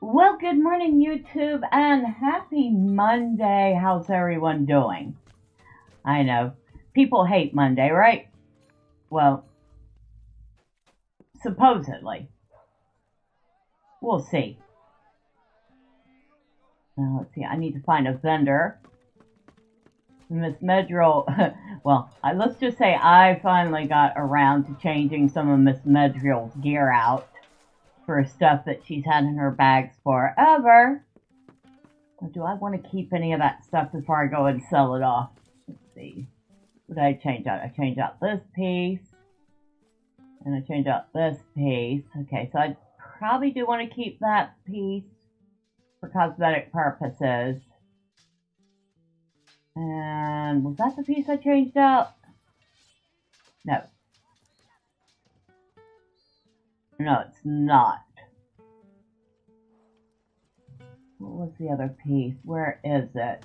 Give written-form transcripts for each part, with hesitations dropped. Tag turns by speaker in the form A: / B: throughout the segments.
A: Well, good morning, YouTube, and happy Monday. How's everyone doing? I know, people hate Monday, right? Well, supposedly. We'll see. Now, let's see, I need to find a vendor. Miss Medrielle, well, let's just say I finally got around to changing some of Miss Medrielle's gear out for stuff that she's had in her bags forever. Or do I want to keep any of that stuff before I go and sell it off? Let's see. What did I change out? I changed out this piece. And I changed out this piece. Okay, so I probably do want to keep that piece for cosmetic purposes. And was that the piece I changed out? No. No, it's not. What was the other piece? Where is it?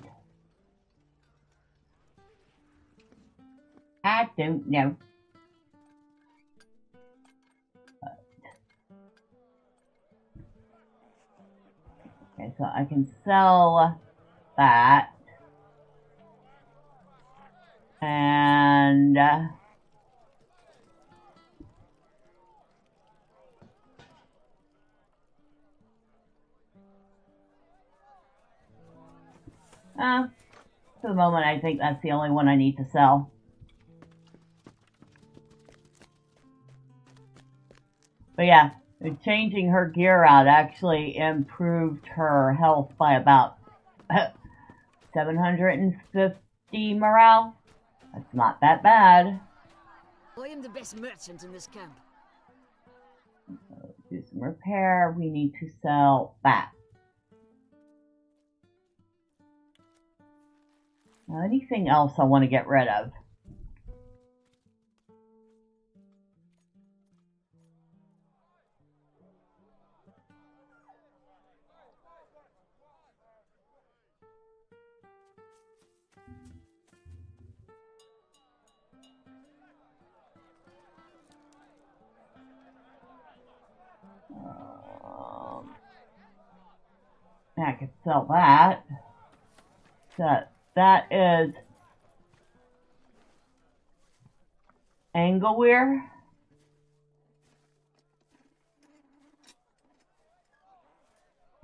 A: I don't know. Okay, so I can sell that. And for the moment, I think that's the only one I need to sell. But yeah, changing her gear out actually improved her health by about 750 morale. That's not that bad.
B: I am the best merchant in this camp.
A: So do some repair. We need to sell that. Now, anything else I want to get rid of? I could sell that. So that is Angmar.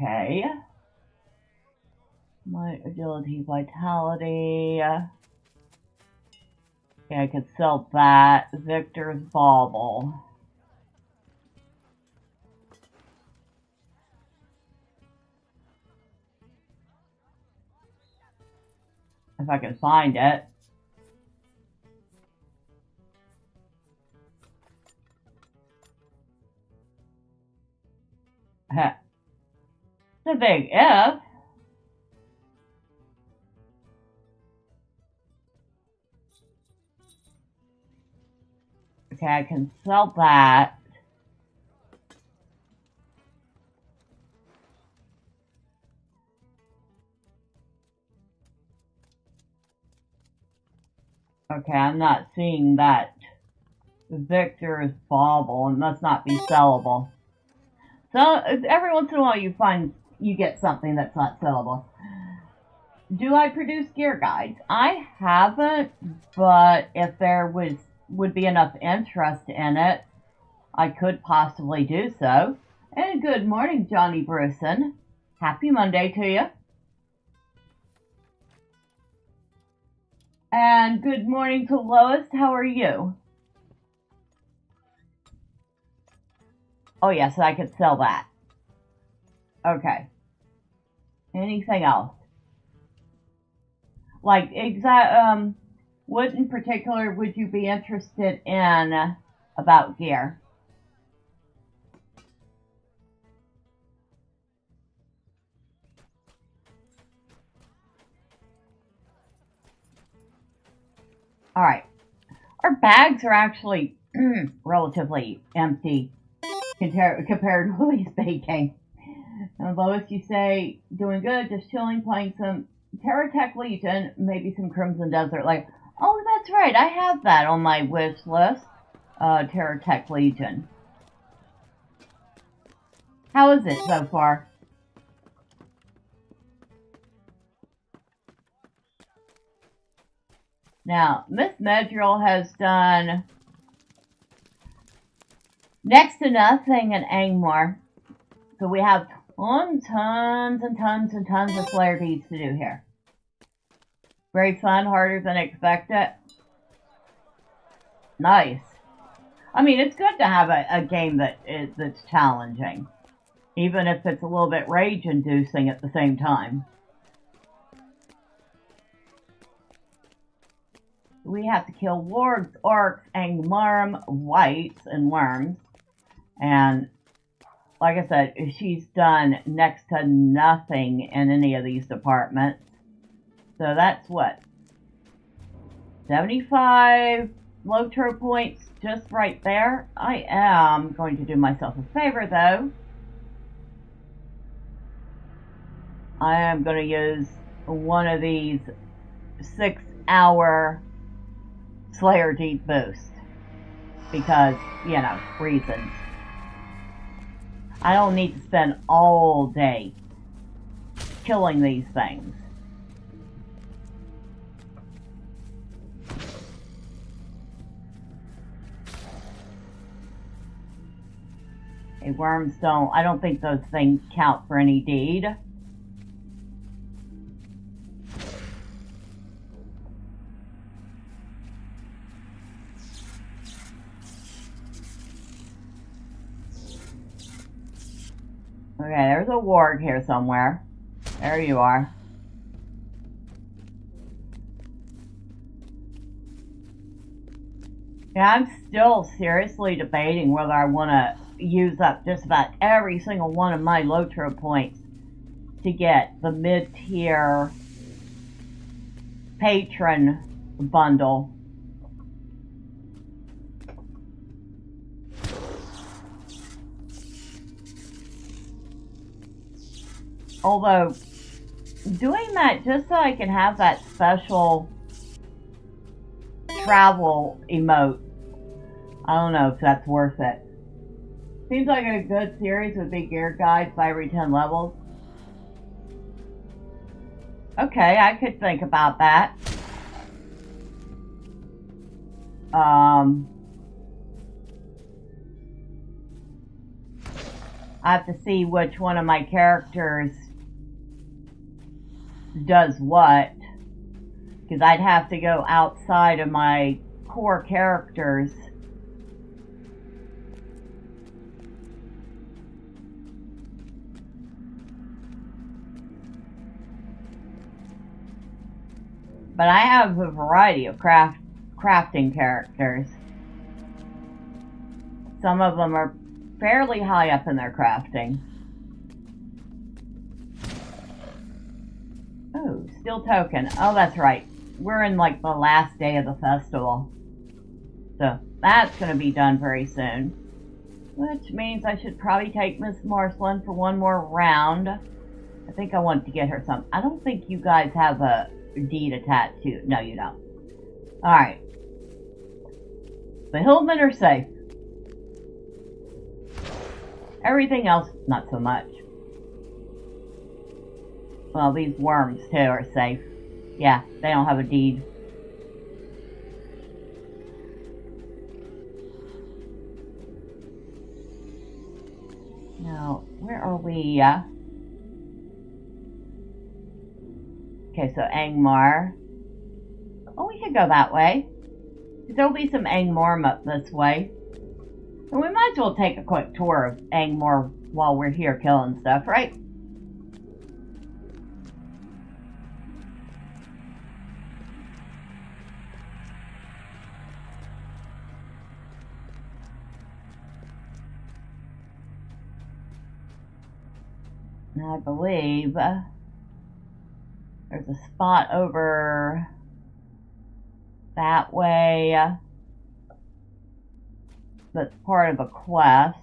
A: Okay. My agility, vitality. Okay, I could sell that. Victor's bauble. If I can find it. It's a big if. Okay, I can sell that. Okay, I'm not seeing that Victor's bauble. It must not be sellable. So every once in a while you get something that's not sellable. Do I produce gear guides? I haven't, but if there would be enough interest in it, I could possibly do so. And good morning, Johnny Bruson. Happy Monday to you. And good morning to Lois. How are you? Oh, yes, I could sell that. Okay. Anything else? Like, what in particular would you be interested in about gear? All right. Our bags are actually relatively empty compared to Louise baking. And Lois, you say, doing good, just chilling, playing some Terratech Legion, maybe some Crimson Desert. Like, oh, that's right, I have that on my wish list. Terratech Legion. How is it so far? Now, Miss Medrielle has done next to nothing in Angmar. So we have tons of Slayer deeds to do here. Very fun, harder than expected. Nice. I mean, it's good to have a game that's challenging, even if it's a little bit rage-inducing at the same time. We have to kill wargs, orcs, Angmarim, wights, and worms. And like I said, she's done next to nothing in any of these departments. So that's what? 75 LOTRO points just right there. I am going to do myself a favor though. I am going to use one of these 6-hour Slayer deed boost. Because, you know, reasons. I don't need to spend all day killing these things. Okay, worms I don't think those things count for any deed. Okay, there's a warg here somewhere. There you are. Yeah, I'm still seriously debating whether I want to use up just about every single one of my LOTRO points to get the mid-tier patron bundle. Although, doing that just so I can have that special travel emote, I don't know if that's worth it. Seems like a good series with big gear guides by every 10 levels. Okay, I could think about that. I have to see which one of my characters does what, because I'd have to go outside of my core characters. But I have a variety of crafting characters. Some of them are fairly high up in their crafting. Oh, steel token. Oh, that's right. We're in like the last day of the festival. So that's going to be done very soon. Which means I should probably take Miss Marceline for one more round. I think I want to get her some. I don't think you guys have a deed attached to. No, you don't. Alright. The hillmen are safe. Everything else, not so much. Well, these worms, too, are safe. Yeah, they don't have a deed. Now, where are we? Okay, so Angmar. Oh, we could go that way. There'll be some Angmarim up this way. And we might as well take a quick tour of Angmar while we're here killing stuff, right? I believe there's a spot over that way that's part of a quest.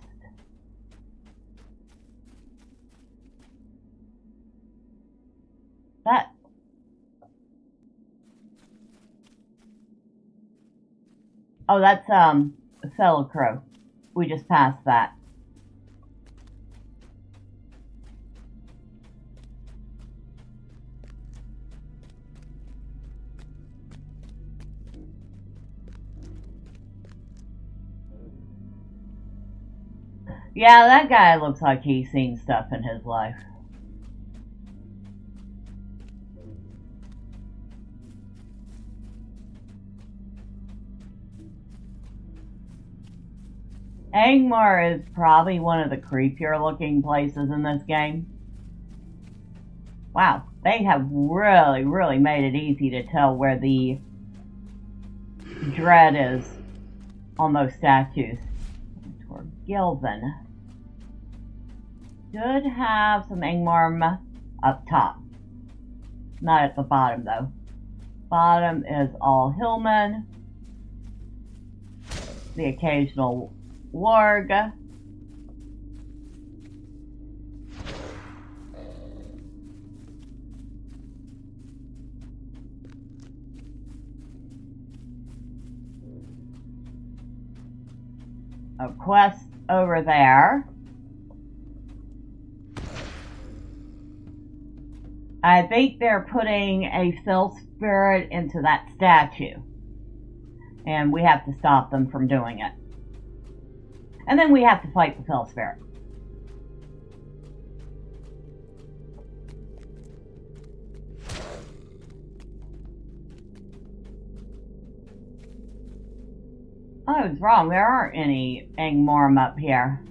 A: Oh, that's Fellow Crow. We just passed that. Yeah, that guy looks like he's seen stuff in his life. Angmar is probably one of the creepier looking places in this game. Wow, they have really made it easy to tell where the dread is on those statues. Toward Gilvin. Should have some Angmarim up top. Not at the bottom though. Bottom is all hillmen. The occasional warg. A quest over there. I think they're putting a fell spirit into that statue. And we have to stop them from doing it. And then we have to fight the fell spirit. I was wrong, there aren't any Angmarim up here.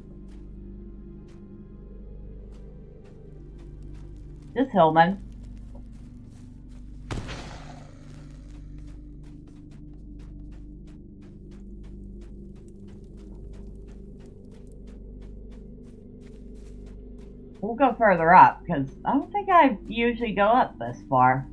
A: Just hillman. We'll go further up, because I don't think I usually go up this far.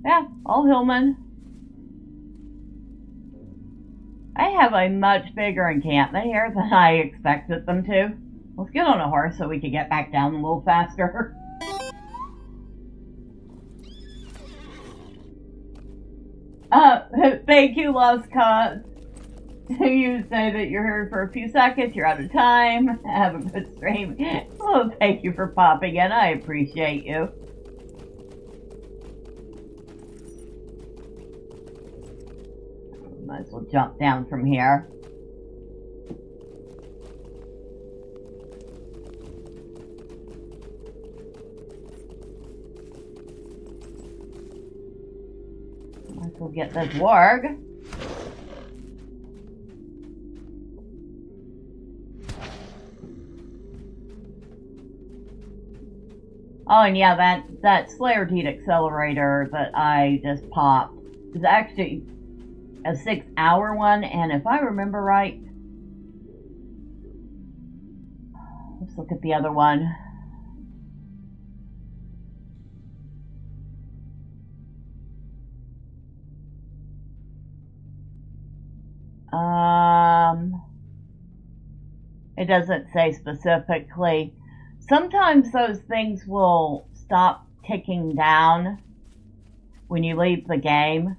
A: Yeah, all hillmen. I have a much bigger encampment here than I expected them to. Let's get on a horse so we can get back down a little faster. Thank you, Lost Cause. You say that you're here for a few seconds, you're out of time. Have a good stream. Well, thank you for popping in. I appreciate you. Might as well jump down from here. Might as well get this warg. Oh, and yeah, that Slayer Deed accelerator that I just popped is actually a 6-hour one, and if I remember right, let's look at the other one. It doesn't say specifically. Sometimes those things will stop ticking down when you leave the game,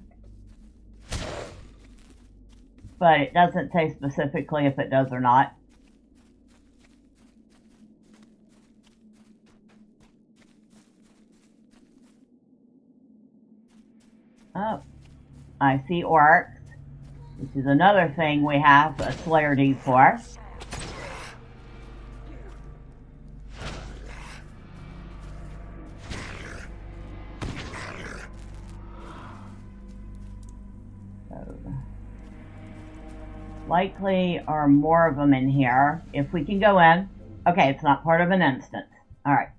A: but it doesn't say specifically if it does or not. Oh, I see orcs, which is another thing we have a Slayer Deed for. Likely are more of them in here. If we can go in. Okay, it's not part of an instance. Alright.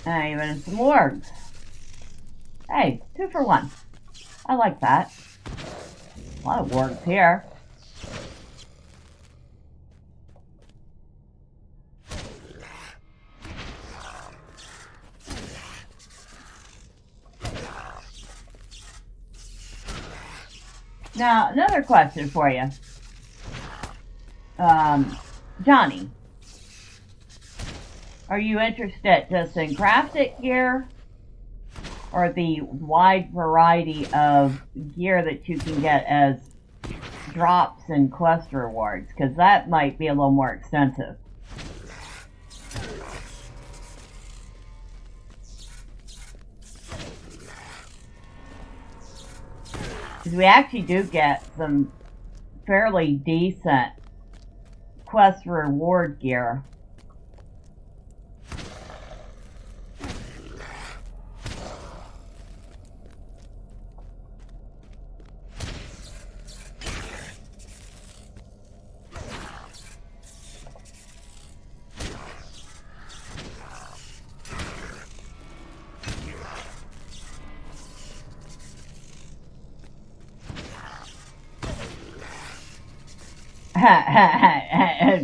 A: Even some wargs. Hey, 2 for 1. I like that. A lot of wargs here. Now, another question for you. Johnny, Are you interested just in crafted gear? Or the wide variety of gear that you can get as drops and quest rewards? Because that might be a little more extensive. Because we actually do get some fairly decent quest reward gear.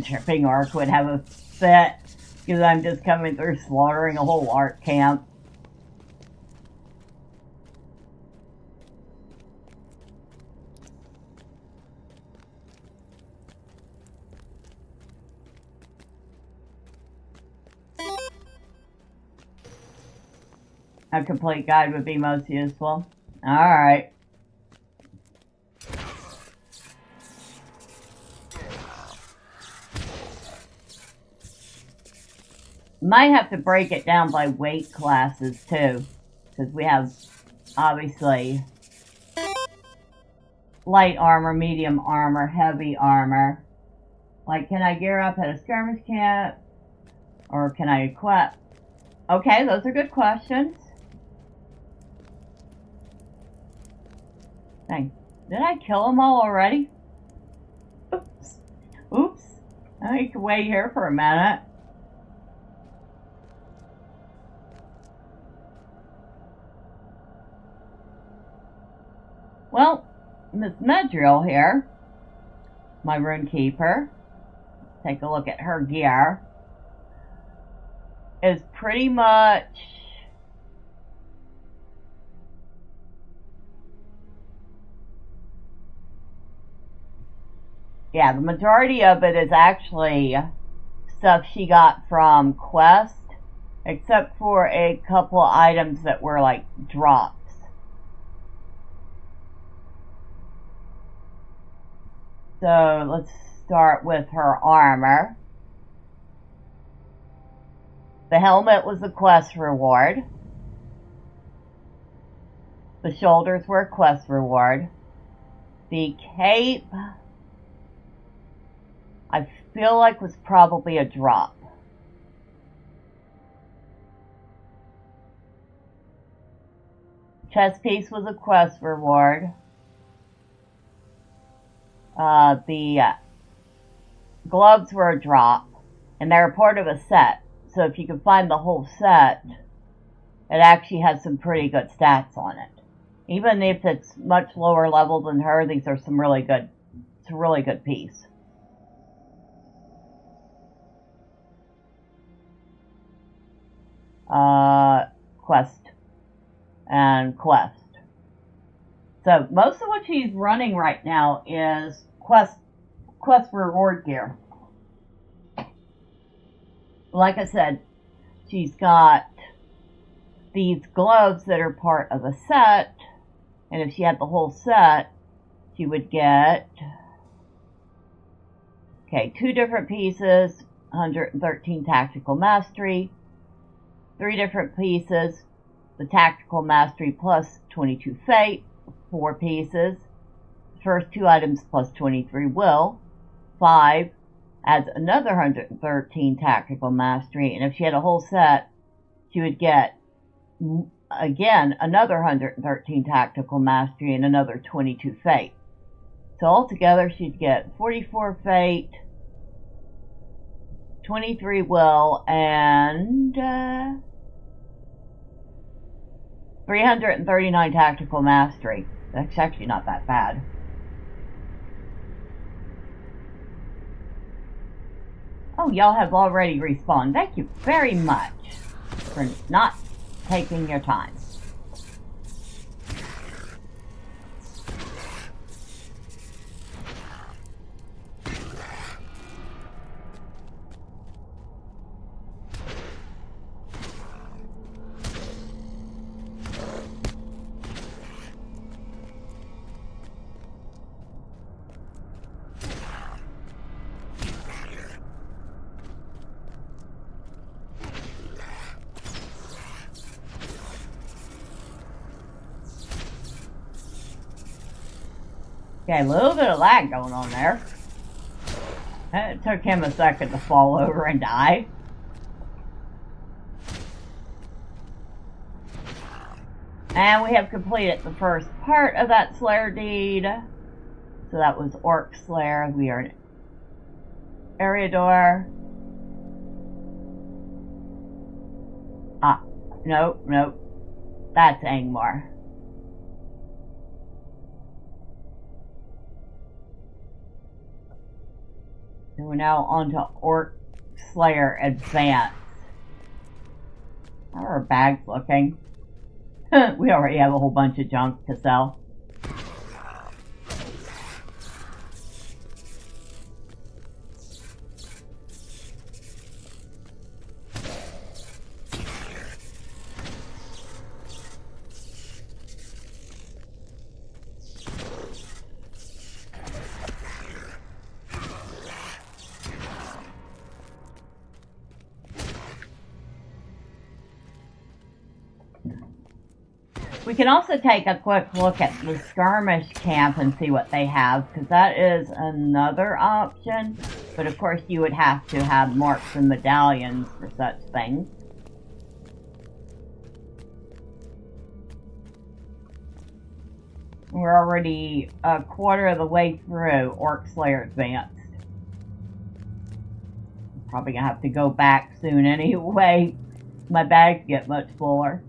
A: Tripping Ark would have a fit because I'm just coming through slaughtering a whole Ark camp. A complete guide would be most useful. Alright. Might have to break it down by weight classes too, because we have obviously light armor, medium armor, heavy armor. Like, can I gear up at a skirmish camp? Or can I equip? Okay, those are good questions. Dang, did I kill them all already? Oops. Oops. I need to wait here for a minute. Well, Miss Medrielle here, my rune keeper, take a look at her gear, is pretty much the majority of it is actually stuff she got from Quest, except for a couple items that were like drops. So let's start with her armor. The helmet was a quest reward. The shoulders were a quest reward. The cape, I feel like, was probably a drop. Chest piece was a quest reward. The gloves were a drop, and they're part of a set. So if you can find the whole set, it actually has some pretty good stats on it. Even if it's much lower level than her, these are some really good. It's a really good piece. Quest and quest. So most of what she's running right now is quest reward gear. Like I said, she's got these gloves that are part of a set, and if she had the whole set, she would get 2 different pieces, 113 tactical mastery, 3 different pieces, the tactical mastery plus 22 fate, 4 pieces, first 2 items plus 23 will, 5 adds another 113 tactical mastery, and if she had a whole set, she would get again another 113 tactical mastery and another 22 fate. So altogether she'd get 44 fate, 23 will, and 339 tactical mastery. That's actually not that bad. Oh, y'all have already respawned. Thank you very much for not taking your time. Okay, a little bit of lag going on there. It took him a second to fall over and die. And we have completed the first part of that Slayer deed. So that was Orc Slayer. We are in Eriador. Ah, nope. That's Angmar. And we're now on to Orc Slayer Advance. How are our bags looking? We already have a whole bunch of junk to sell. We can also take a quick look at the skirmish camp and see what they have, because that is another option. But of course you would have to have marks and medallions for such things. We're already a quarter of the way through Orc Slayer Advanced. I'm probably gonna have to go back soon anyway. My bags get much fuller.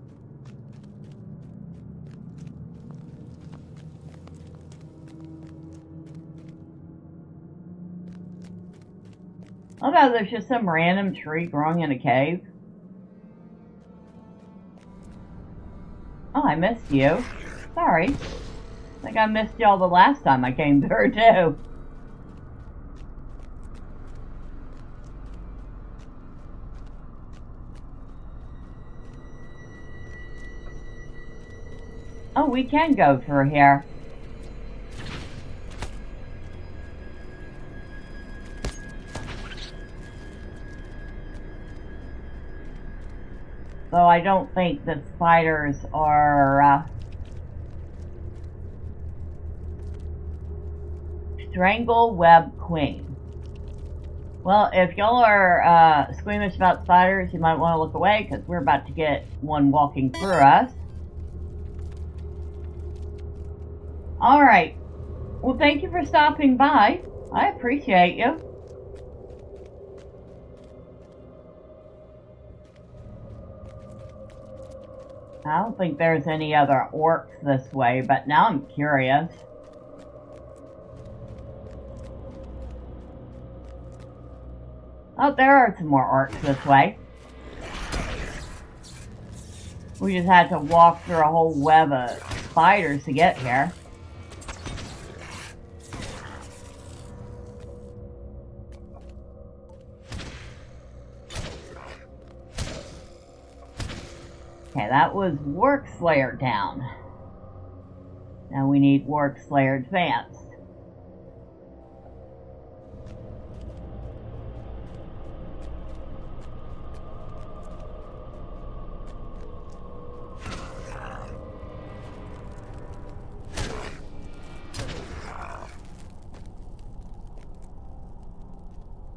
A: Although there's just some random tree growing in a cave. Oh, I missed you. Sorry. I think I missed y'all the last time I came through, too. Oh, we can go through here. Though I don't think the spiders are Strangle Web Queen. Well, if y'all are squeamish about spiders, you might want to look away because we're about to get one walking through us. Alright. Well, thank you for stopping by. I appreciate you. I don't think there's any other orcs this way, but now I'm curious. Oh, there are some more orcs this way. We just had to walk through a whole web of spiders to get here. Okay, that was Work Slayer down. Now we need Work Slayer Advanced.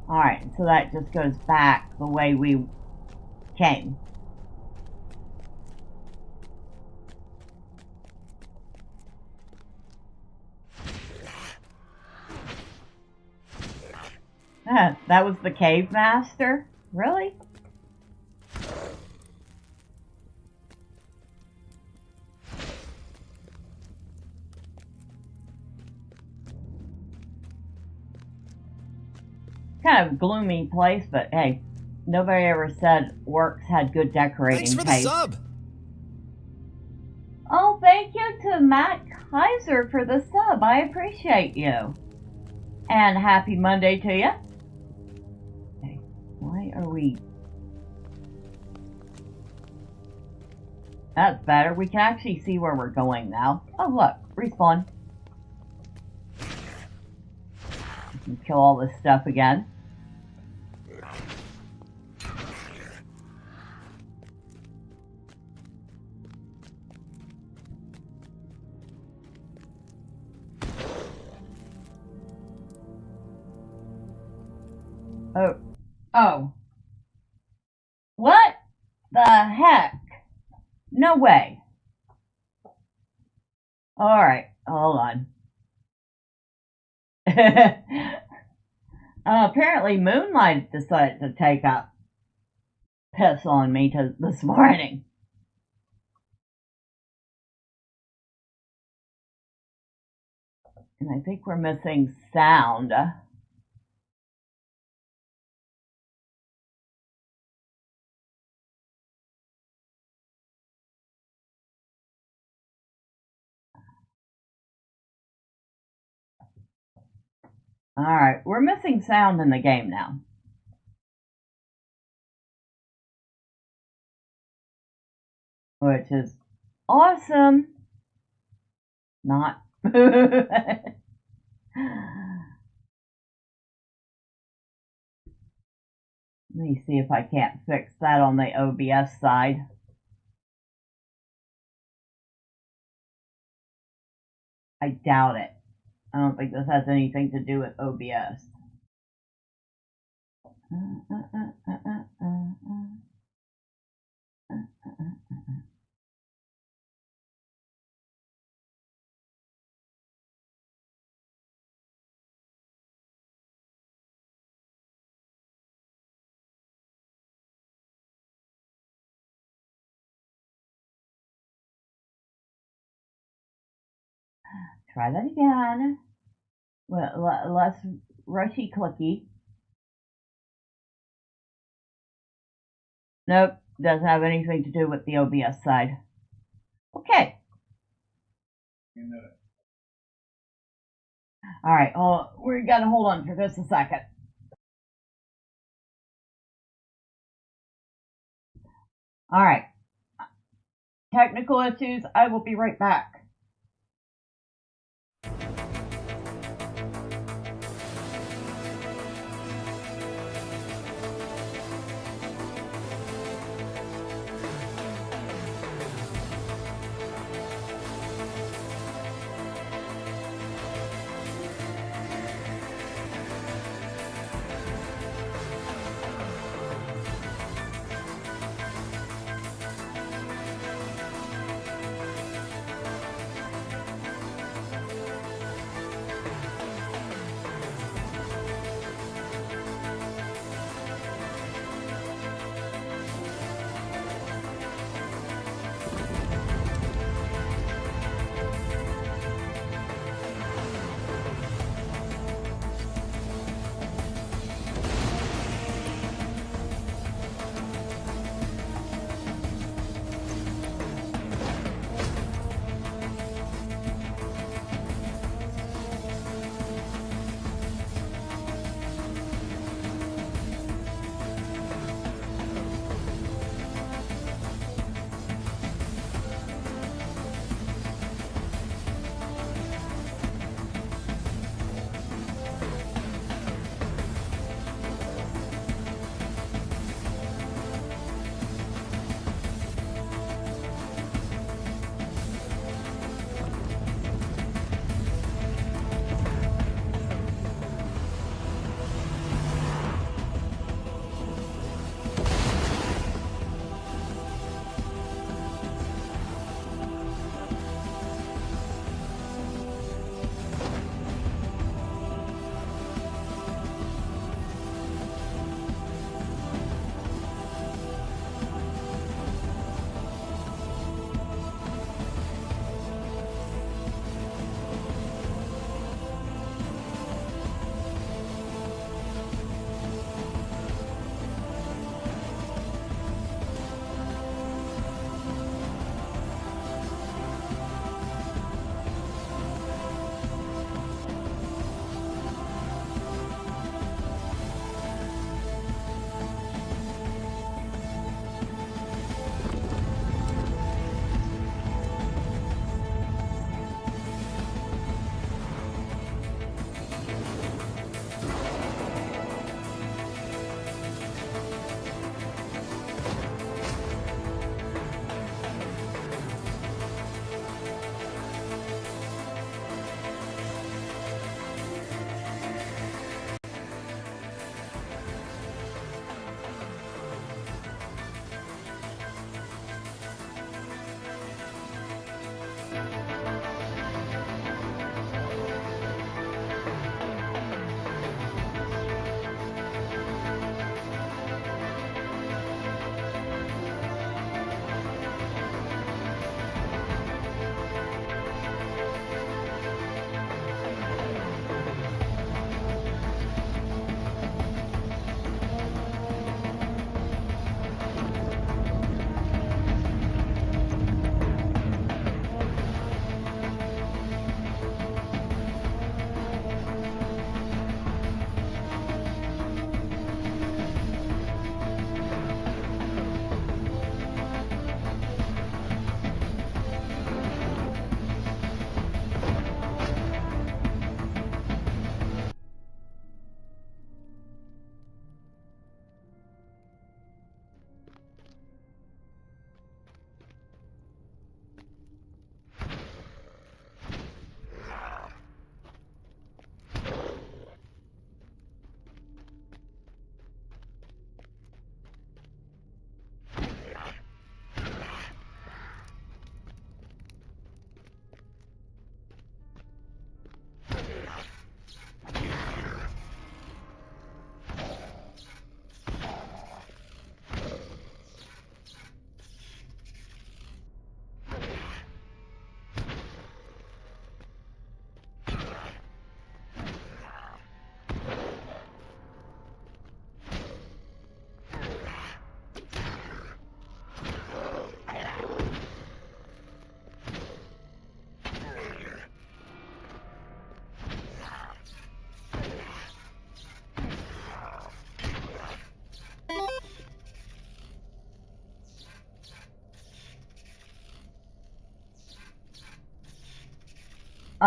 A: Alright, so that just goes back the way we came. That was the cave master? Really? Kind of gloomy place, but hey, nobody ever said orcs had good decorating taste.
C: Thanks for the sub!
A: Oh, thank you to Matt Kaiser for the sub. I appreciate you. And happy Monday to you. Okay, why are we... That's better. We can actually see where we're going now. Oh, look. Respawn. We can kill all this stuff again. Oh. Oh. What the heck? No way. Alright, hold on. Apparently Moonlight decided to take up piss on me this morning. And I think we're missing sound. Alright, we're missing sound in the game now. Which is awesome. Not. Let me see if I can't fix that on the OBS side. I doubt it. I don't think this has anything to do with OBS. Try that again. Well, less rushy clicky. Nope, doesn't have anything to do with the OBS side. Okay. Alright, we gotta hold on for just a second. Alright. Technical issues, I will be right back.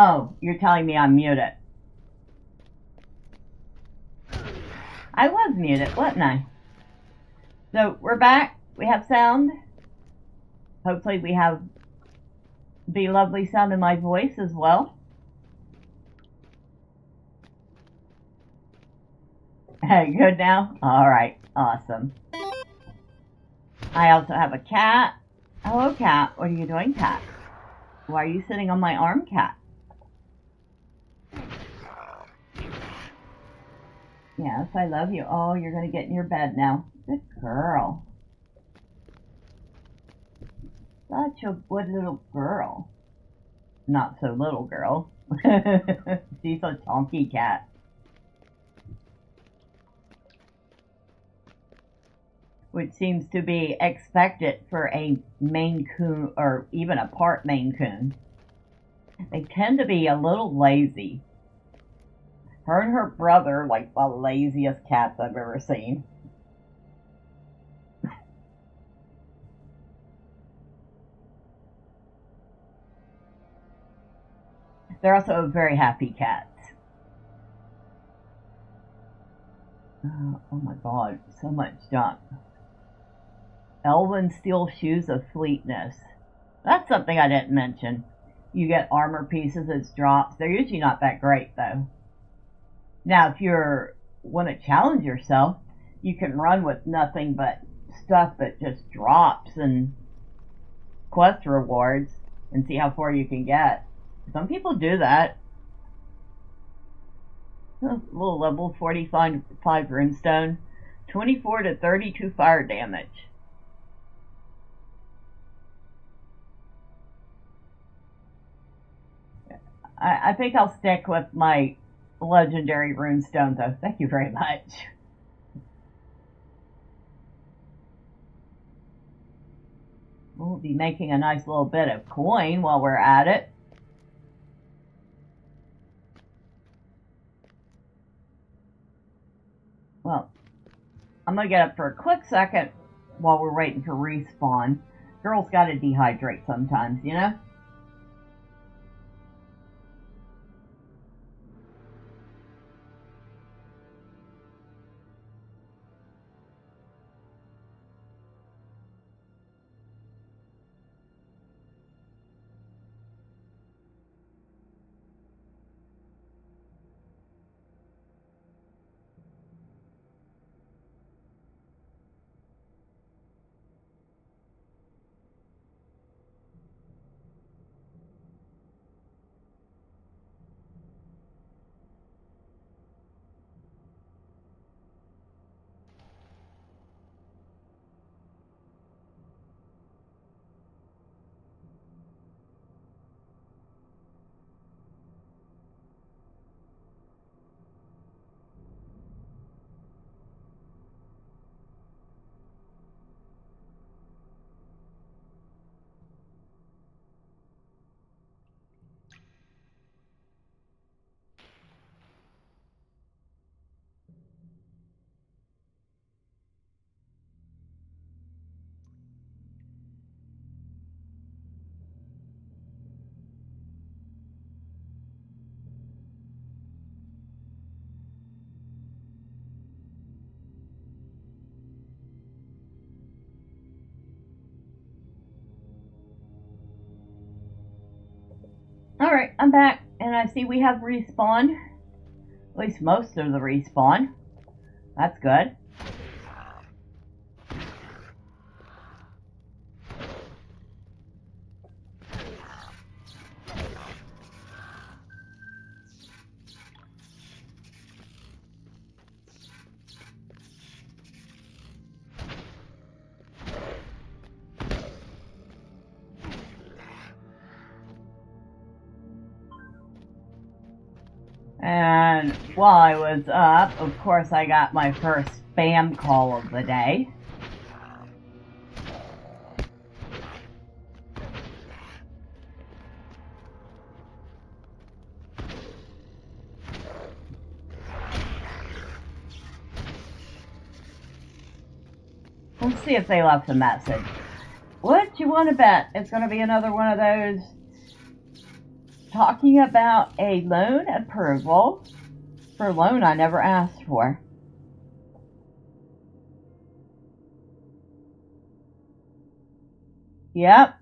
A: Oh, you're telling me I'm muted. I was muted, wasn't I? So, we're back. We have sound. Hopefully we have the lovely sound in my voice as well. Good now? Alright, awesome. I also have a cat. Hello, cat. What are you doing, cat? Why are you sitting on my arm, cat? Yes, I love you. Oh, you're going to get in your bed now. Good girl. Such a good little girl. Not so little girl. She's a chunky cat. Which seems to be expected for a Maine Coon, or even a part Maine Coon. They tend to be a little lazy. Her and her brother, like the laziest cats I've ever seen. They're also very happy cats. Oh my god, so much junk. Elven steel shoes of fleetness. That's something I didn't mention. You get armor pieces as drops. They're usually not that great though. Now if you want to challenge yourself, you can run with nothing but stuff that just drops and quest rewards and see how far you can get. Some people do that. A little level 45 runestone. 24 to 32 fire damage. I think I'll stick with my legendary runestone though. Thank you very much. We'll be making a nice little bit of coin while we're at it. Well, I'm going to get up for a quick second while we're waiting for respawn. Girls got to dehydrate sometimes, you know? Alright, I'm back, and I see we have respawn. At least most of the respawn. That's good. And while I was up, of course, I got my first spam call of the day. Let's see if they left a message. What you want to bet? It's going to be another one of those talking about a loan approval for a loan I never asked for. Yep.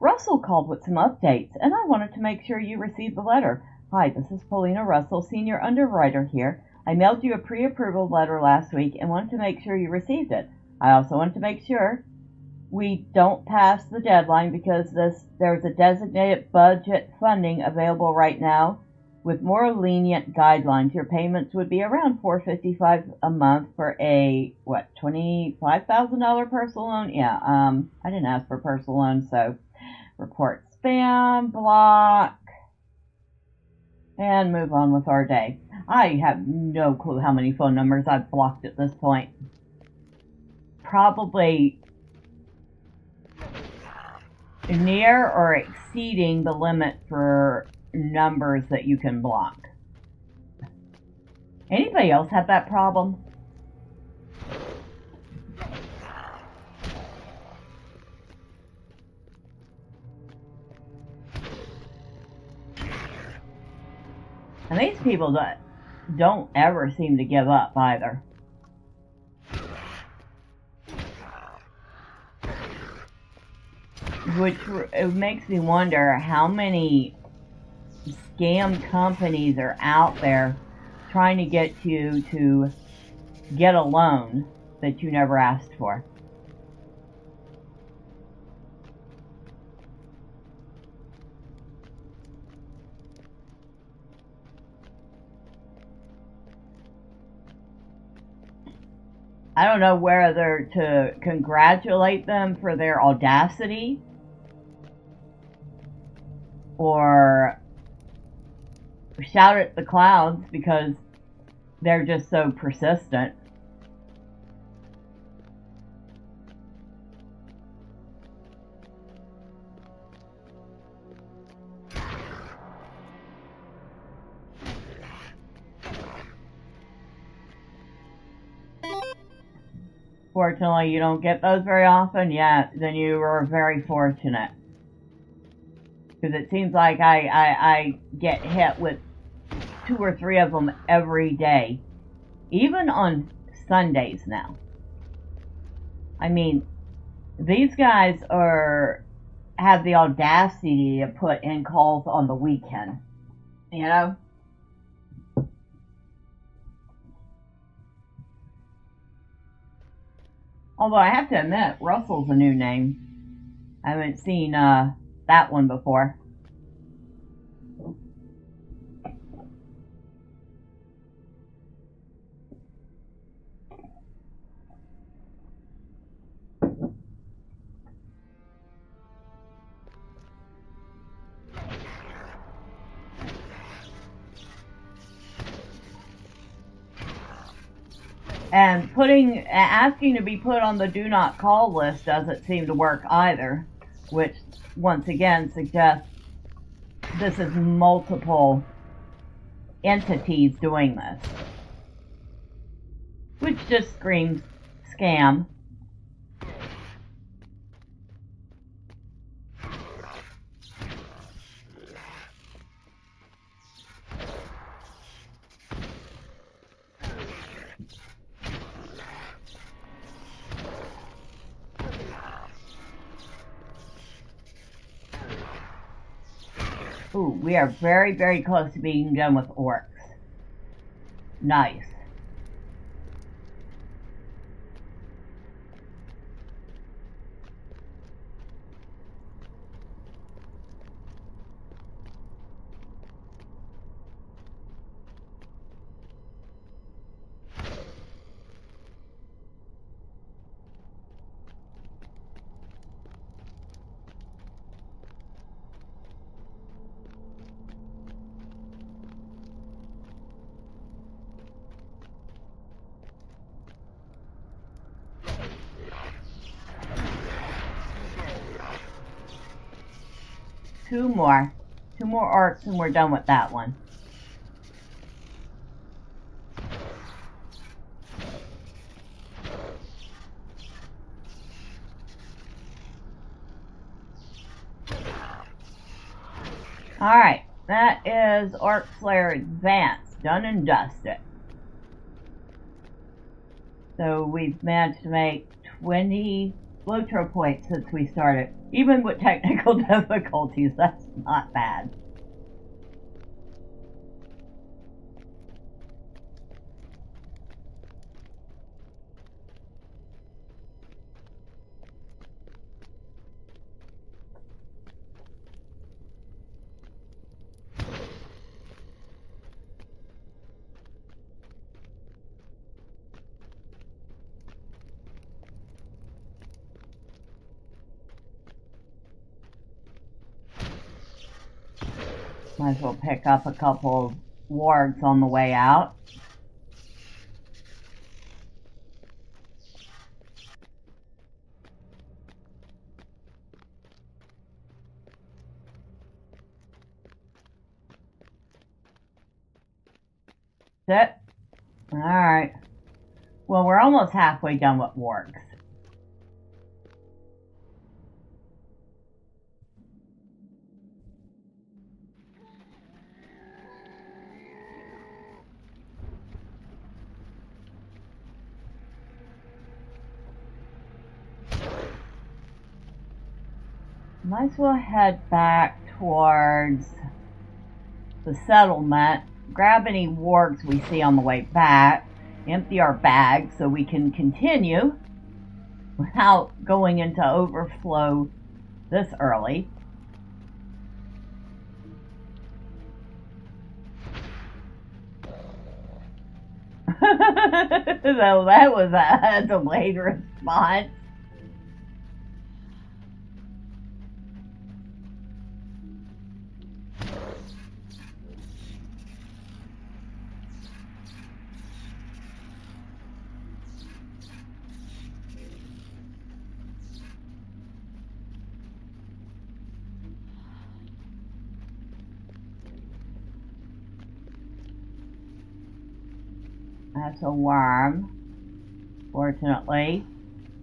A: Russell called with some updates, and I wanted to make sure you received the letter. Hi, this is Paulina Russell, Senior Underwriter here. I mailed you a pre-approval letter last week and wanted to make sure you received it. I also wanted to make sure we don't pass the deadline because there's a designated budget funding available right now with more lenient guidelines. Your payments would be around $455 a month for a $25,000 personal loan. Yeah, I didn't ask for personal loan, so report spam, block, and move on with our day. I have no clue how many phone numbers I've blocked at this point. Probably near or exceeding the limit for numbers that you can block. Anybody else have that problem? And these people that don't ever seem to give up either. Which it makes me wonder how many scam companies are out there trying to get you to get a loan that you never asked for. I don't know whether to congratulate them for their audacity or shout at the clouds because they're just so persistent. Fortunately, you don't get those very often. Yeah, then you are very fortunate. Because it seems like I get hit with 2 or 3 of them every day. Even on Sundays now. I mean, these guys have the audacity to put in calls on the weekend. You know? Although I have to admit, Russell's a new name. I haven't seen that one before. And asking to be put on the do not call list doesn't seem to work either, which once again suggests this is multiple entities doing this, which just screams scam. Ooh, we are very, very close to being done with orcs. Nice. Two more orcs and we're done with that one. Alright, That is Arc Slayer Advanced, done and dusted. So we've managed to make 20 LOTRO points since we started. Even with technical difficulties, that's not bad. Might as well pick up a couple of wargs on the way out. That's it. Alright. Well, we're almost halfway done with wargs. Might as well head back towards the settlement, grab any wargs we see on the way back, empty our bags so we can continue without going into overflow this early. So that was a delayed response. That's a worm. Fortunately,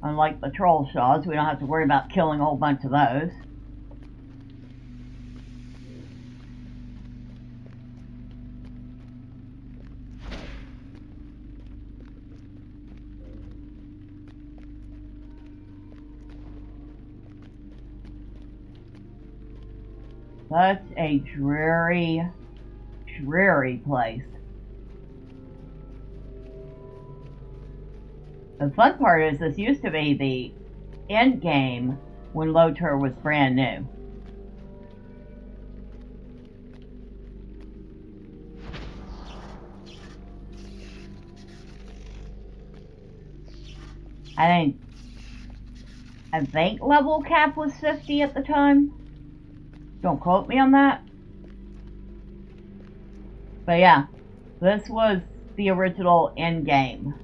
A: unlike the troll shaws, we don't have to worry about killing a whole bunch of those. Such a dreary, dreary place. The fun part is this used to be the end game when LOTRO was brand new. I think level cap was 50 at the time. Don't quote me on that. But yeah, this was the original end game.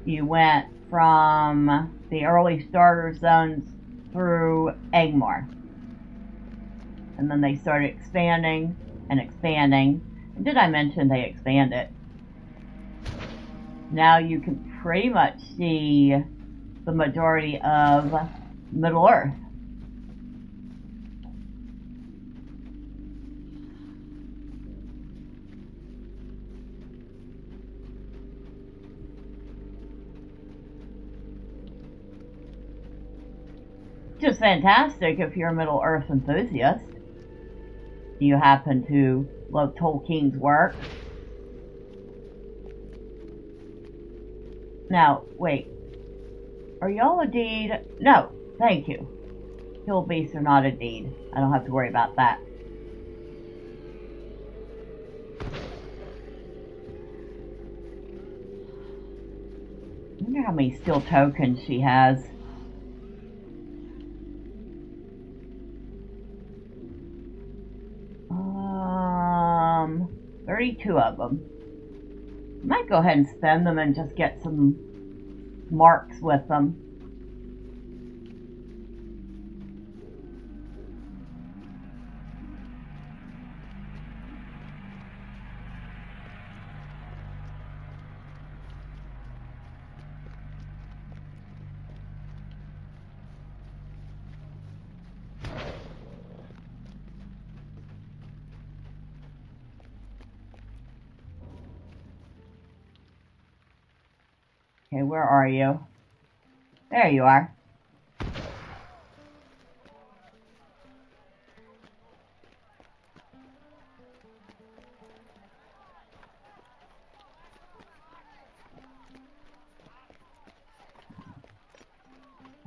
A: You went from the early starter zones through Angmar. And then they started expanding and expanding. And did I mention they expanded? Now you can pretty much see the majority of Middle Earth. Just fantastic if you're a Middle Earth enthusiast. You happen to love Tolkien's work. Now, wait. Are y'all a deed? No, thank you. Hill beasts are not a deed. I don't have to worry about that. I wonder how many steel tokens she has. 32 of them. I might go ahead and spend them and just get some marks with them. Okay, where are you? There you are.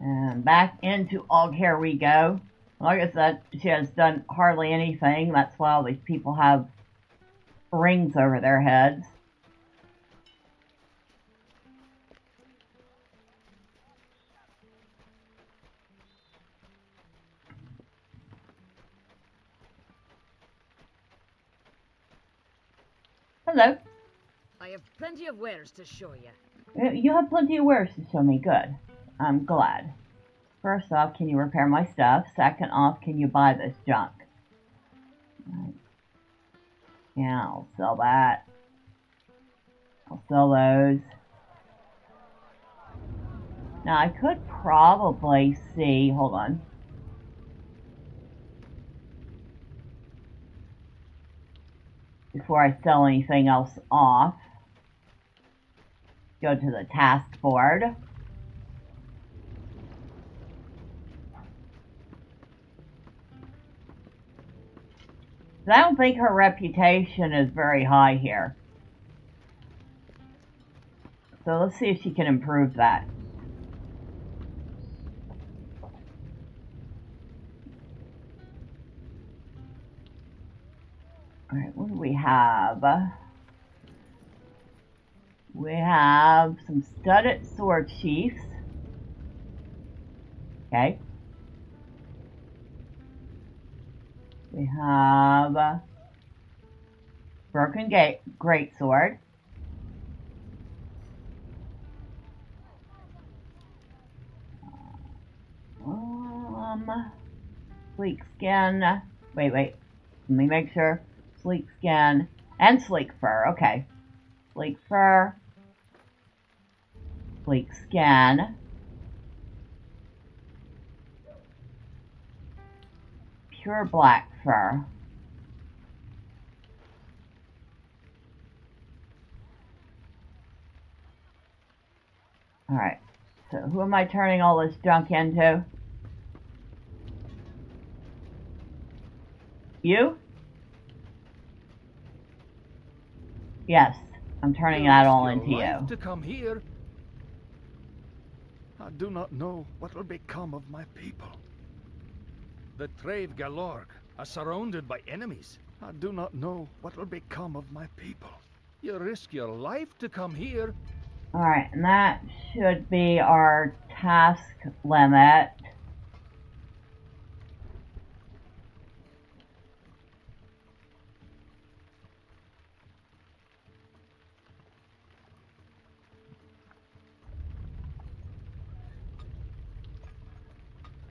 A: And back into Og, here we go. Like I said, she has done hardly anything. That's why all these people have rings over their heads. Hello.
B: I have plenty of wares to show you.
A: You have plenty of wares to show me. Good. I'm glad. First off, can you repair my stuff? Second off, can you buy this junk? Right. Yeah, I'll sell that. I'll sell those. Now, I could probably see... Hold on. Before I sell anything else off. Go to the task board. I don't think her reputation is very high here. So let's see if she can improve that. Alright, what do we have? We have some studded sword sheaths. Okay. We have broken greatsword. Sleek skin. Wait. Let me make sure. Sleek skin and sleek fur. Okay. Sleek fur. Sleek skin. Pure black fur. Alright, so who am I turning all this junk into? You? Yes, I'm turning that all into you.
C: To come here. I do not know what will become of my people. The Trave Galorg are surrounded by enemies. I do not know what will become of my people. You risk your life to come here.
A: Alright, and that should be our task limit.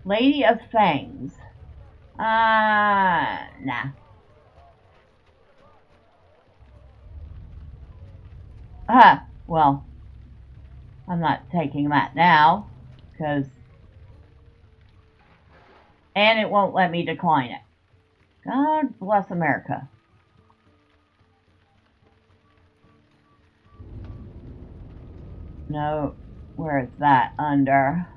A: Lady of Fangs. Nah. Well, I'm not taking that now, because... And it won't let me decline it. God bless America. No, where is that under?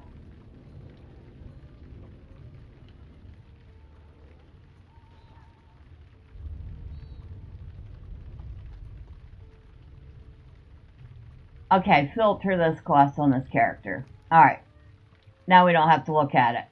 A: Okay, filter this class on this character. Alright. Now we don't have to look at it.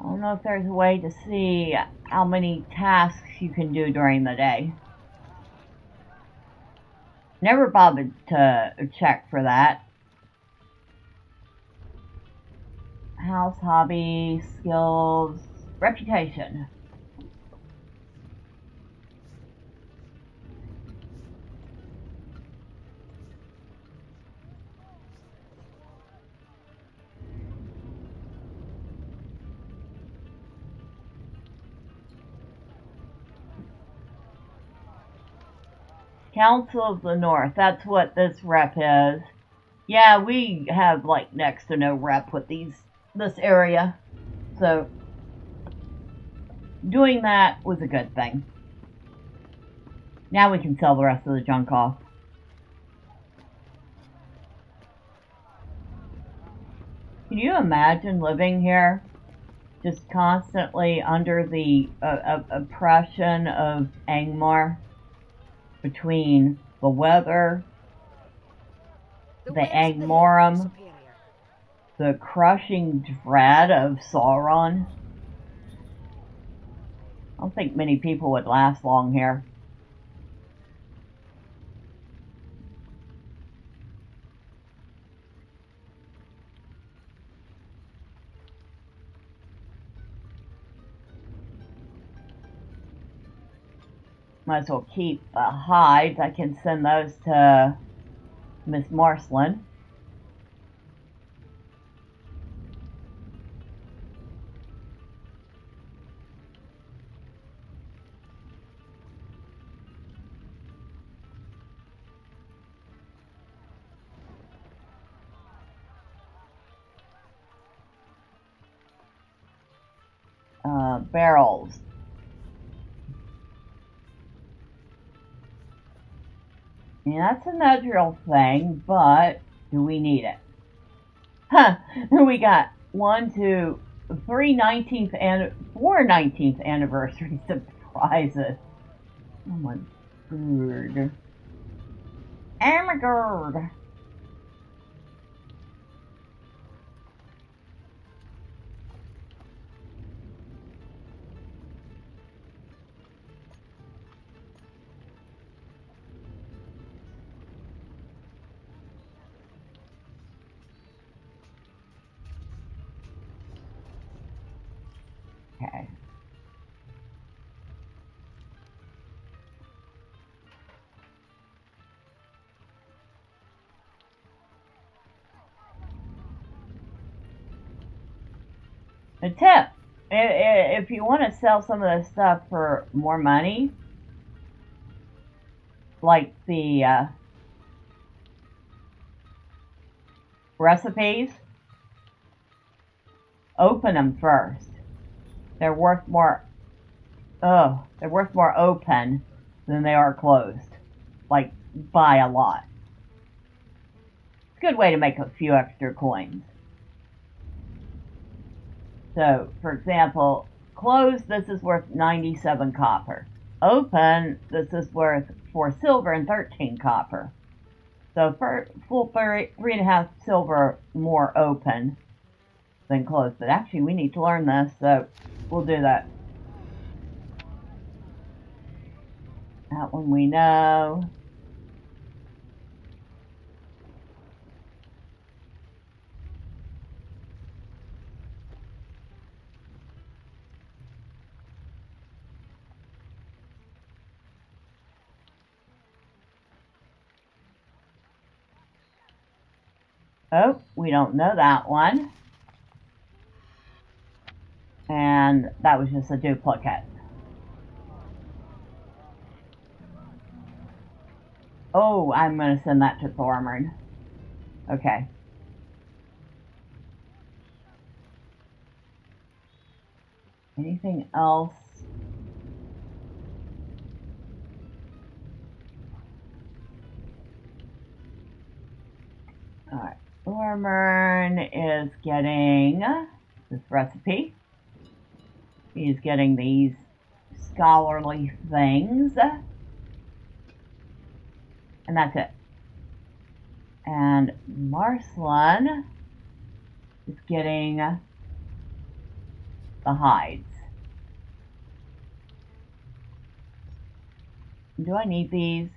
A: I don't know if there's a way to see how many tasks you can do during the day. Never bothered to check for that. House, hobby, skills, reputation. Council of the North. That's what this rep is. Yeah, we have like next to no rep with this area. So doing that was a good thing. Now we can sell the rest of the junk off. Can you imagine living here? Just constantly under the oppression of Angmar? Between the weather, the Angmarim, the crushing dread of Sauron. I don't think many people would last long here. Might as well keep hides. I can send those to Miss Marceline. Barrels. Yeah, that's a Medrielle thing, but do we need it? Huh, we got 1, 2, 3 19th and 4 19th anniversary surprises. Oh my god. Oh my god. Okay. A tip, if you want to sell some of this stuff for more money, like the recipes, open them first. They're worth more. Oh, they're worth more open than they are closed. Like, by a lot. It's a good way to make a few extra coins. So, for example, closed, this is worth 97 copper. Open, this is worth 4 silver and 13 copper. So, for full 3.5 silver more open than closed. But actually, we need to learn this, so we'll do that. That one we know. Oh, we don't know that one. And that was just a duplicate. Oh, I'm going to send that to Thormern. Okay. Anything else? Alright. Thormern is getting this recipe. He's getting these scholarly things. And that's it. And Marceline is getting the hides. Do I need these?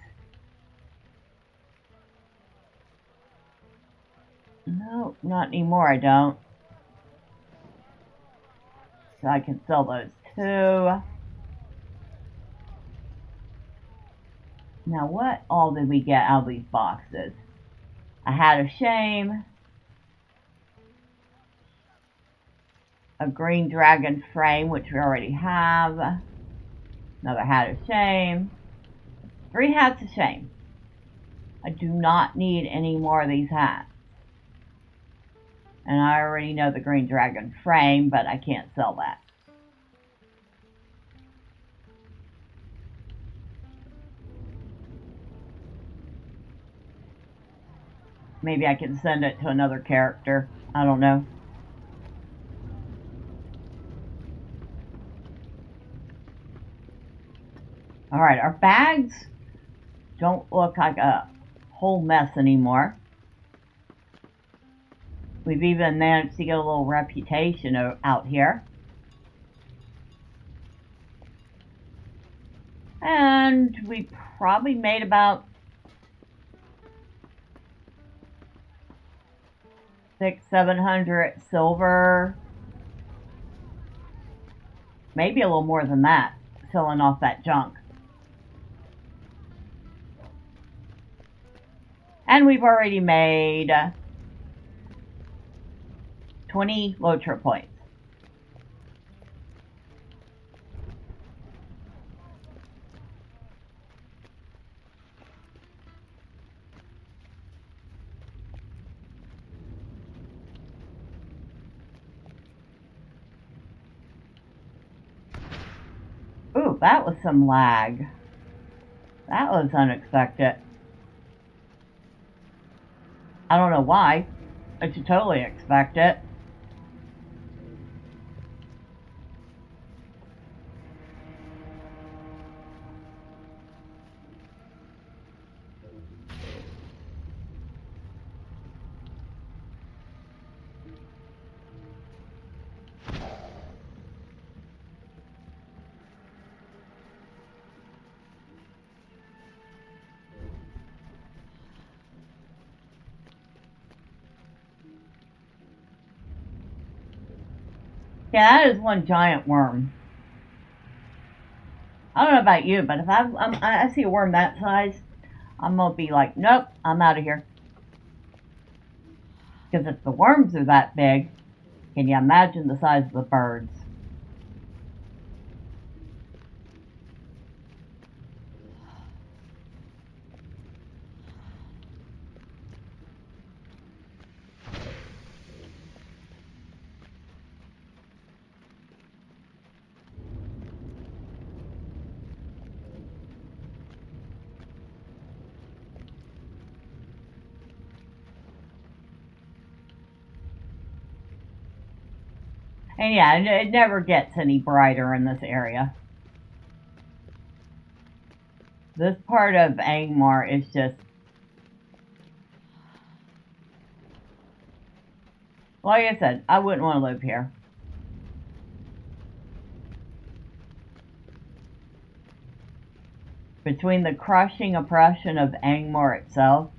A: No, not anymore, I don't. So I can sell those too. Now what all did we get out of these boxes? A hat of shame. A green dragon frame, which we already have. Another hat of shame. 3 hats, a shame. I do not need any more of these hats. And I already know the green dragon frame, but I can't sell that. Maybe I can send it to another character. I don't know. Alright, our bags don't look like a whole mess anymore. We've even managed to get a little reputation out here. And we probably made about 600-700 silver. Maybe a little more than that, selling off that junk. And we've already made 20 LOTRO points. Ooh, that was some lag. That was unexpected. I don't know why. I should totally expect it. Yeah, that is one giant worm. I don't know about you, but if I see a worm that size, I'm gonna be like, nope, I'm out of here. Because if the worms are that big, can you imagine the size of the birds? And yeah, it never gets any brighter in this area. This part of Angmar is just... Like I said, I wouldn't want to live here. Between the crushing oppression of Angmar itself,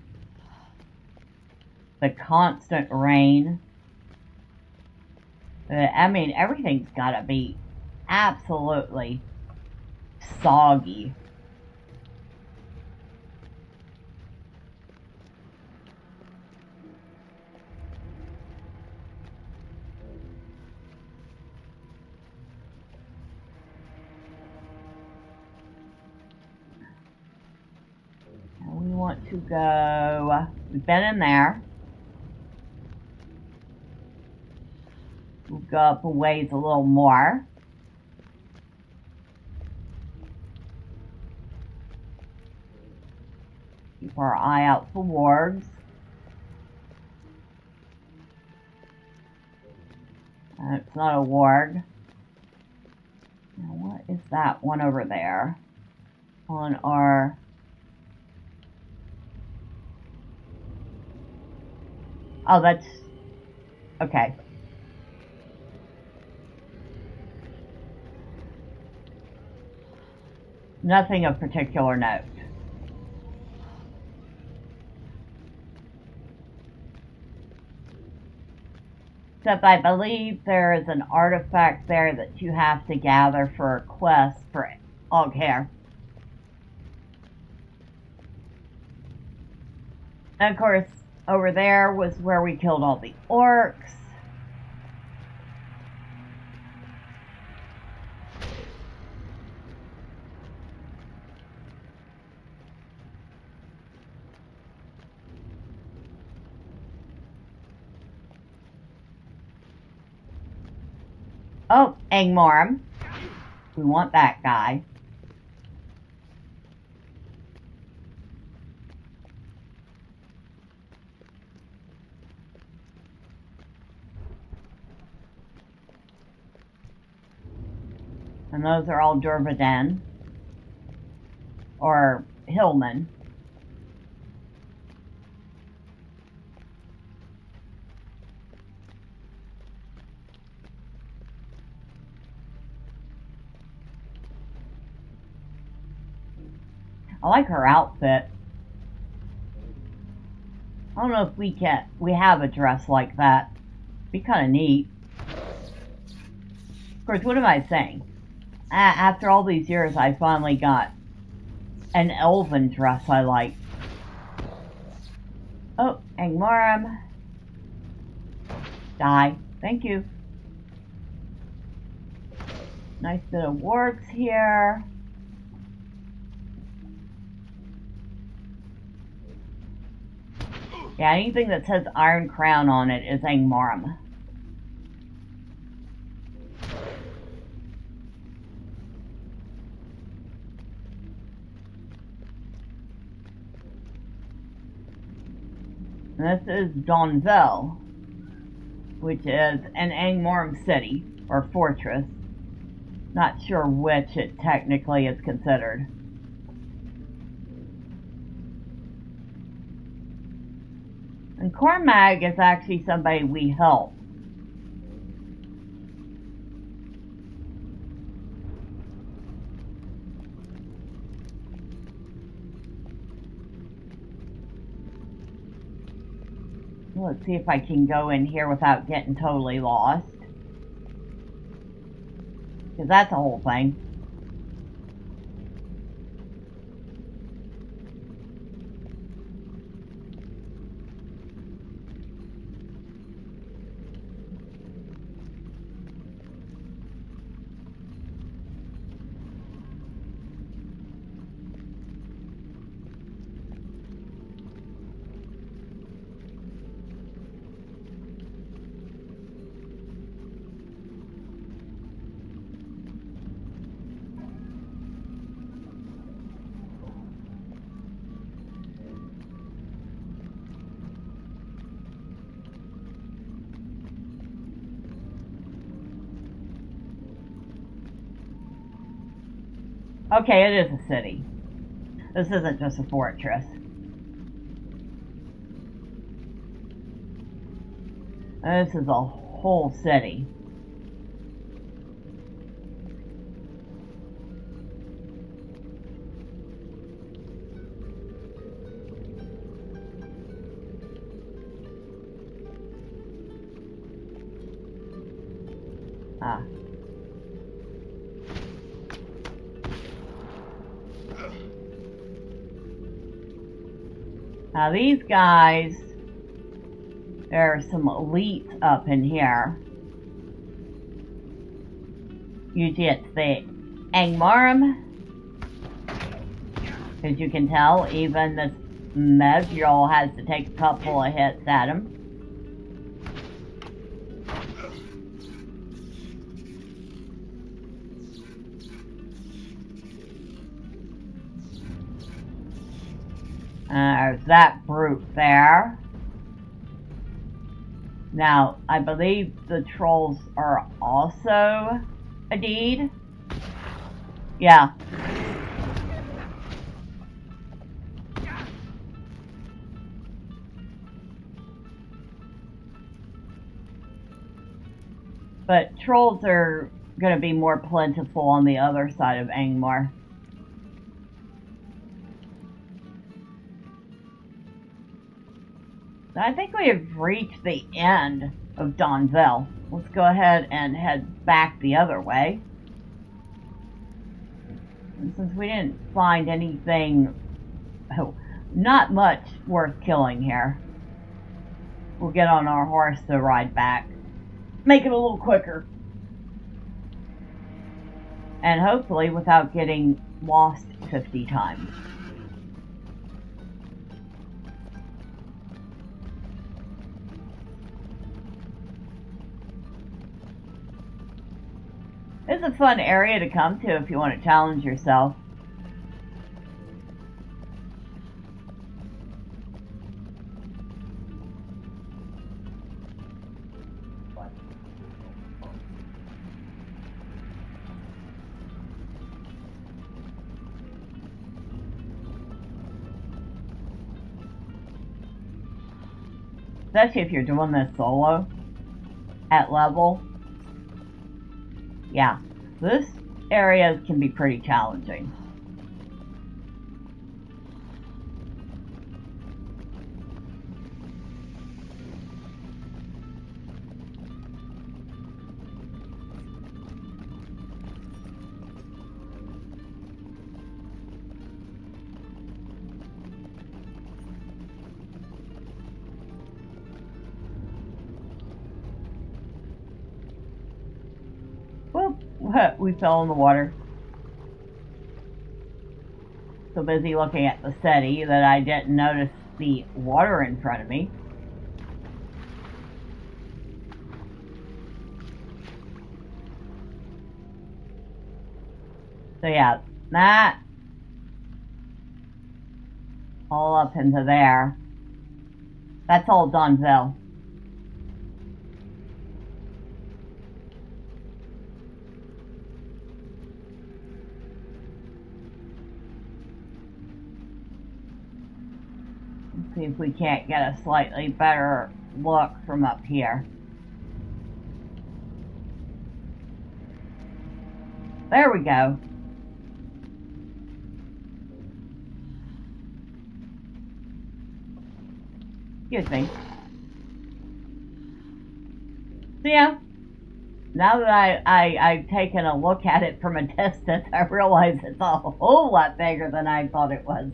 A: the constant rain, I mean, everything's gotta be absolutely soggy. And we want to go, we've been in there. We'll go up a ways a little more. Keep our eye out for wargs. It's not a warg. Now what is that one over there? On our... Oh, that's... Okay. Nothing of particular note. Except I believe there is an artifact there that you have to gather for a quest for Oghair. And of course, over there was where we killed all the orcs. Oh, Angmarim. We want that guy. And those are all Durvaden. Or Hillmen. I like her outfit. I don't know if we have a dress like that. Be kind of neat. Of course, what am I saying? After all these years, I finally got an elven dress I like. Oh, Angmarim. Die. Thank you. Nice bit of wargs here. Yeah, anything that says Iron Crown on it is Angmarim. And this is Donville, which is an Angmarim city, or fortress. Not sure which it technically is considered. And Cormag is actually somebody we help. Let's see if I can go in here without getting totally lost. Because that's the whole thing. Okay, it is a city. This isn't just a fortress. This is a whole city. Ah. Now these guys, there are some elites up in here. Usually it's the Angmarim. As you can tell, even this Medrielle has to take a couple of hits at him. There's that brute there. Now, I believe the trolls are also a deed. Yeah. But trolls are going to be more plentiful on the other side of Angmar. I think we have reached the end of Donville. Let's go ahead and head back the other way. And since we didn't find anything, not much worth killing here, we'll get on our horse to ride back. Make it a little quicker. And hopefully without getting lost 50 times. It's a fun area to come to if you want to challenge yourself. Especially if you're doing this solo at level. Yeah, this area can be pretty challenging. Whoop, we fell in the water. So busy looking at the city that I didn't notice the water in front of me. So yeah, that all up into there. That's all Dunville. Let's see if we can't get a slightly better look from up here. There we go. Excuse me. So yeah, now that I've taken a look at it from a distance, I realize it's a whole lot bigger than I thought it was.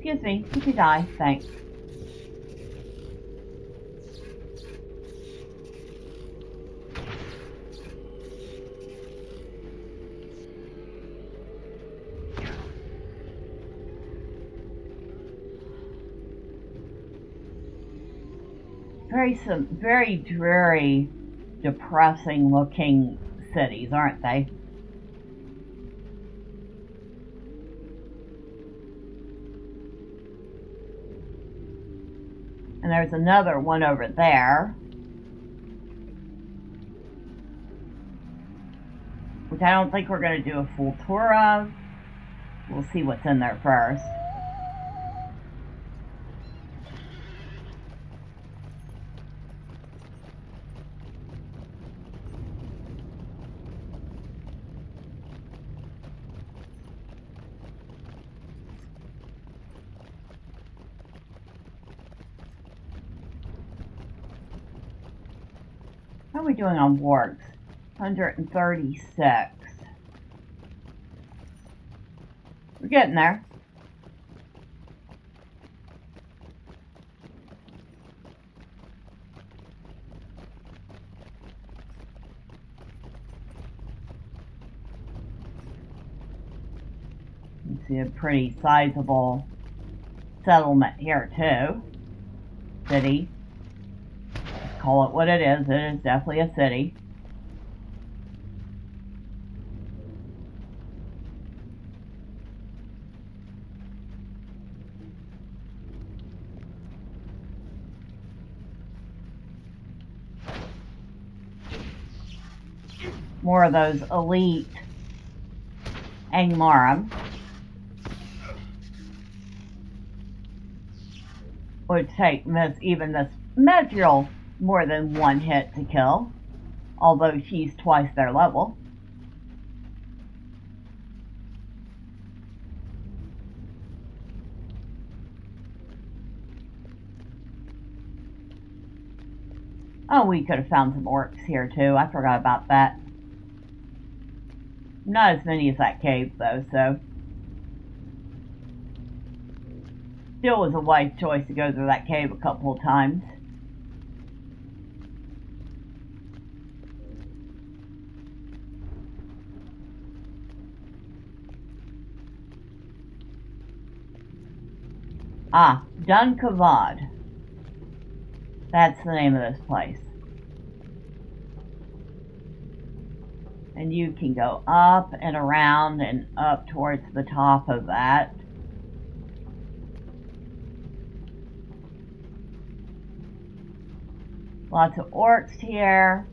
A: Excuse me, could you die? Thanks. Very dreary, depressing looking cities, aren't they? And there's another one over there, which I don't think we're going to do a full tour of. We'll see what's in there first. How are we doing on wargs? 136. We're getting there. You see a pretty sizable settlement here too. City. Call it what it is. It is definitely a city. More of those elite Angmarim. Would take even this Medrielle more than one hit to kill, although she's twice their level. Oh, we could have found some orcs here too. I forgot about that. Not as many as that cave though, so still was a wise choice to go through that cave a couple of times. Ah, Dun Kavad. That's the name of this place. And you can go up and around and up towards the top of that. Lots of orcs here.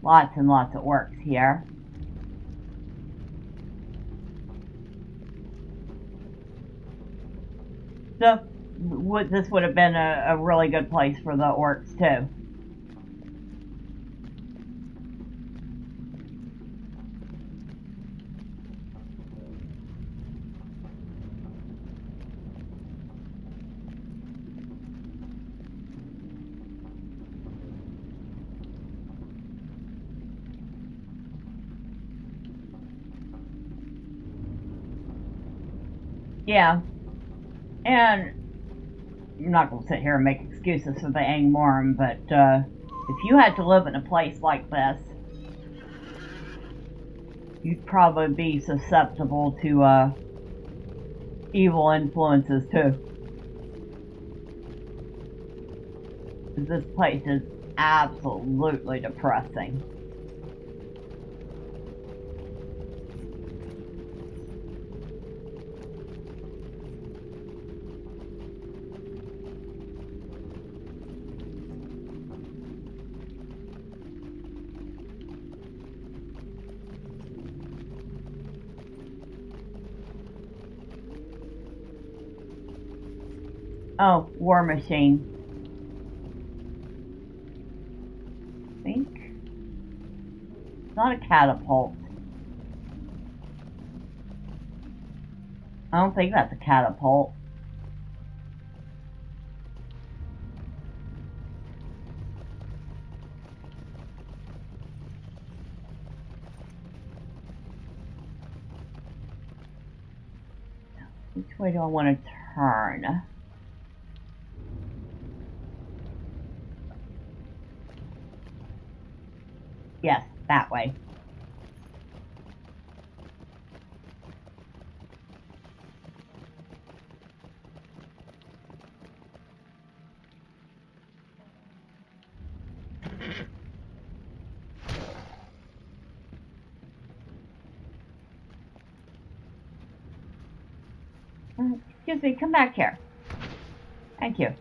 A: Lots and lots of orcs here. So this would have been a really good place for the orcs too. Yeah, and I'm not going to sit here and make excuses for the Angmarim, but if you had to live in a place like this, you'd probably be susceptible to evil influences too. This place is absolutely depressing. Oh, war machine. I think it's not a catapult. I don't think that's a catapult. Which way do I want to turn? Yes, that way. Excuse me, come back here. Thank you.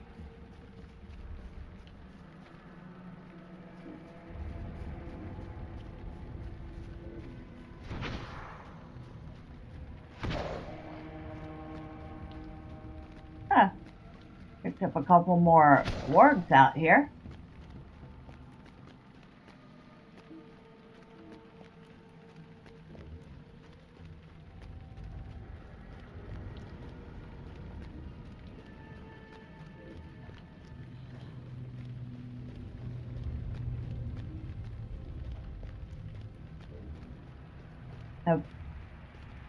A: Huh. Picked up a couple more wargs out here.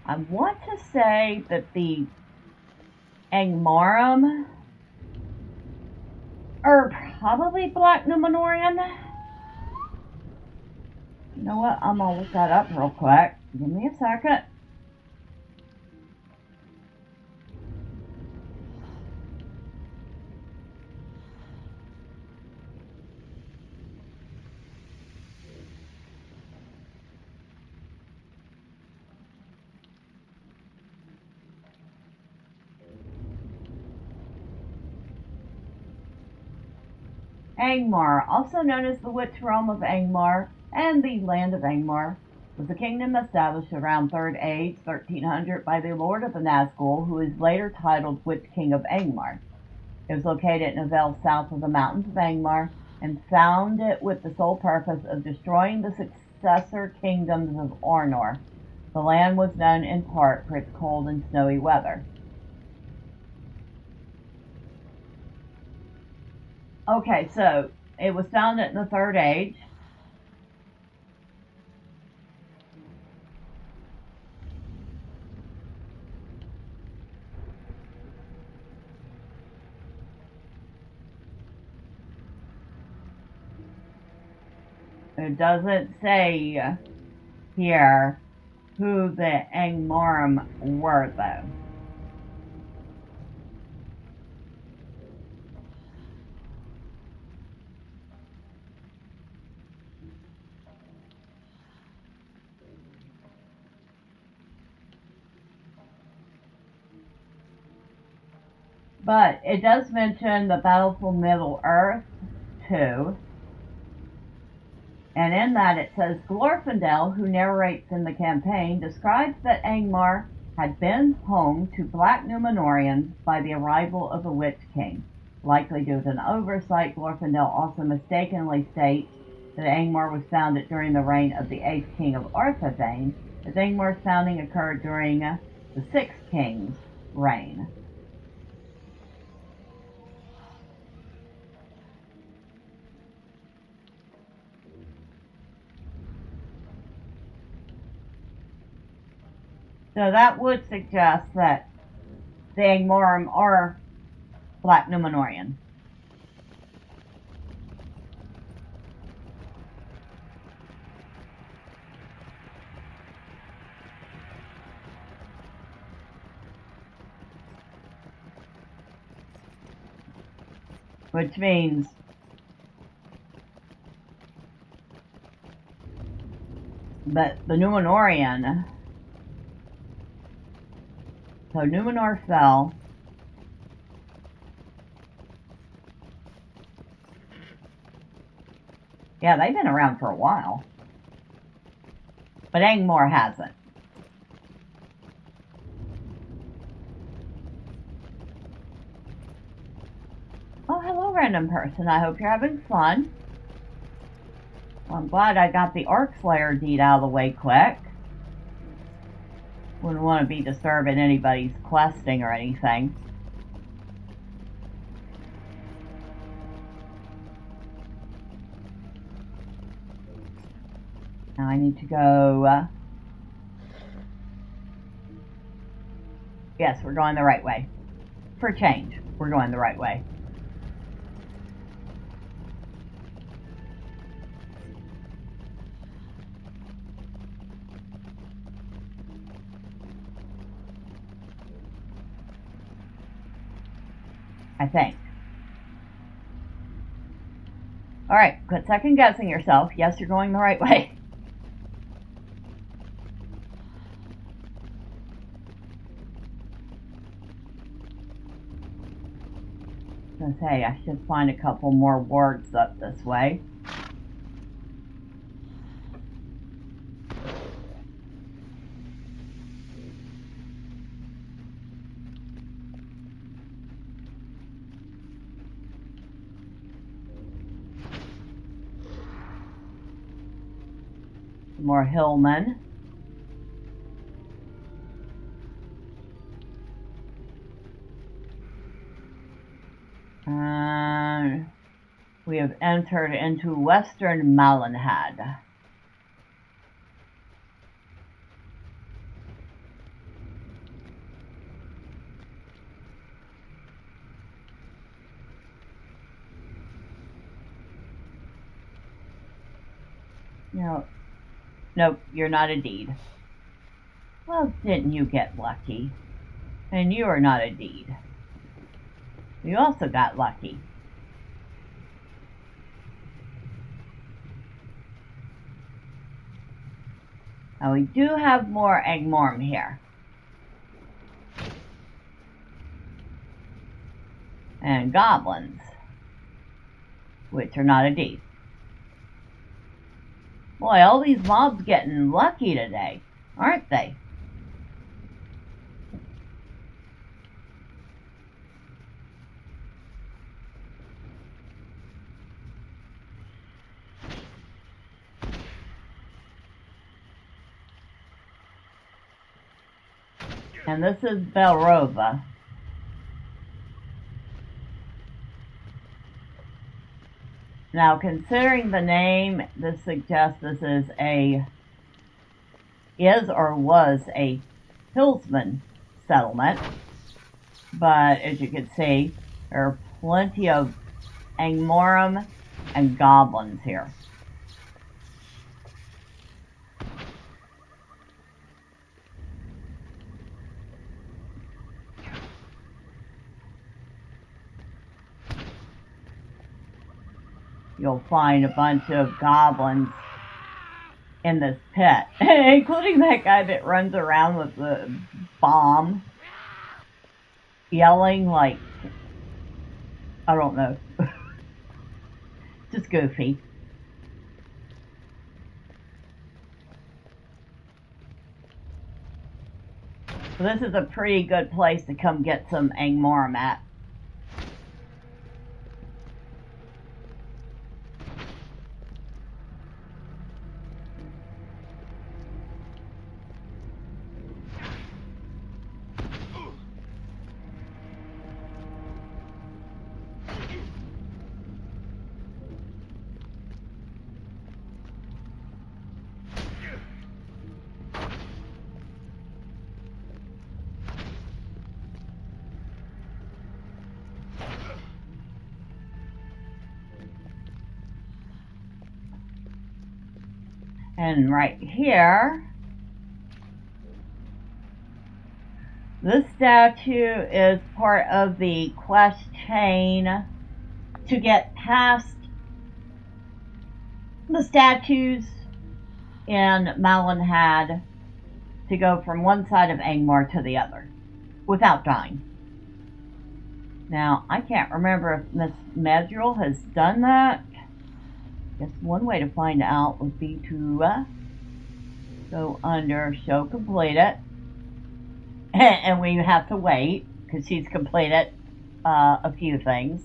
A: I want to say that the Angmarim are probably Black Numenorean. You know what? I'm gonna look that up real quick. Give me a second. Angmar, also known as the Witch Realm of Angmar and the Land of Angmar, was a kingdom established around 3rd Age, 1300, by the Lord of the Nazgul, who is later titled Witch King of Angmar. It was located in a vale south of the mountains of Angmar, and founded with the sole purpose of destroying the successor kingdoms of Ornor. The land was known in part for its cold and snowy weather. Okay, so it was founded in the 3rd Age. It doesn't say here who the Angmarim were, though. But it does mention the Battle for Middle-earth, too. And in that it says, Glorfindel, who narrates in the campaign, describes that Angmar had been home to black Númenóreans by the arrival of the Witch King. Likely due to an oversight, Glorfindel also mistakenly states that Angmar was founded during the reign of the 8th king of Arthedain, as Angmar's founding occurred during the 6th king's reign. So that would suggest that the Angmarim are black Númenórean. Which means that the Númenórean, so Númenor fell, yeah, they've been around for a while, but Angmar hasn't. Oh, hello, random person. I hope you're having fun. Well, I'm glad I got the Arc Slayer deed out of the way quick. Wouldn't want to be disturbing anybody's questing or anything. Now I need to go... Yes, we're going the right way. For a change, we're going the right way. I think. Alright, quit second guessing yourself. Yes, you're going the right way. I was gonna say, I should find a couple more wards up this way. More hillmen. We have entered into Western Malinhad. No. Nope, you're not a deed. Well, didn't you get lucky? And you are not a deed. You also got lucky. Now we do have more Angmarim here. And goblins, which are not a deed. Boy, all these mobs getting lucky today, aren't they? And this is Belrova. Now, considering the name, this suggests this is or was a hillsman settlement. But as you can see, there are plenty of Angmarim and goblins here. you'll find a bunch of goblins in this pit, including that guy that runs around with the bomb, yelling like, I don't know, just goofy. So this is a pretty good place to come get some Angmarim at. And right here, this statue is part of the quest chain to get past the statues in Malinhad to go from one side of Angmar to the other without dying. Now, I can't remember if Miss Medrielle has done that. I guess one way to find out would be to go under Show Completed. And we have to wait because she's completed a few things.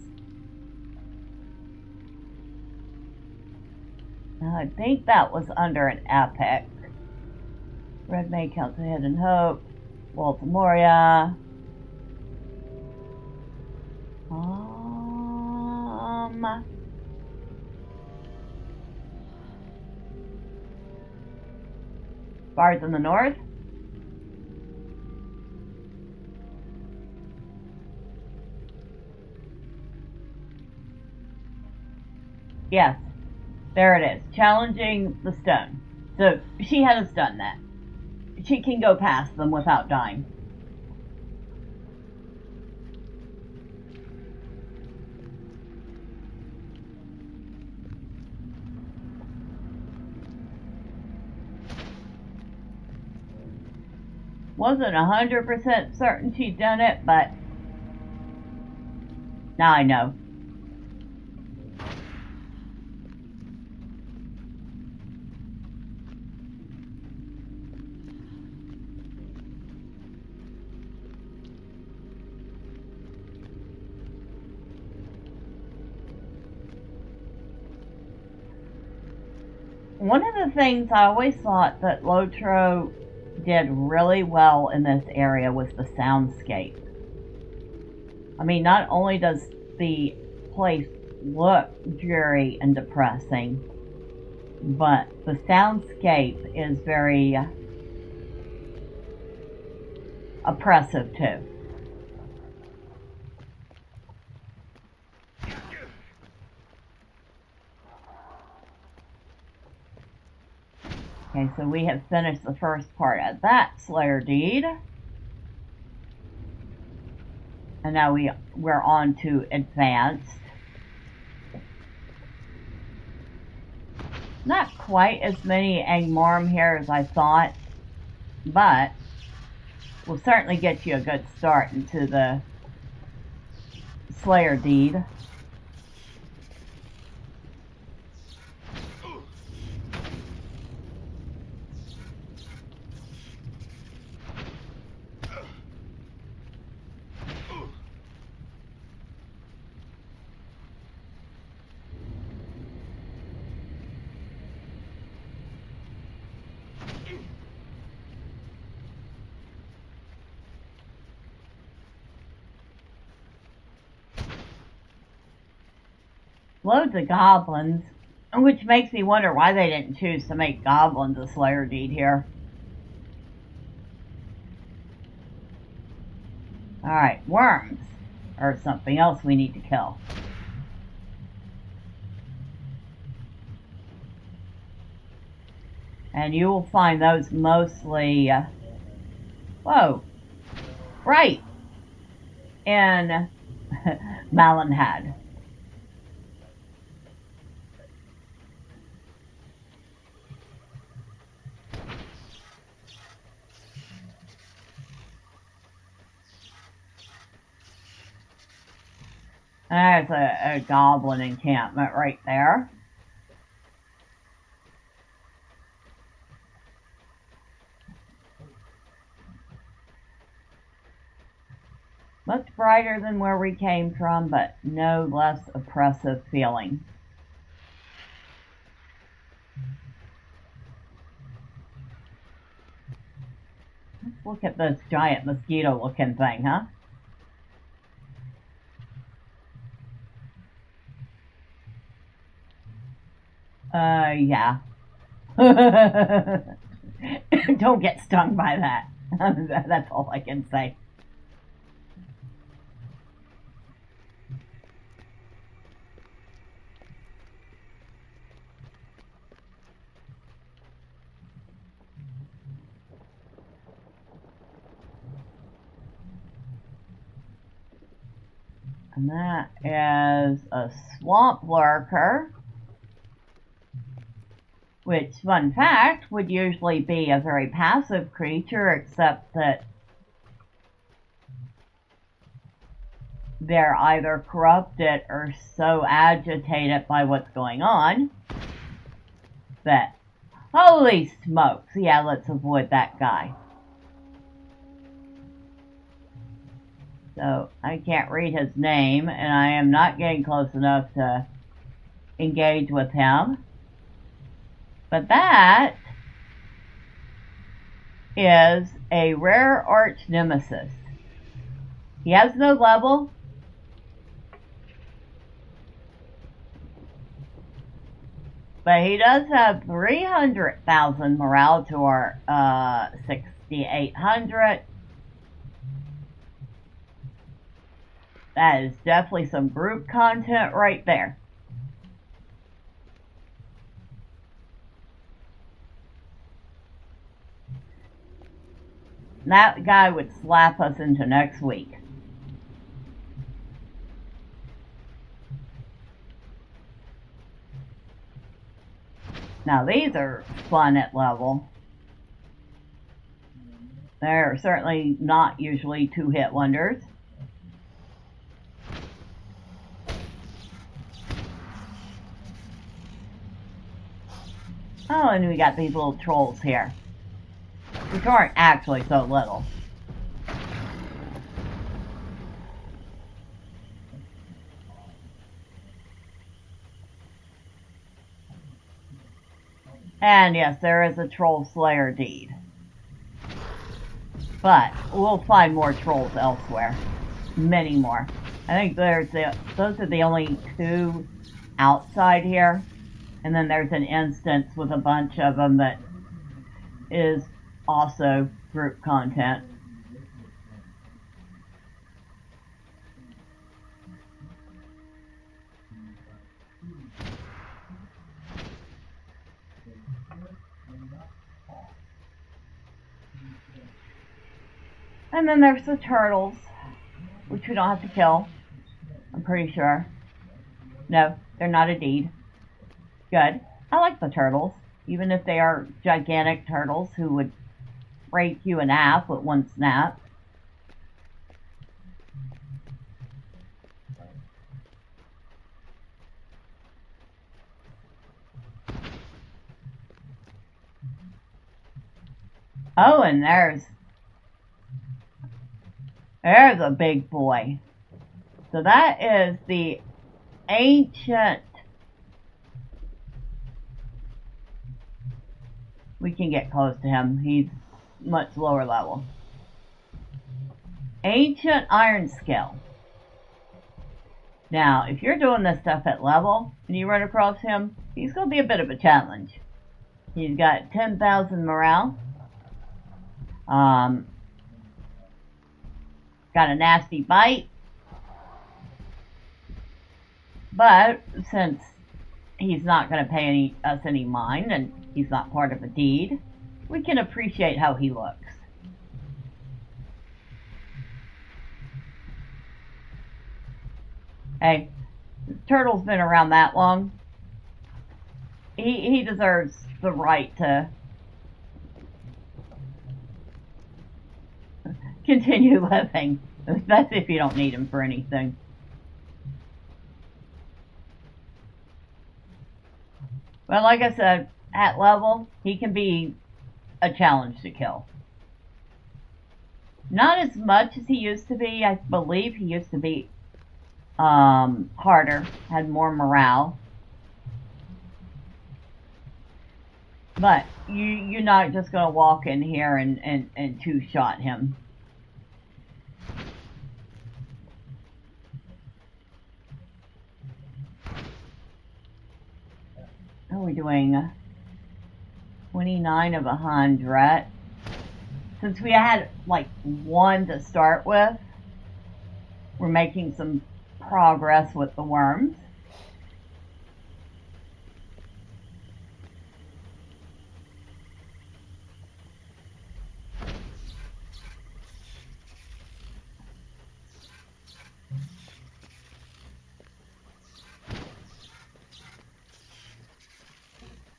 A: I think that was under an epic. Red Maid counts ahead in hope. Wall to Moria. Bars in the north. Yes, there it is. Challenging the stone. So she has done that. She can go past them without dying. Wasn't 100% certain she'd done it, but now I know. One of the things I always thought that LOTRO did really well in this area was the soundscape. I mean, not only does the place look dreary and depressing, but the soundscape is very oppressive too. Okay, so we have finished the first part of that Slayer deed. And now we're on to advanced. Not quite as many Angmarim here as I thought, but will certainly get you a good start into the Slayer deed. Loads of goblins, which makes me wonder why they didn't choose to make goblins a Slayer deed here. Alright, worms are something else we need to kill. And you will find those mostly, whoa, right, in Malinhad. There's a goblin encampment right there. Much brighter than where we came from, but no less oppressive feeling. Let's look at this giant mosquito-looking thing, huh? Yeah. Don't get stung by that. That's all I can say. And that is a swamp lurker, which, fun fact, would usually be a very passive creature, except that they're either corrupted or so agitated by what's going on that, holy smokes, yeah, let's avoid that guy. So I can't read his name, and I am not getting close enough to engage with him. But that is a rare arch nemesis. He has no level. But he does have 300,000 morale to our 6,800. That is definitely some group content right there. That guy would slap us into next week. Now these are fun at level. They're certainly not usually two-hit wonders. Oh, and we got these little trolls here, which aren't actually so little. And yes, there is a troll slayer deed. But we'll find more trolls elsewhere. Many more. I think those are the only two outside here. And then there's an instance with a bunch of them that is also group content. And then there's the turtles, which we don't have to kill, I'm pretty sure. No, they're not a deed. Good. I like the turtles, even if they are gigantic turtles who would break you in half with one snap. Oh, and there's a big boy. So that is the ancient. We can get close to him. He's much lower level. Ancient Iron Skill. Now, if you're doing this stuff at level and you run across him, he's going to be a bit of a challenge. He's got 10,000 morale. Got a nasty bite. But since he's not going to pay us any mind, and he's not part of a deed, we can appreciate how he looks. Hey, the turtle's been around that long. He deserves the right to continue living. That's if you don't need him for anything. But like I said, at level, he can be a challenge to kill. Not as much as he used to be. I believe he used to be harder, had more morale. But you're not just going to walk in here and two-shot him. Oh, we're doing 29 of 100. Since we had like 1 to start with, we're making some progress with the worms.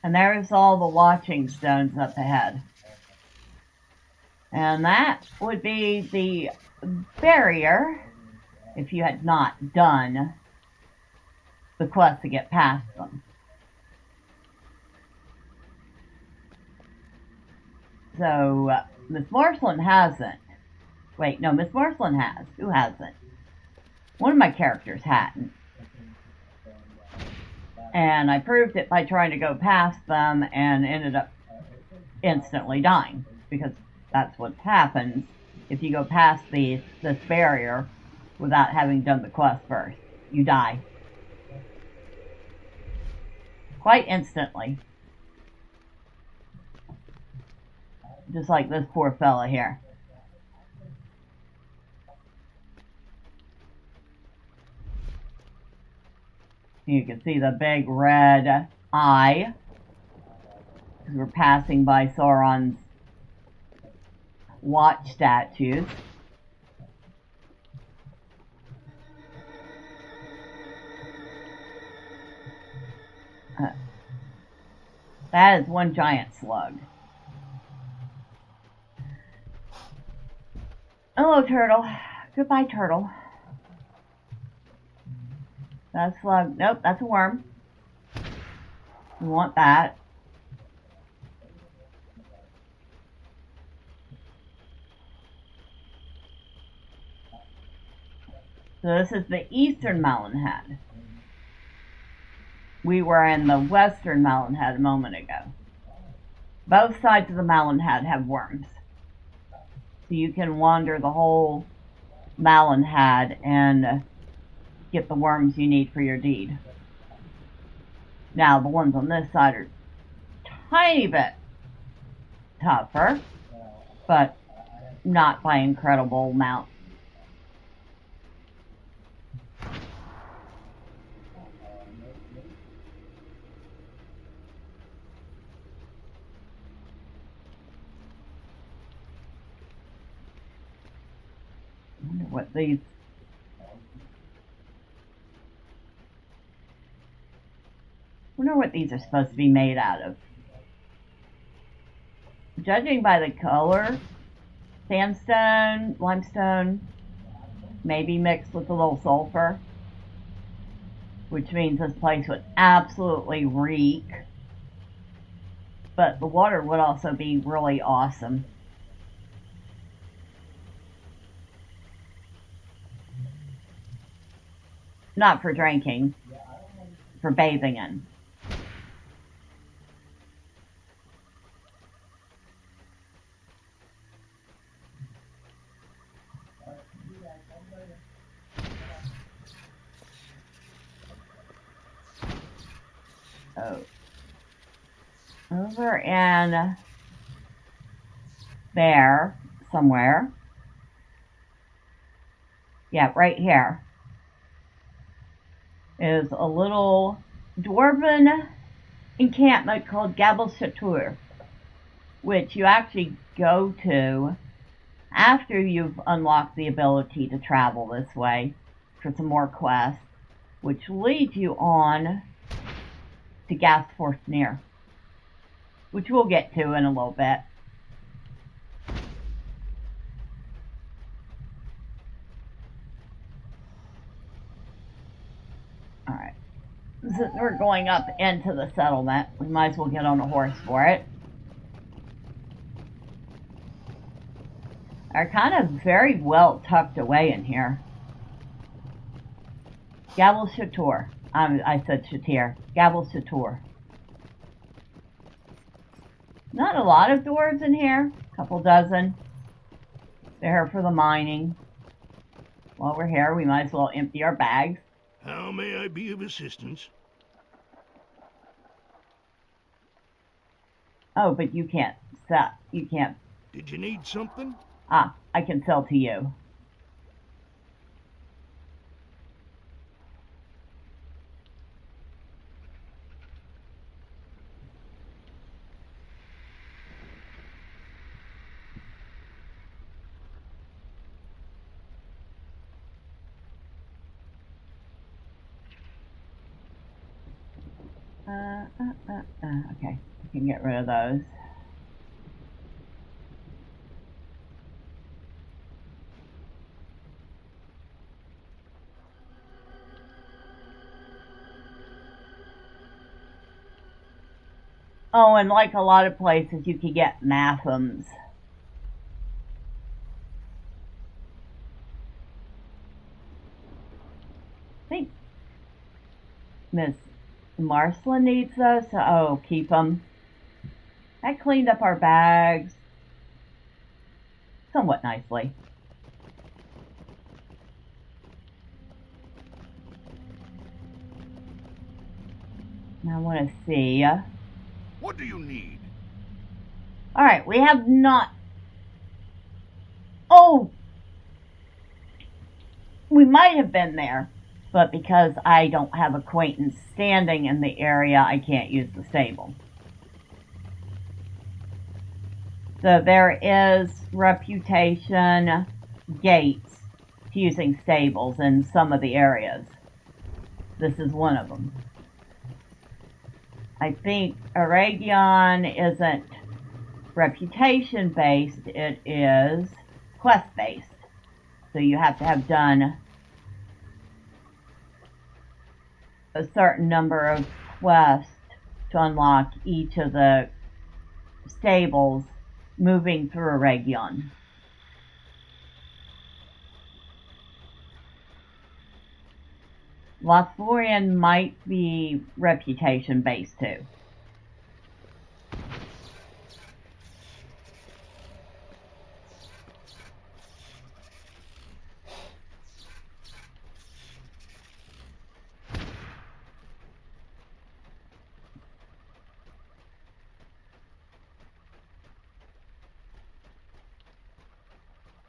A: And there's all the watching stones up ahead. And that would be the barrier if you had not done the quest to get past them. So, Miss Marceline hasn't. Wait, no, Miss Marceline has. Who hasn't? One of my characters hadn't. And I proved it by trying to go past them and ended up instantly dying. Because that's what happens if you go past this barrier without having done the quest first. You die. Quite instantly. Just like this poor fella here. You can see the big red eye. Because we're passing by Sauron's watch statues. That is one giant slug. Hello, turtle. Goodbye, turtle. That's a slug. Nope, that's a worm. We want that. So this is the eastern Mountainhead. We were in the western Mountainhead a moment ago. Both sides of the Mountainhead have worms. So you can wander the whole Mountainhead and get the worms you need for your deed. Now, the ones on this side are tiny bit tougher, but not by incredible amount. I wonder what these... I wonder what these are supposed to be made out of. Judging by the color, sandstone, limestone, maybe mixed with a little sulfur, which means this place would absolutely reek. But the water would also be really awesome. Not for drinking, for bathing in. Oh. Over in there somewhere. Yeah, right here is a little dwarven encampment called Gabel Chatur, which you actually go to after you've unlocked the ability to travel this way for some more quests, which leads you on to Gasforthnear, which we'll get to in a little bit. Since we're going up into the settlement, we might as well get on a horse for it. Are kind of very well tucked away in here. Gavel Shator. I said Shatir. Gavel Shator. Not a lot of dwarves in here. A couple dozen. They're here for the mining. While we're here, we might as well empty our bags.
D: How may I be of assistance?
A: Oh, but you can't sell. You can't.
D: Did you need something?
A: Ah, I can sell to you. Okay, we can get rid of those. Oh, and like a lot of places, you can get mathams. I think Miss Marceline needs those. Oh, keep them. I cleaned up our bags somewhat nicely. Now I want to see.
D: What do you need?
A: Alright, we have not... Oh! We might have been there, but because I don't have acquaintance standing in the area, I can't use the stable. So there is reputation gates to using stables in some of the areas. This is one of them. I think Aragion isn't reputation based, it is quest based. So you have to have done a certain number of quests to unlock each of the stables moving through Aragion. Lothlorien might be reputation based too.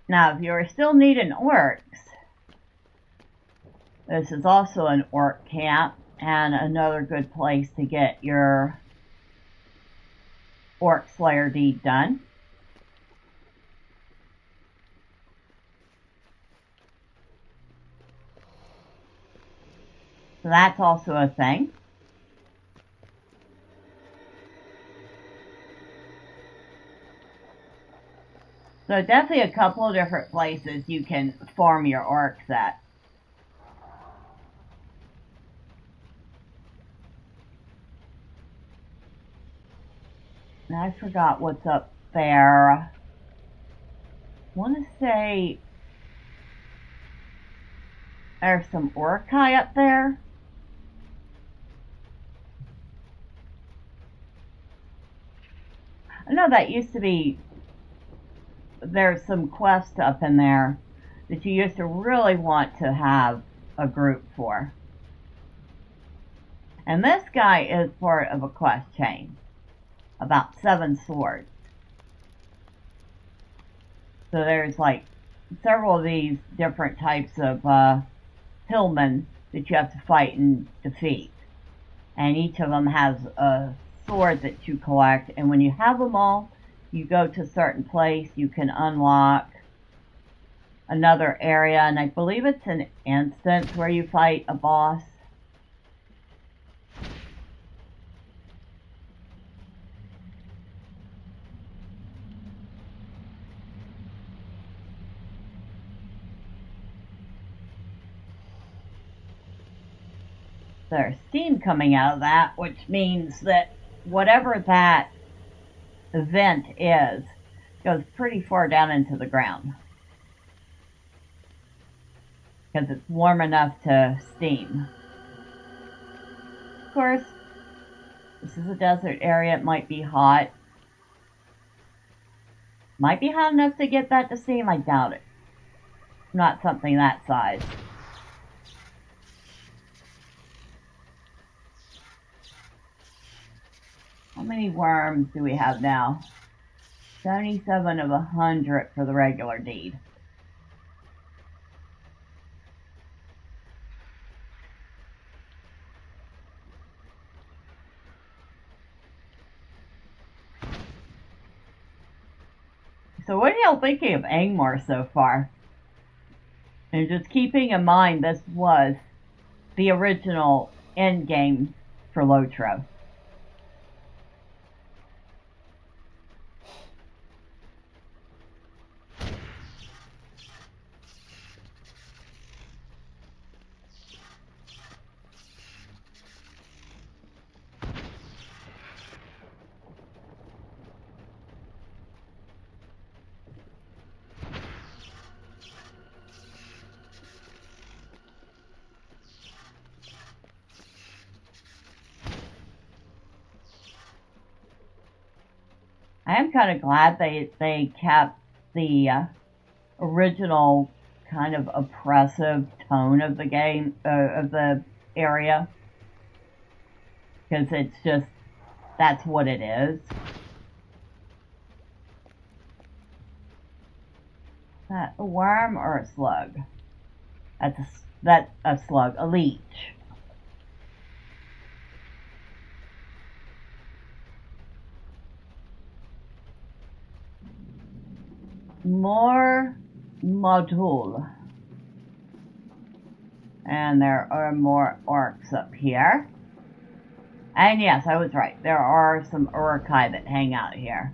A: Now, if you're still needing orcs, this is also an orc camp and another good place to get your orc slayer deed done. So that's also a thing. So definitely a couple of different places you can farm your orcs at. Now I forgot what's up there. I want to say there's some orcai up there. I know that used to be, there's some quests up in there that you used to really want to have a group for. And this guy is part of a quest chain. About 7 swords. So there's like several of these different types of hillmen that you have to fight and defeat. And each of them has a sword that you collect. And when you have them all, you go to a certain place, you can unlock another area. And I believe it's an instance where you fight a boss. There's steam coming out of that, which means that whatever that vent is goes pretty far down into the ground. Because it's warm enough to steam. Of course, this is a desert area, it might be hot. Might be hot enough to get that to steam, I doubt it. Not something that size. How many worms do we have now? 77 of 100 for the regular deed. So what are y'all thinking of Angmar so far? And just keeping in mind this was the original endgame for LOTRO. I am kind of glad they kept the original kind of oppressive tone of the game, of the area. Because it's just, that's what it is. Is that a worm or a slug? That's a slug, a leech. More module. And there are more orcs up here. And yes, I was right. There are some Urukai that hang out here.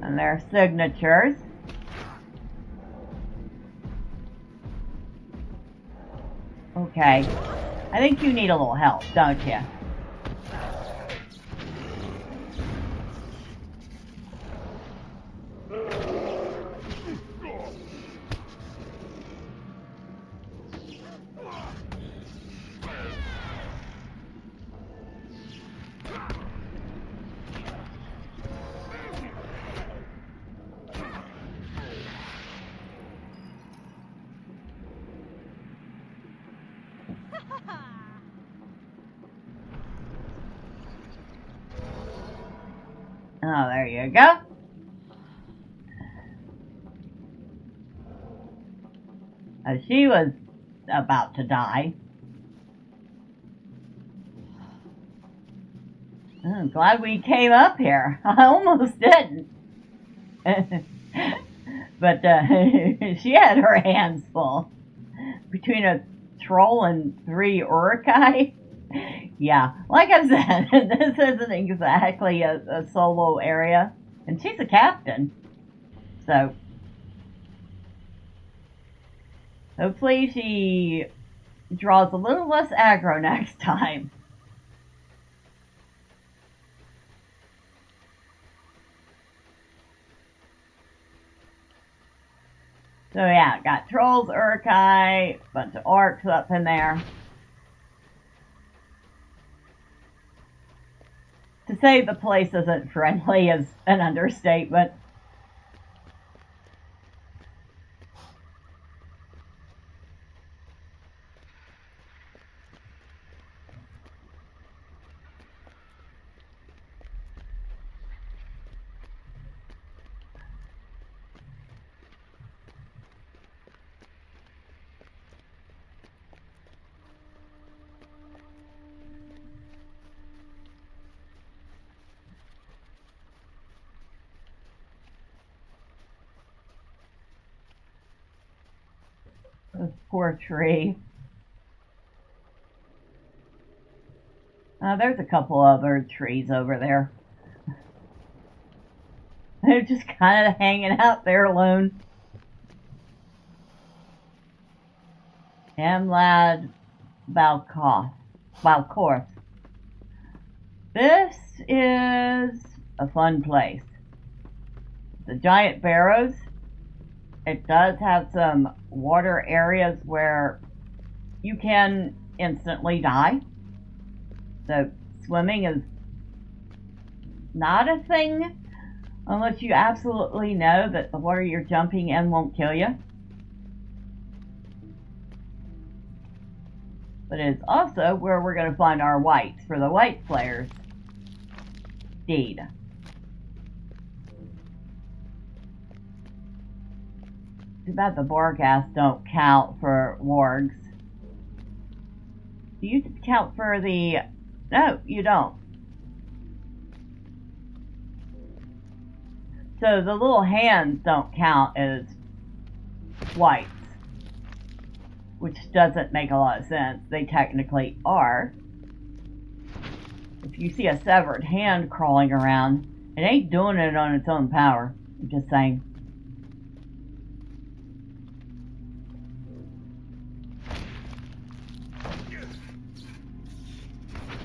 A: And their signatures. Okay. I think you need a little help, don't you? Oh, there you go. She was about to die. I'm glad we came up here. I almost didn't. But she had her hands full. Between a troll and 3 Urukai. Yeah, like I said, this isn't exactly a solo area. And she's a captain. So, hopefully she draws a little less aggro next time. So yeah, got trolls, Urukai, bunch of orcs up in there. To say the place isn't friendly is an understatement. This poor tree. There's a couple other trees over there. They're just kind of hanging out there alone. Lad, Valkorth. This is a fun place. The giant barrows. It does have some water areas where you can instantly die. So swimming is not a thing unless you absolutely know that the water you're jumping in won't kill you. But it's also where we're going to find our whites for the white players' deed. Too bad the Borghast don't count for wargs. Do you count for the... No, you don't. So the little hands don't count as whites, which doesn't make a lot of sense. They technically are. If you see a severed hand crawling around, it ain't doing it on its own power. I'm just saying.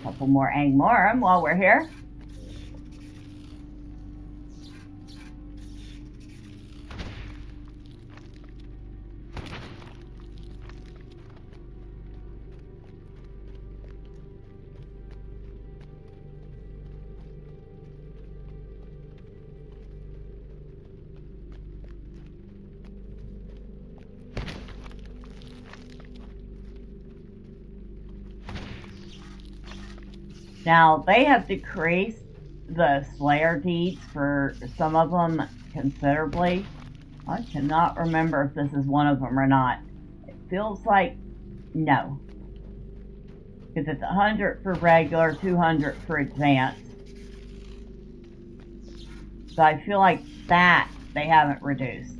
A: Couple more Angmarim while we're here. Now, they have decreased the Slayer deeds for some of them considerably. I cannot remember if this is one of them or not. It feels like no. Because it's 100 for regular, 200 for advanced. So I feel like that they haven't reduced.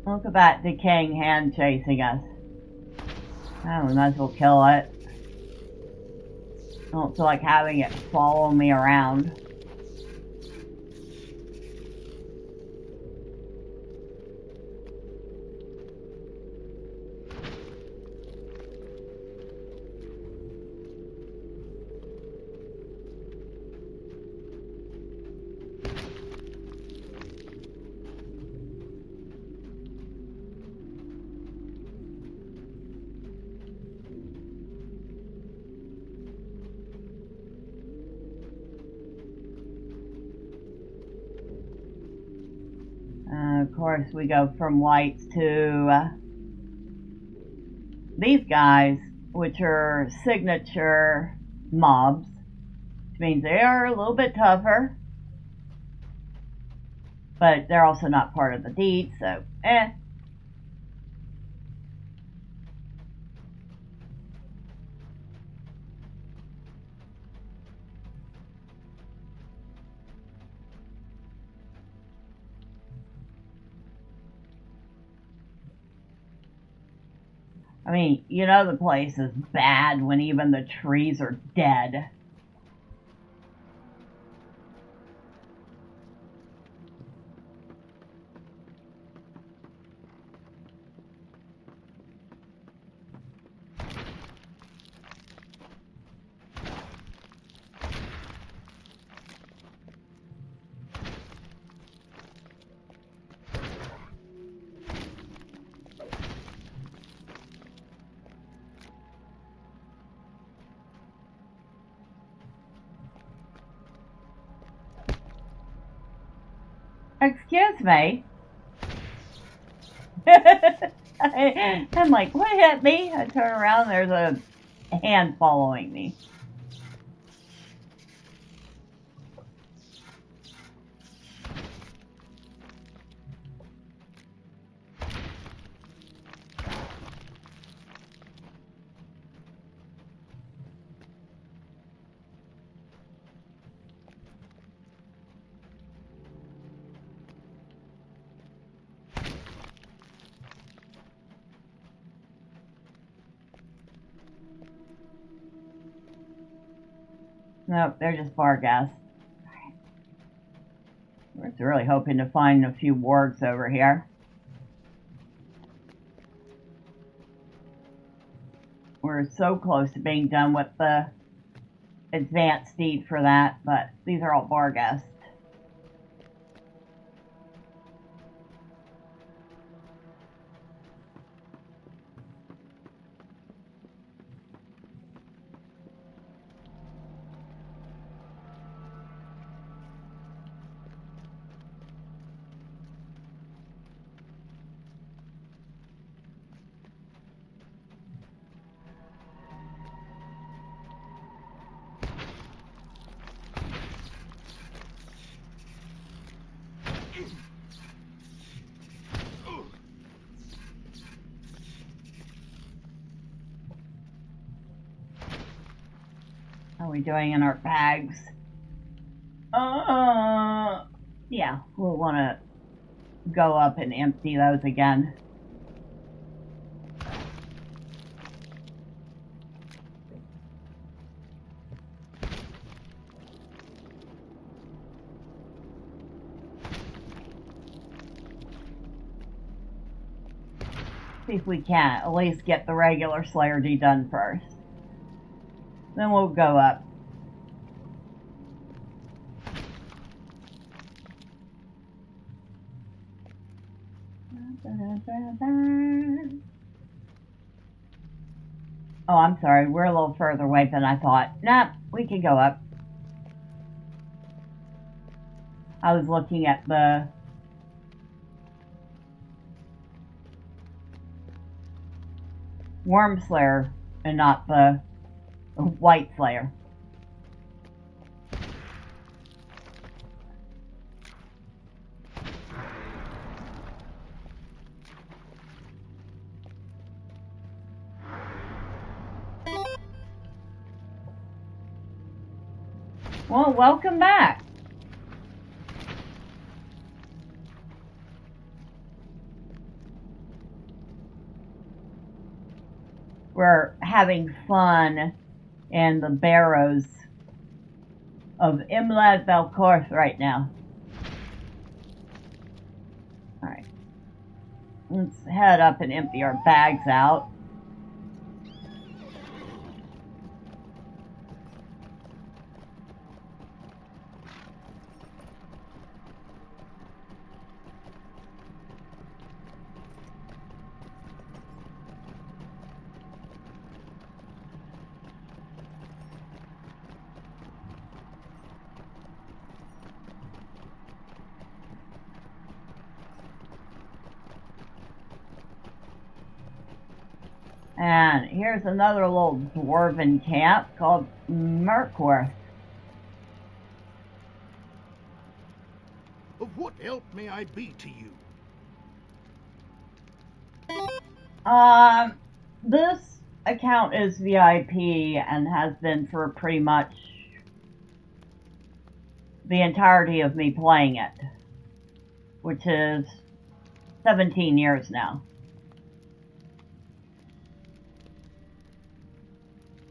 A: Look at that decaying hand chasing us. Oh, we might as well kill it. I don't feel like having it follow me around. Of course, we go from whites to these guys, which are signature mobs, which means they are a little bit tougher, but they're also not part of the deed, so I mean, you know the place is bad when even the trees are dead. Excuse me. I'm like, what hit me? I turn around, there's a hand following me. Nope, they're just bar guests. We're really hoping to find a few wargs over here. We're so close to being done with the advanced deed for that, but these are all bar guests. How are we doing in our bags? Yeah, we'll want to go up and empty those again. See if we can at least get the regular Slayer D done first. Then we'll go up. Oh, I'm sorry. We're a little further away than I thought. Nah, we can go up. I was looking at the Worm Slayer and not the White Slayer. Well, welcome back. We're having fun in the barrows of Imlad Belkorth right now. Alright. Let's head up and empty our bags out. And here's another little dwarven camp called Mirkworth.
D: Of what help may I be to you?
A: This account is VIP and has been for pretty much the entirety of me playing it, which is 17 years now.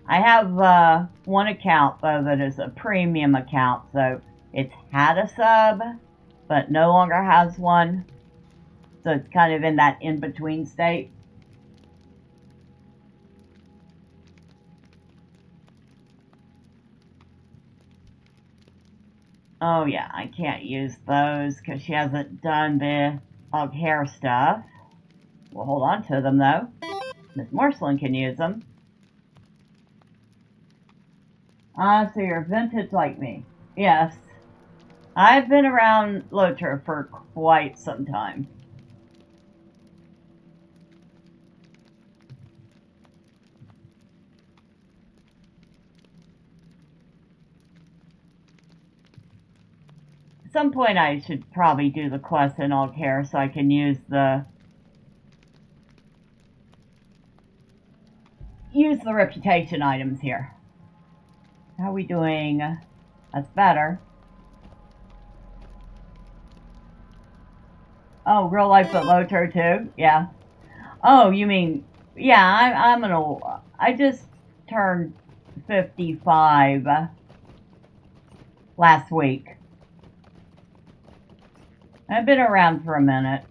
A: I have one account, though, that is a premium account, so it's had a sub, but no longer has one. So it's kind of in that in-between state. Oh yeah, I can't use those because she hasn't done the hair stuff. We'll hold on to them, though. Miss Morslin can use them. Ah, so you're vintage like me. Yes. I've been around LOTRO for quite some time. At some point I should probably do the quest in all care so I can use the reputation items here. How are we doing? That's better. Oh, real life at LOTRO too? Yeah. Oh, you mean, yeah, I just turned 55 last week. I've been around for a minute.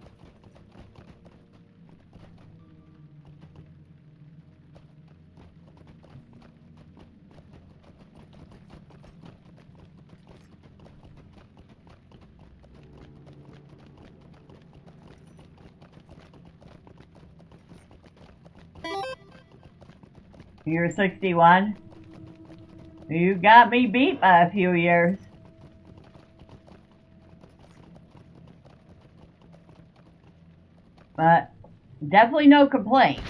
A: You're 61? You got me beat by a few years. But definitely no complaints.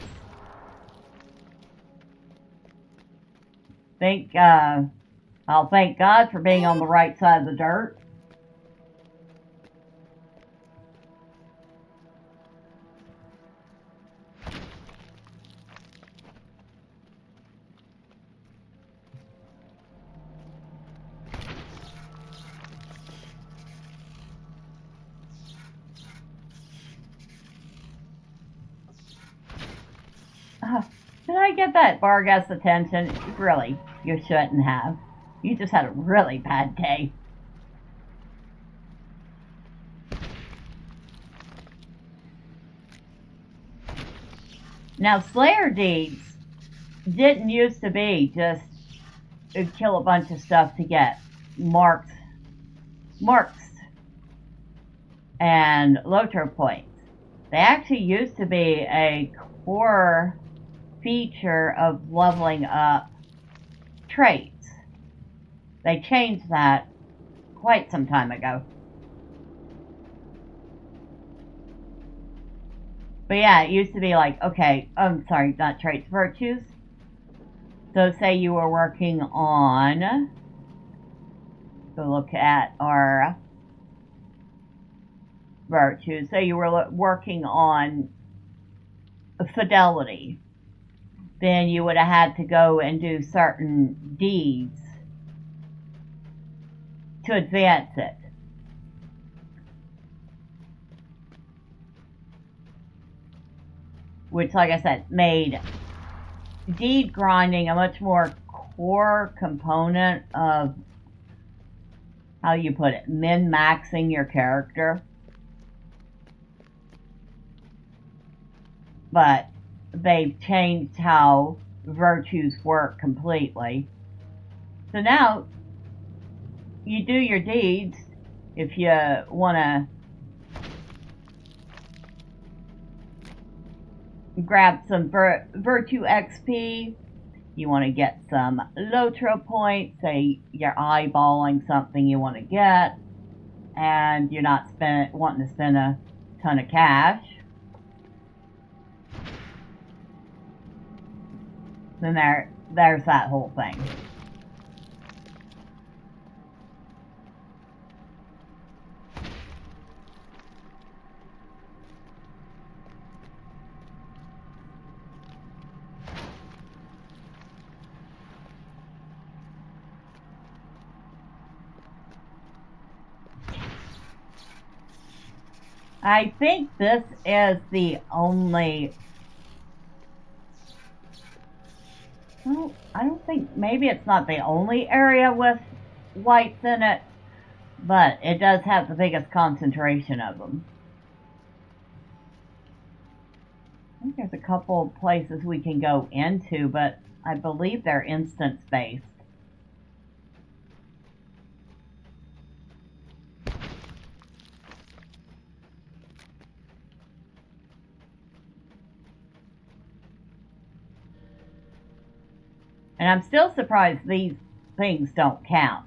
A: I'll thank God for being on the right side of the dirt. Did I get that Barghest's attention? Really, you shouldn't have. You just had a really bad day. Now, Slayer deeds didn't used to be just kill a bunch of stuff to get marks and LOTRO points. They actually used to be a core feature of leveling up traits. They changed that quite some time ago. But yeah, it used to be like, okay, I'm sorry, not traits, virtues. So say you were working on, go look at our virtues. Say you were working on fidelity. Then you would have had to go and do certain deeds to advance it. Which, like I said, made deed grinding a much more core component of, how you put it, min-maxing your character. But they've changed how virtues work completely. So now, you do your deeds if you want to grab some virtue XP, you want to get some LOTRO points, say you're eyeballing something you want to get, and you're not wanting to spend a ton of cash. Then there's that whole thing. I think this is the only... Well, I don't think... Maybe it's not the only area with whites in it, but it does have the biggest concentration of them. I think there's a couple of places we can go into, but I believe they're instance-based. And I'm still surprised these things don't count.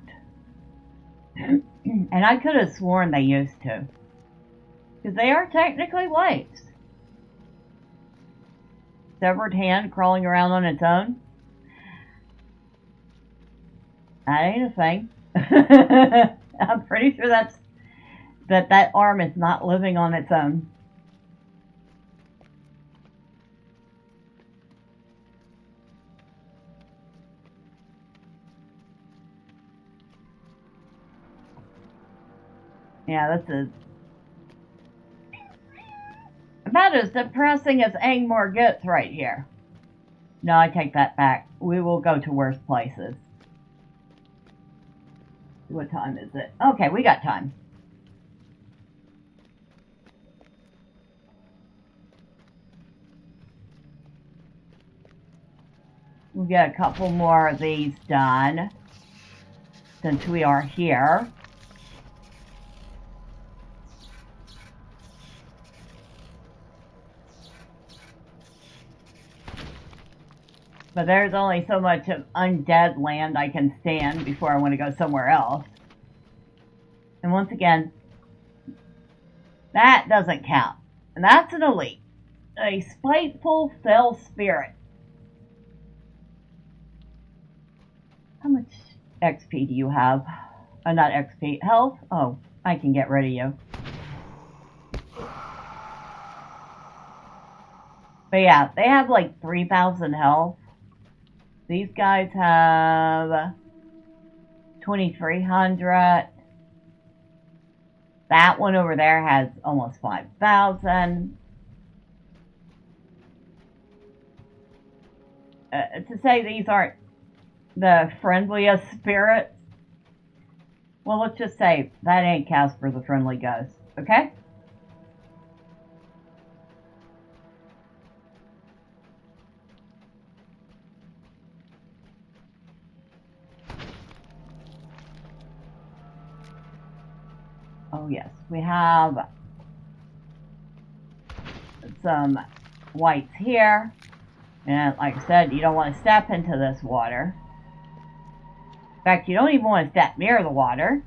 A: And I could have sworn they used to. Because they are technically whites. Severed hand crawling around on its own. That ain't a thing. I'm pretty sure that arm is not living on its own. Yeah, this is about as depressing as Angmar gets right here. No, I take that back. We will go to worse places. What time is it? Okay, we got time. We'll get a couple more of these done since we are here. But there's only so much of undead land I can stand before I want to go somewhere else. And once again, that doesn't count. And that's an elite. A spiteful, fell spirit. How much XP do you have? Not XP. Health? Oh, I can get rid of you. But yeah, they have like 3,000 health. These guys have 2,300. That one over there has almost 5,000. To say these aren't the friendliest spirits, well, let's just say that ain't Casper the Friendly Ghost, okay? Oh yes, we have some whites here, and like I said, you don't want to step into this water. In fact, you don't even want to step near the water.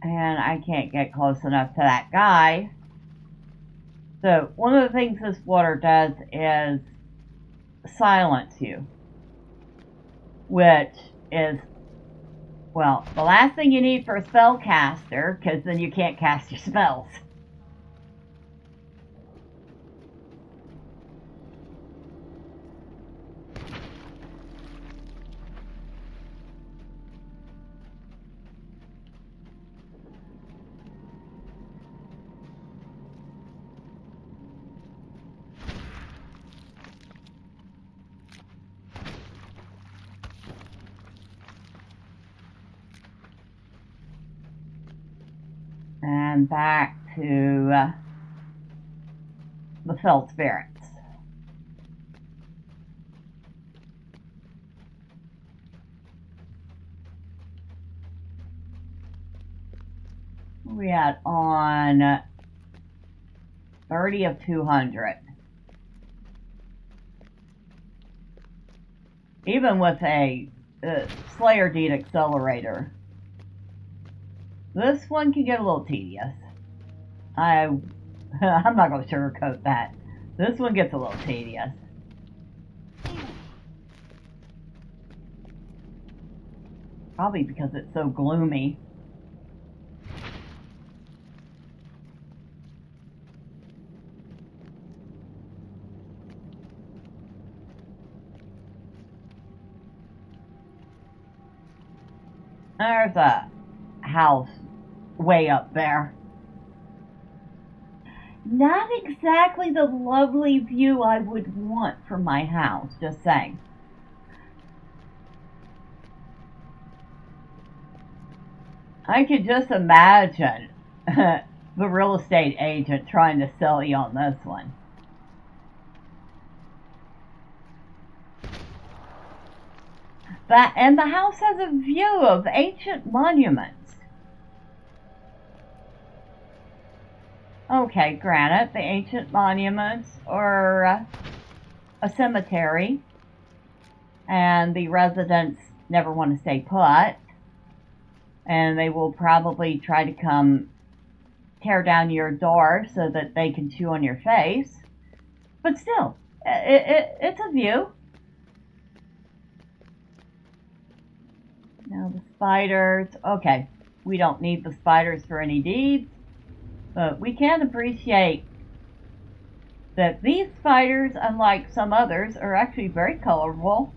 A: And I can't get close enough to that guy. So, one of the things this water does is silence you. Which is, well, the last thing you need for a spellcaster, because then you can't cast your spells. And back to the fell spirits. We had on 30 of 200. Even with a Slayer Deed Accelerator, this one can get a little tedious. I'm not going to sugarcoat that. This one gets a little tedious. Probably because it's so gloomy. There's a house way up there. Not exactly the lovely view I would want from my house, just saying. I could just imagine the real estate agent trying to sell you on this one. And the house has a view of ancient monuments. Okay, granted, the ancient monuments are a cemetery, and the residents never want to stay put, and they will probably try to come tear down your door so that they can chew on your face. But still, it's a view. Now the spiders, okay, we don't need the spiders for any deeds, but we can appreciate that these spiders, unlike some others, are actually very colorful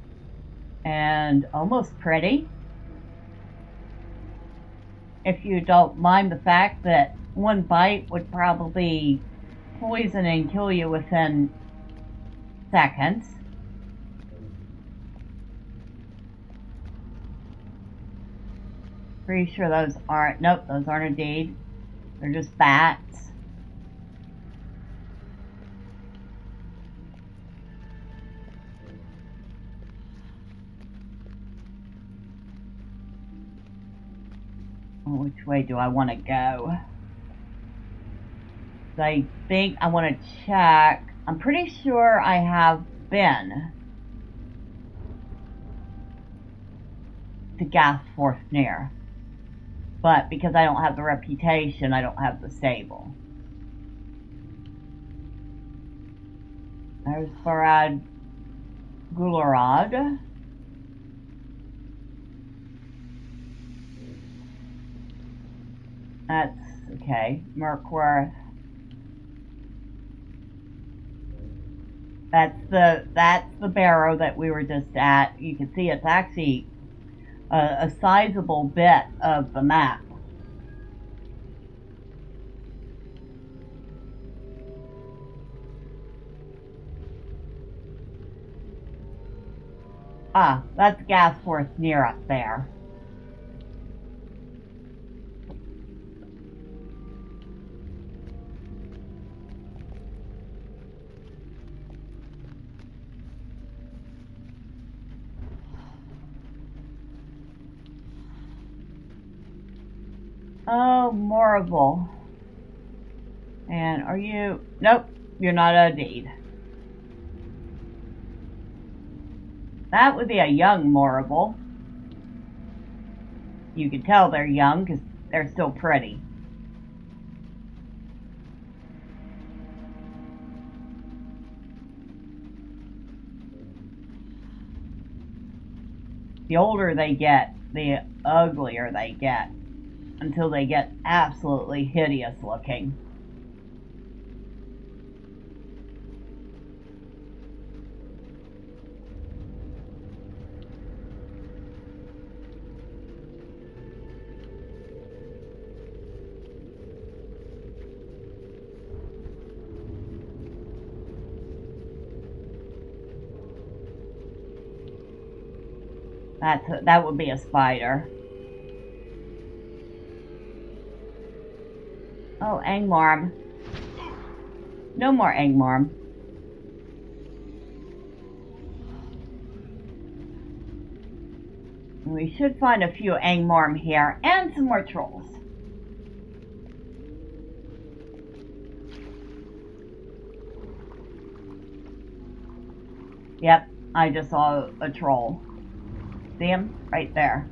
A: and almost pretty. If you don't mind the fact that one bite would probably poison and kill you within seconds. Pretty sure those aren't, nope, those aren't a deed. They're just bats. Which way do I want to go? So I think I want to check. I'm pretty sure I have been to Gasforthnear. But because I don't have the reputation, I don't have the stable. There's Farad Gularad. That's okay. Mirkworth. That's the barrow that we were just at. You can see it's actually a sizable bit of the map. Ah, that's Gasforthnear up there. Oh, Morrible. And are you... Nope, you're not a deed. That would be a young Morrible. You can tell they're young because they're still pretty. The older they get, the uglier they get. Until they get absolutely hideous looking. That would be a spider. Oh, Angmarim. No more Angmarim. We should find a few Angmarim here and some more trolls. Yep, I just saw a troll. See him? Right there.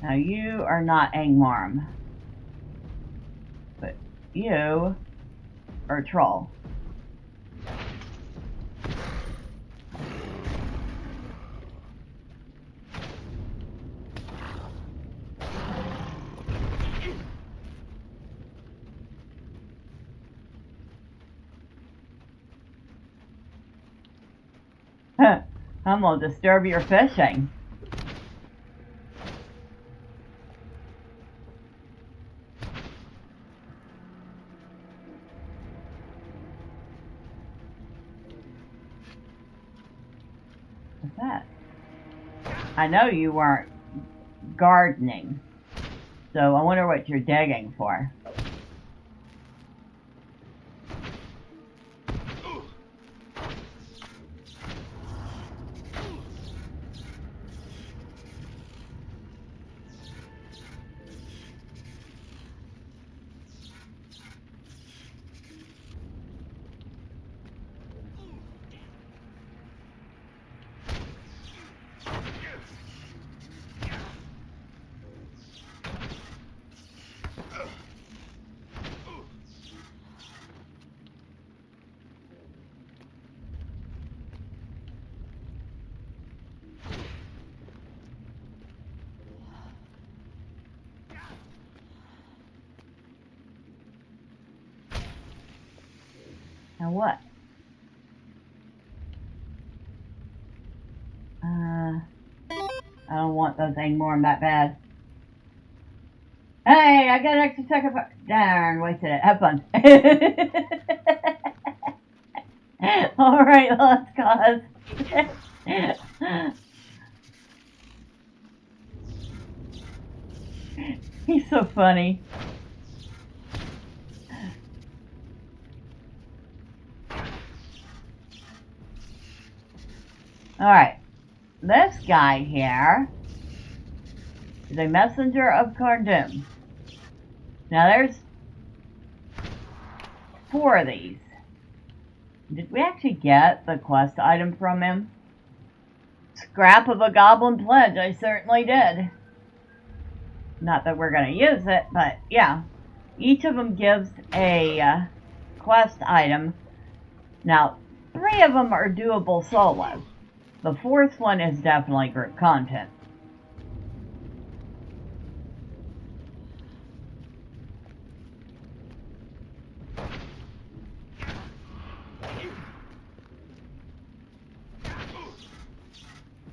A: Now you are not Angmarim, but you are a troll. I'm gonna disturb your fishing. What's that? I know you weren't gardening, so I wonder what you're digging for. Now what? don't want those Angmarim that bad. Hey, I got an extra second. Darn, wasted it. Have fun. Alright, Lost Cause. He's so funny. Alright. This guy here is a messenger of Kardum. Now there's 4 of these. Did we actually get the quest item from him? Scrap of a goblin pledge, I certainly did. Not that we're going to use it, but yeah. Each of them gives a quest item. Now, 3 of them are doable solo. The 4th one is definitely group content.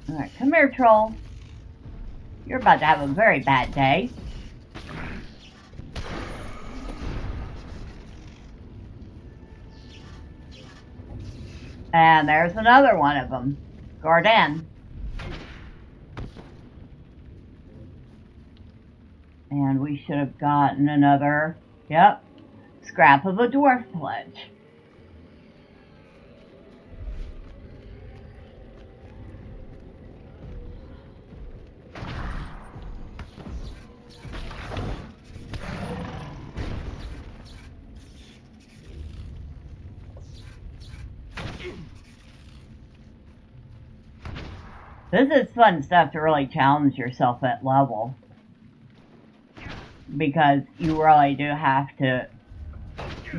A: Alright, come here, troll. You're about to have a very bad day. And there's another one of them. Garden. And we should have gotten another, yep, scrap of a dwarf pledge. This is fun stuff to really challenge yourself at level. Because you really do have to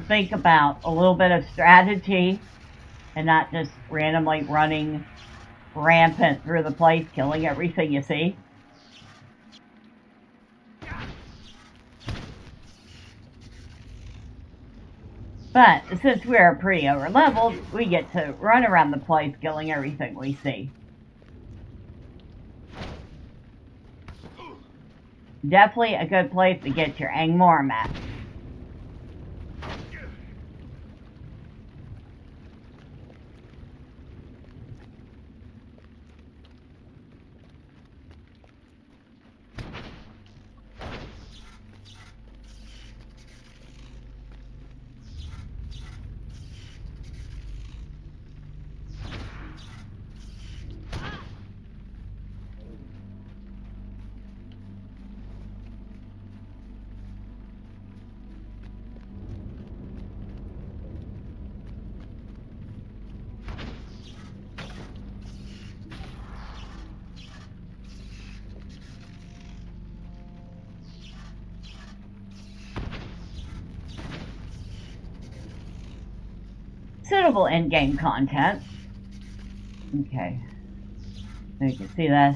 A: think about a little bit of strategy and not just randomly running rampant through the place, killing everything you see. But since we're pretty over leveled, we get to run around the place killing everything we see. Definitely a good place to get your Angmarim at. Suitable in-game content. Okay. So you can see this.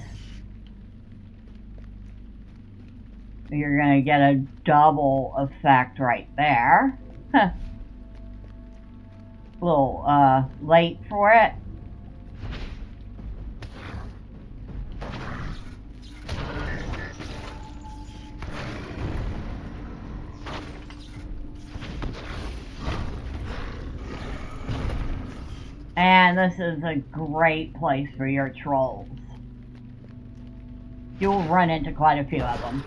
A: You're going to get a double effect right there. Huh. A little late for it. And this is a great place for your trolls. You'll run into quite a few of them.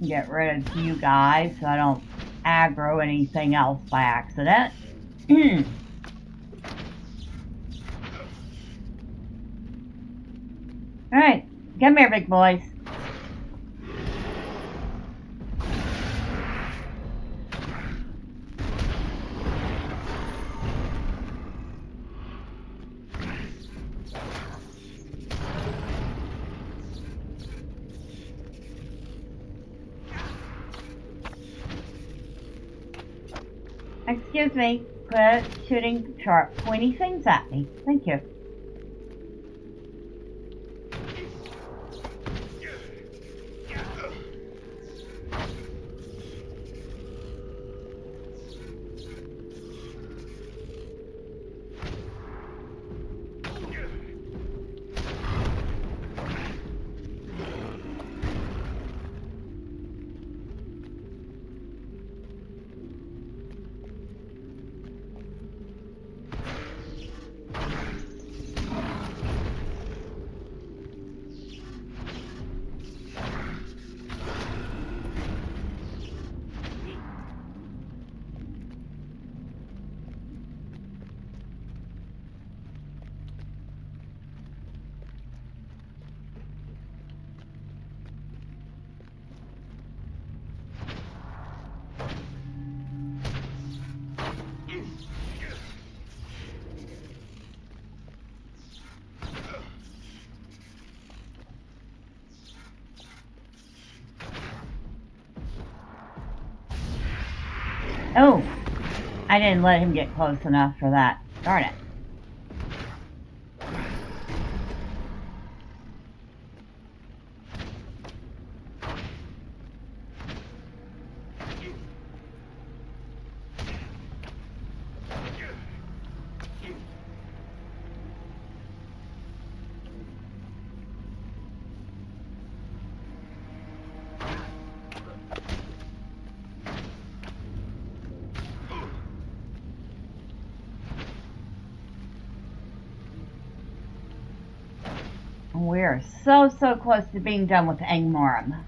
A: Get rid of you guys so I don't aggro anything else by accident. Alright, come here, big boys. Excuse me, quit shooting sharp, pointy things at me. Thank you. Oh, I didn't let him get close enough for that. Darn it. We're so close to being done with Angmarim.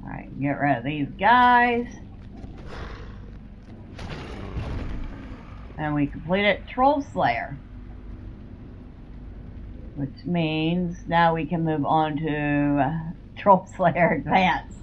A: Alright, get rid of these guys. And we completed Troll Slayer. Which means now we can move on to Troll Slayer Advanced.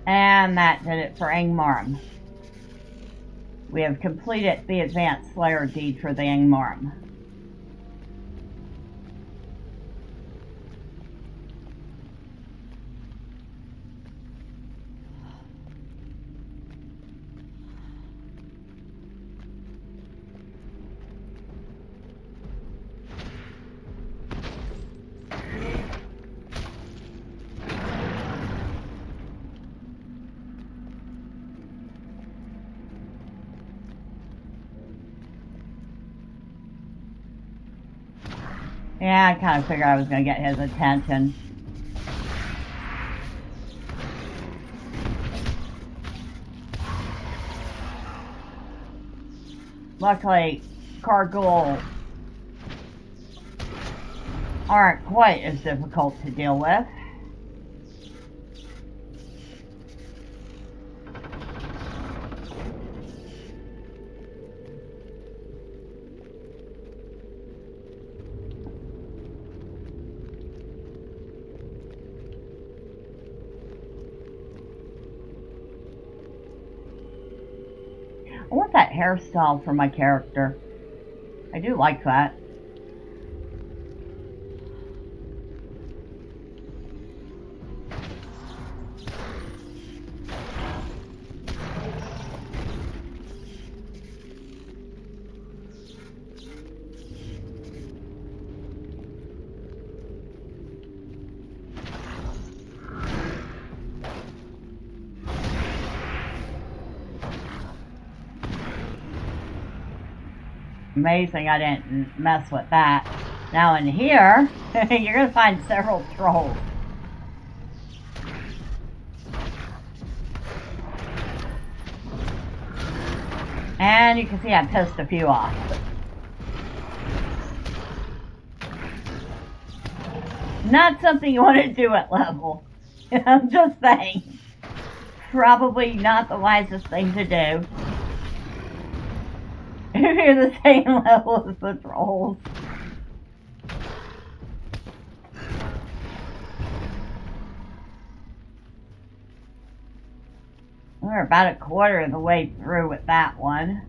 A: And that did it for Angmarim. We have completed the Advanced Slayer deed for the Angmarim. Yeah, I kind of figured I was going to get his attention. Luckily, Cargul aren't quite as difficult to deal with. I want that hairstyle for my character. I do like that. Amazing I didn't mess with that. Now in here, you're going to find several trolls. And you can see I pissed a few off. Not something you want to do at level. I'm just saying. Probably not the wisest thing to do. If you're the same level as the trolls. We're about a quarter of the way through with that one.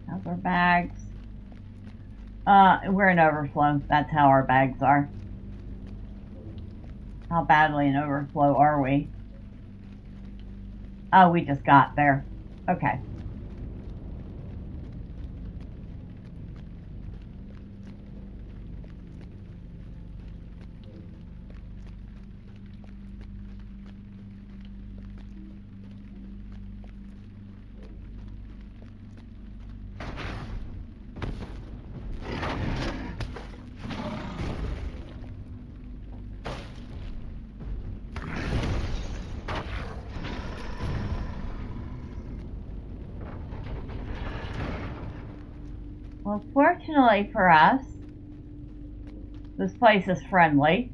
A: How's our bags? We're in overflow. That's how our bags are. How badly in overflow are we? Oh, we just got there. Okay. Well, fortunately for us, this place is friendly,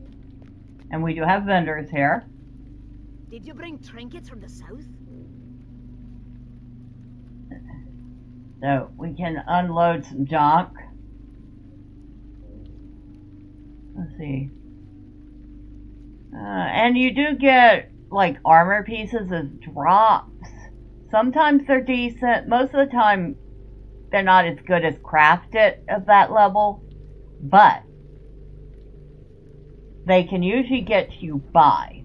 A: and we do have vendors here.
B: Did you bring trinkets from the south?
A: So we can unload some junk. Let's see. And you do get, like, armor pieces as drops. Sometimes they're decent. Most of the time, they're not as good as crafted at that level. But they can usually get you by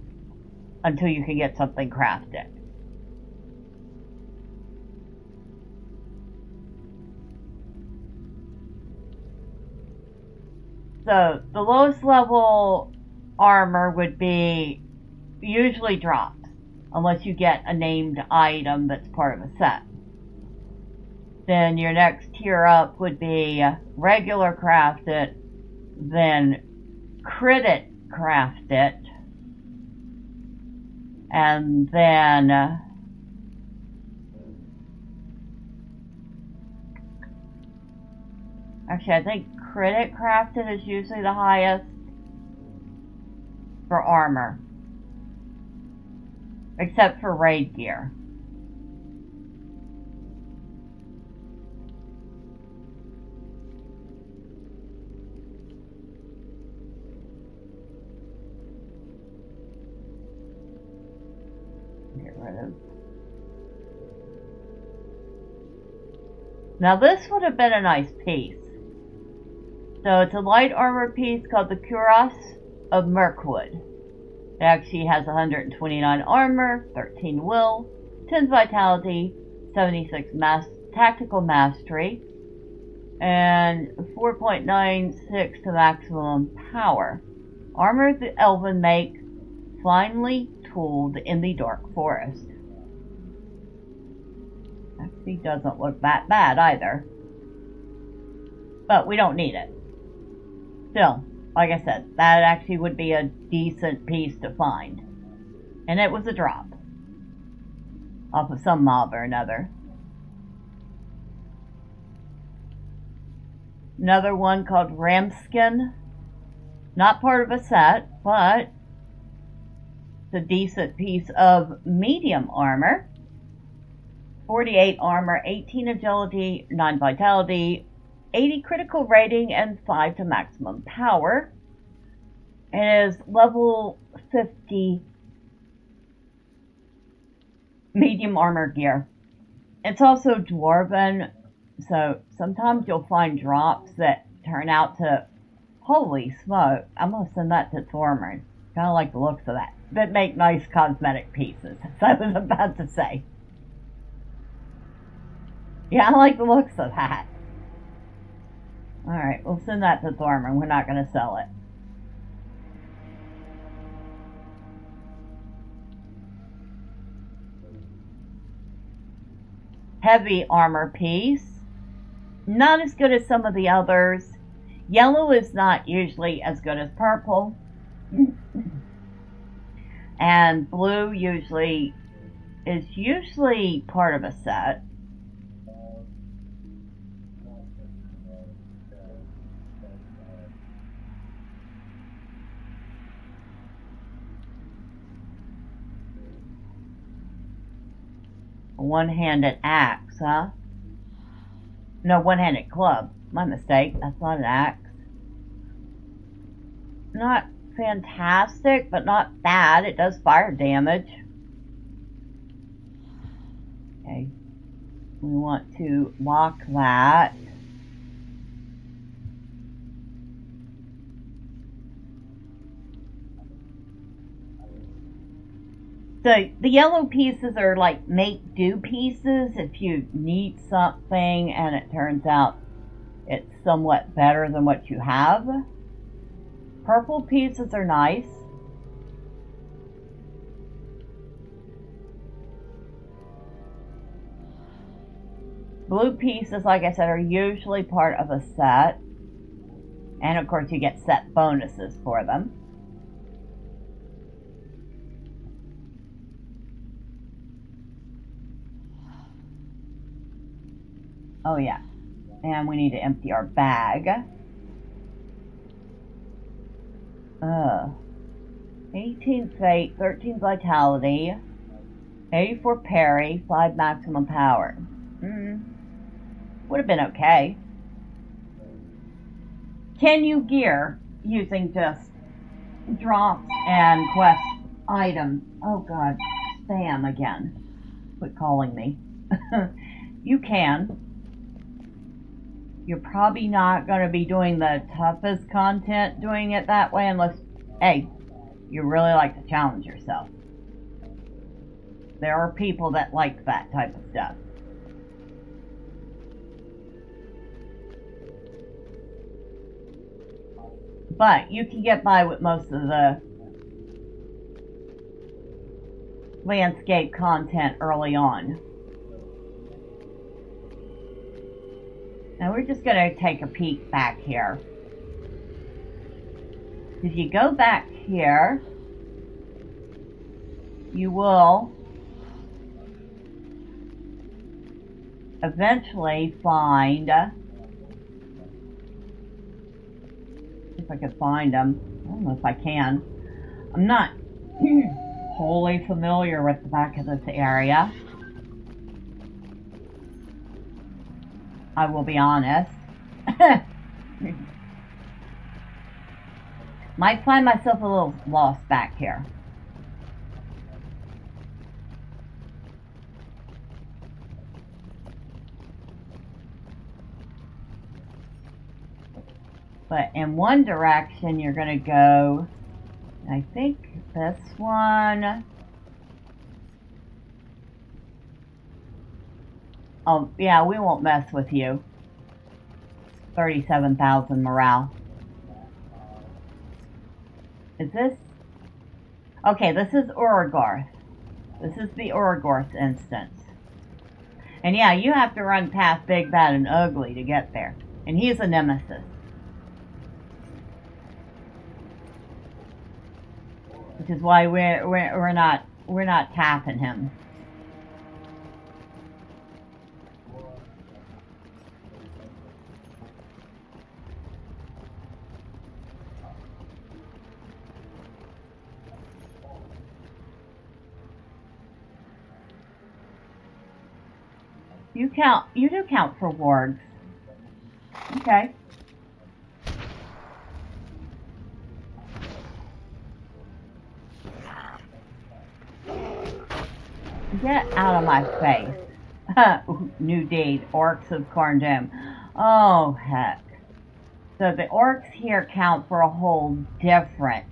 A: until you can get something crafted. So the lowest level armor would be usually drops, unless you get a named item that's part of a set. Then your next tier up would be regular crafted, then credit crafted, and then actually I think credit crafted is usually the highest for armor, except for raid gear. Get rid of. Now this would have been a nice piece. So it's a light armor piece called the Cuirass of Mirkwood. It actually has 129 armor, 13 will, 10 vitality, 76 tactical mastery, and 4.96 to maximum power. Armor the elven make, finely tooled in the dark forest. Actually doesn't look that bad either. But we don't need it. Still, like I said, that actually would be a decent piece to find. And it was a drop. Off of some mob or another. Another one called Ramskin. Not part of a set, but it's a decent piece of medium armor. 48 armor, 18 agility, 9 vitality, 80 critical rating, and 5 to maximum power. It is level 50 medium armor gear. It's also dwarven, so sometimes you'll find drops that turn out to, holy smoke, I'm going to send that to Thorman. Kind of like the looks of that. That make nice cosmetic pieces, as I was about to say. Yeah, I like the looks of that. Alright, we'll send that to Thorman. We're not going to sell it. heavy armor piece. Not as good as some of the others. Yellow is not usually as good as purple. And blue is usually part of a set. A one-handed axe, huh? No, one-handed club. My mistake. That's not an axe. Not fantastic, but not bad. It does fire damage. Okay. We want to lock that. So the yellow pieces are like make do pieces if you need something and it turns out it's somewhat better than what you have. Purple pieces are nice. Blue pieces, like I said, are usually part of a set. And of course you get set bonuses for them. Oh yeah, and we need to empty our bag. 18 fate, 13 vitality, 84 parry, 5 maximum power. Would have been okay. Can you gear using just drops and quest items? Oh god, spam again. Quit calling me. You can. You're probably not going to be doing the toughest content doing it that way unless, hey, you really like to challenge yourself. There are people that like that type of stuff. But you can get by with most of the landscape content early on. Now we're just going to take a peek back here. If you go back here, you will eventually find, if I could find them, I don't know if I can. I'm not wholly familiar with the back of this area. I will be honest. Might find myself a little lost back here. But in one direction you're going to go, I think this one. Oh, yeah, we won't mess with you. 37,000 morale. Is this? Okay, this is Orgorth. This is the Orgorth instance. And yeah, you have to run past Big, Bad, and Ugly to get there. And he's a nemesis. Which is why we're not tapping him. You do count for wargs. Okay. Get out of my face. New deed, Orcs of Corndom. Oh, heck. So the orcs here count for a whole different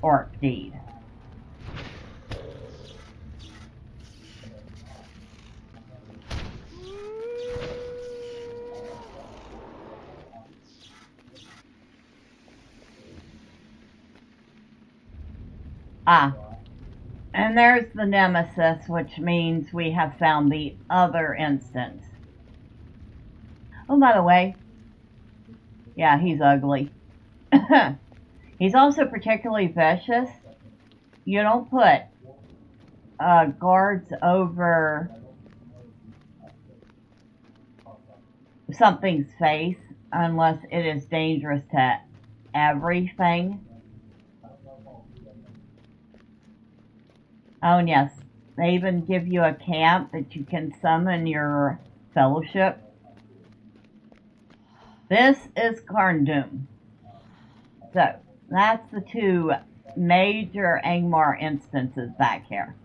A: orc deed. Ah. And there's the nemesis, which means we have found the other instance. Oh, by the way, yeah, he's ugly. He's also particularly vicious. You don't put guards over something's face unless it is dangerous to everything. Oh, and yes, they even give you a camp that you can summon your fellowship. This is Carndum. So, that's the two major Angmar instances back here.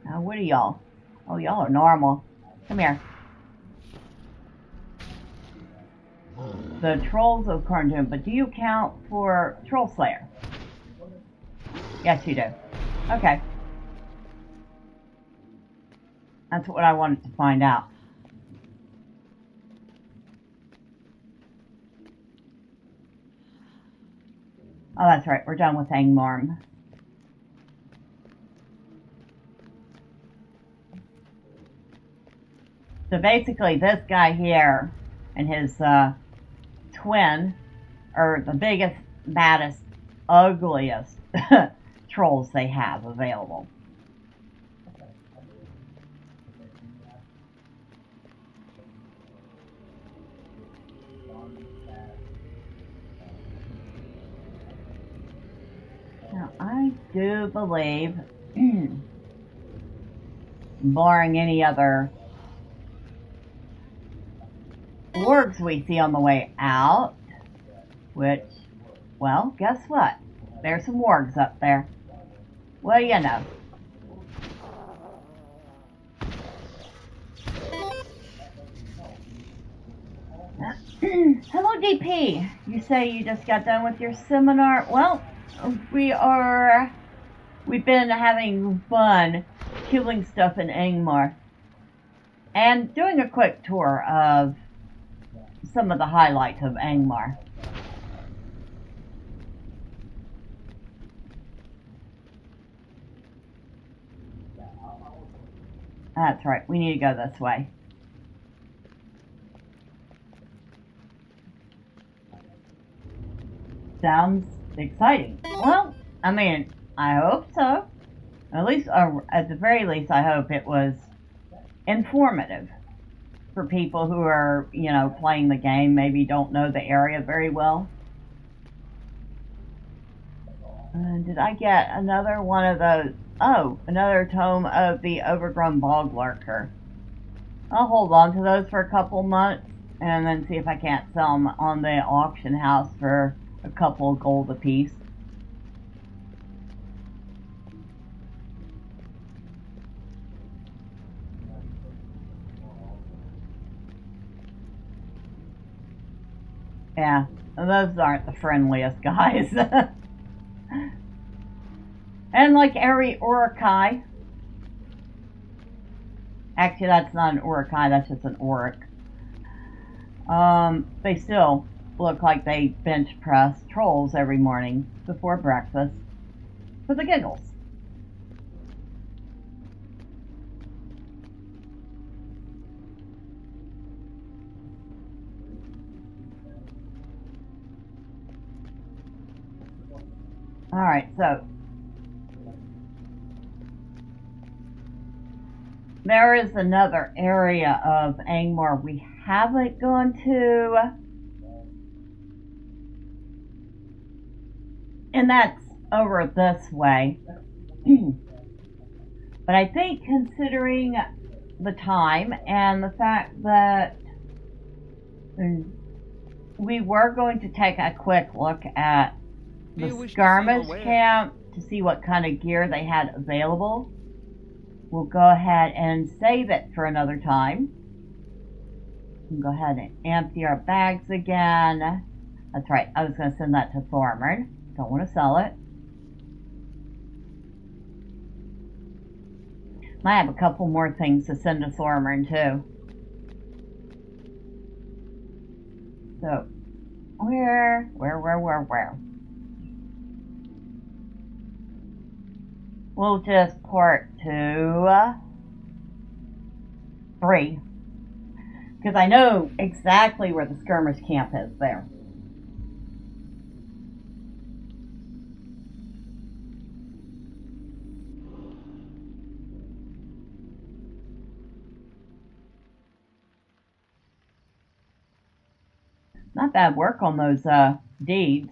A: Now, what are y'all? Oh, y'all are normal. Come here. The trolls of Carndum, but do you count for Troll Slayer? Yes, you do. Okay. That's what I wanted to find out. Oh, that's right. We're done with Angmarim. So basically, this guy here and his twin are the biggest, baddest, ugliest trolls they have available. Now, I do believe, barring any other orgs we see on the way out, which, well, guess what? There's some wargs up there. Well, you know. Hello, DP. You say you just got done with your seminar? Well, we've been having fun killing stuff in Angmar and doing a quick tour of some of the highlights of Angmar. That's right, we need to go this way. Sounds exciting. Well, I mean, I hope so. At least, at the very least, I hope it was informative for people who are, you know, playing the game, maybe don't know the area very well. Did I get another one of those? Oh, another tome of the overgrown bog lurker. I'll hold on to those for a couple months and then see if I can't sell them on the auction house for a couple of gold apiece. Yeah, those aren't the friendliest guys. And like every Urukai, actually that's not an Urukai, that's just an Uruk. They still look like they bench press trolls every morning before breakfast for the giggles. Alright, so there is another area of Angmar we haven't gone to, and that's over this way. But I think, considering the time and the fact that we were going to take a quick look at the skirmish camp to see what kind of gear they had available, we'll go ahead and save it for another time. We'll go ahead and empty our bags again. That's right, I was going to send that to Thormund. Don't want to sell it. Might have a couple more things to send to Thormund too. So, where? We'll just port to 3. Because I know exactly where the skirmish camp is there. Not bad work on those deeds.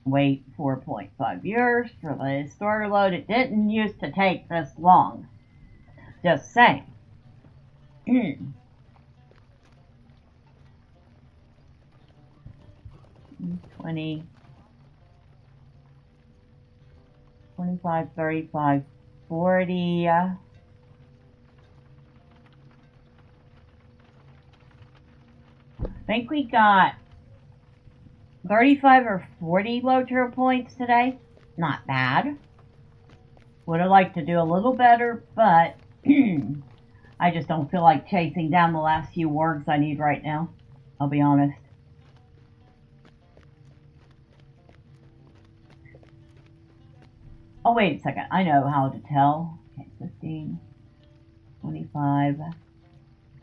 A: Wait 4.5 years for the starter load. It didn't used to take this long. Just saying. 20, 25, 35, 40. I think we got 35 or 40 LOTRO points today. Not bad. Would have liked to do a little better, but I just don't feel like chasing down the last few wargs I need right now. I'll be honest. Oh, wait a second. I know how to tell. Okay, 15, 25,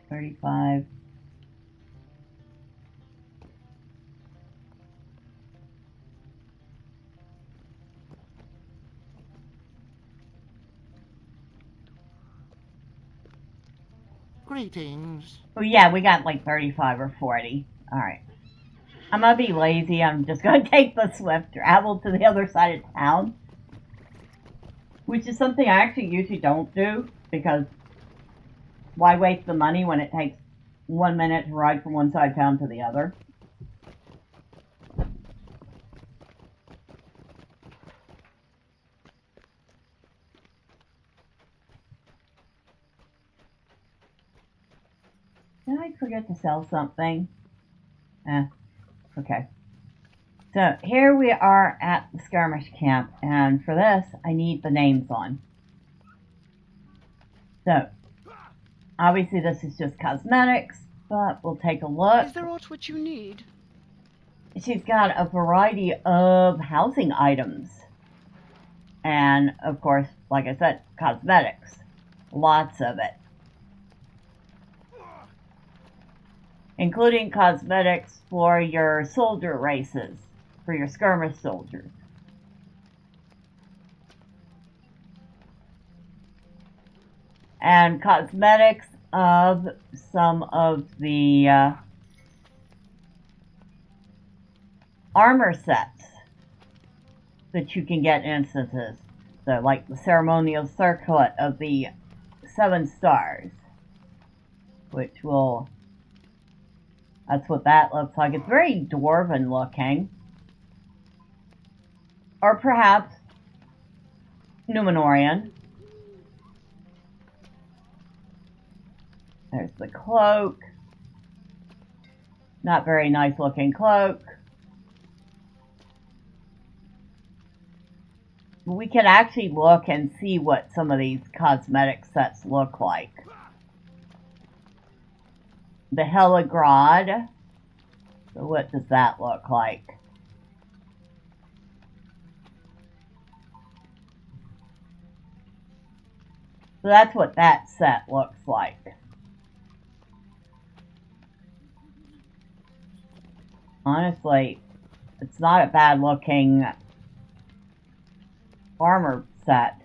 A: 35.
B: Greetings.
A: Oh yeah, we got like 35 or 40. Alright. I'm gonna be lazy. I'm just gonna take the swift travel to the other side of town. Which is something I actually usually don't do, because why waste the money when it takes 1 minute to ride from one side of town to the other? Did I forget to sell something? Okay. So here we are at the skirmish camp, and for this I need the names on. So obviously this is just cosmetics, but we'll take a look.
B: Is there aught which you need?
A: She's got a variety of housing items. And of course, like I said, cosmetics. Lots of it. Including cosmetics for your soldier races, for your skirmish soldiers. And cosmetics of some of the armor sets that you can get in instances. So like the ceremonial circlet of the 7 stars, which will... That's what that looks like. It's very dwarven looking. Or perhaps Numenorian. There's the cloak. Not very nice looking cloak. We can actually look and see what some of these cosmetic sets look like. The Helagrod. So what does that look like? So that's what that set looks like. Honestly, it's not a bad looking armor set.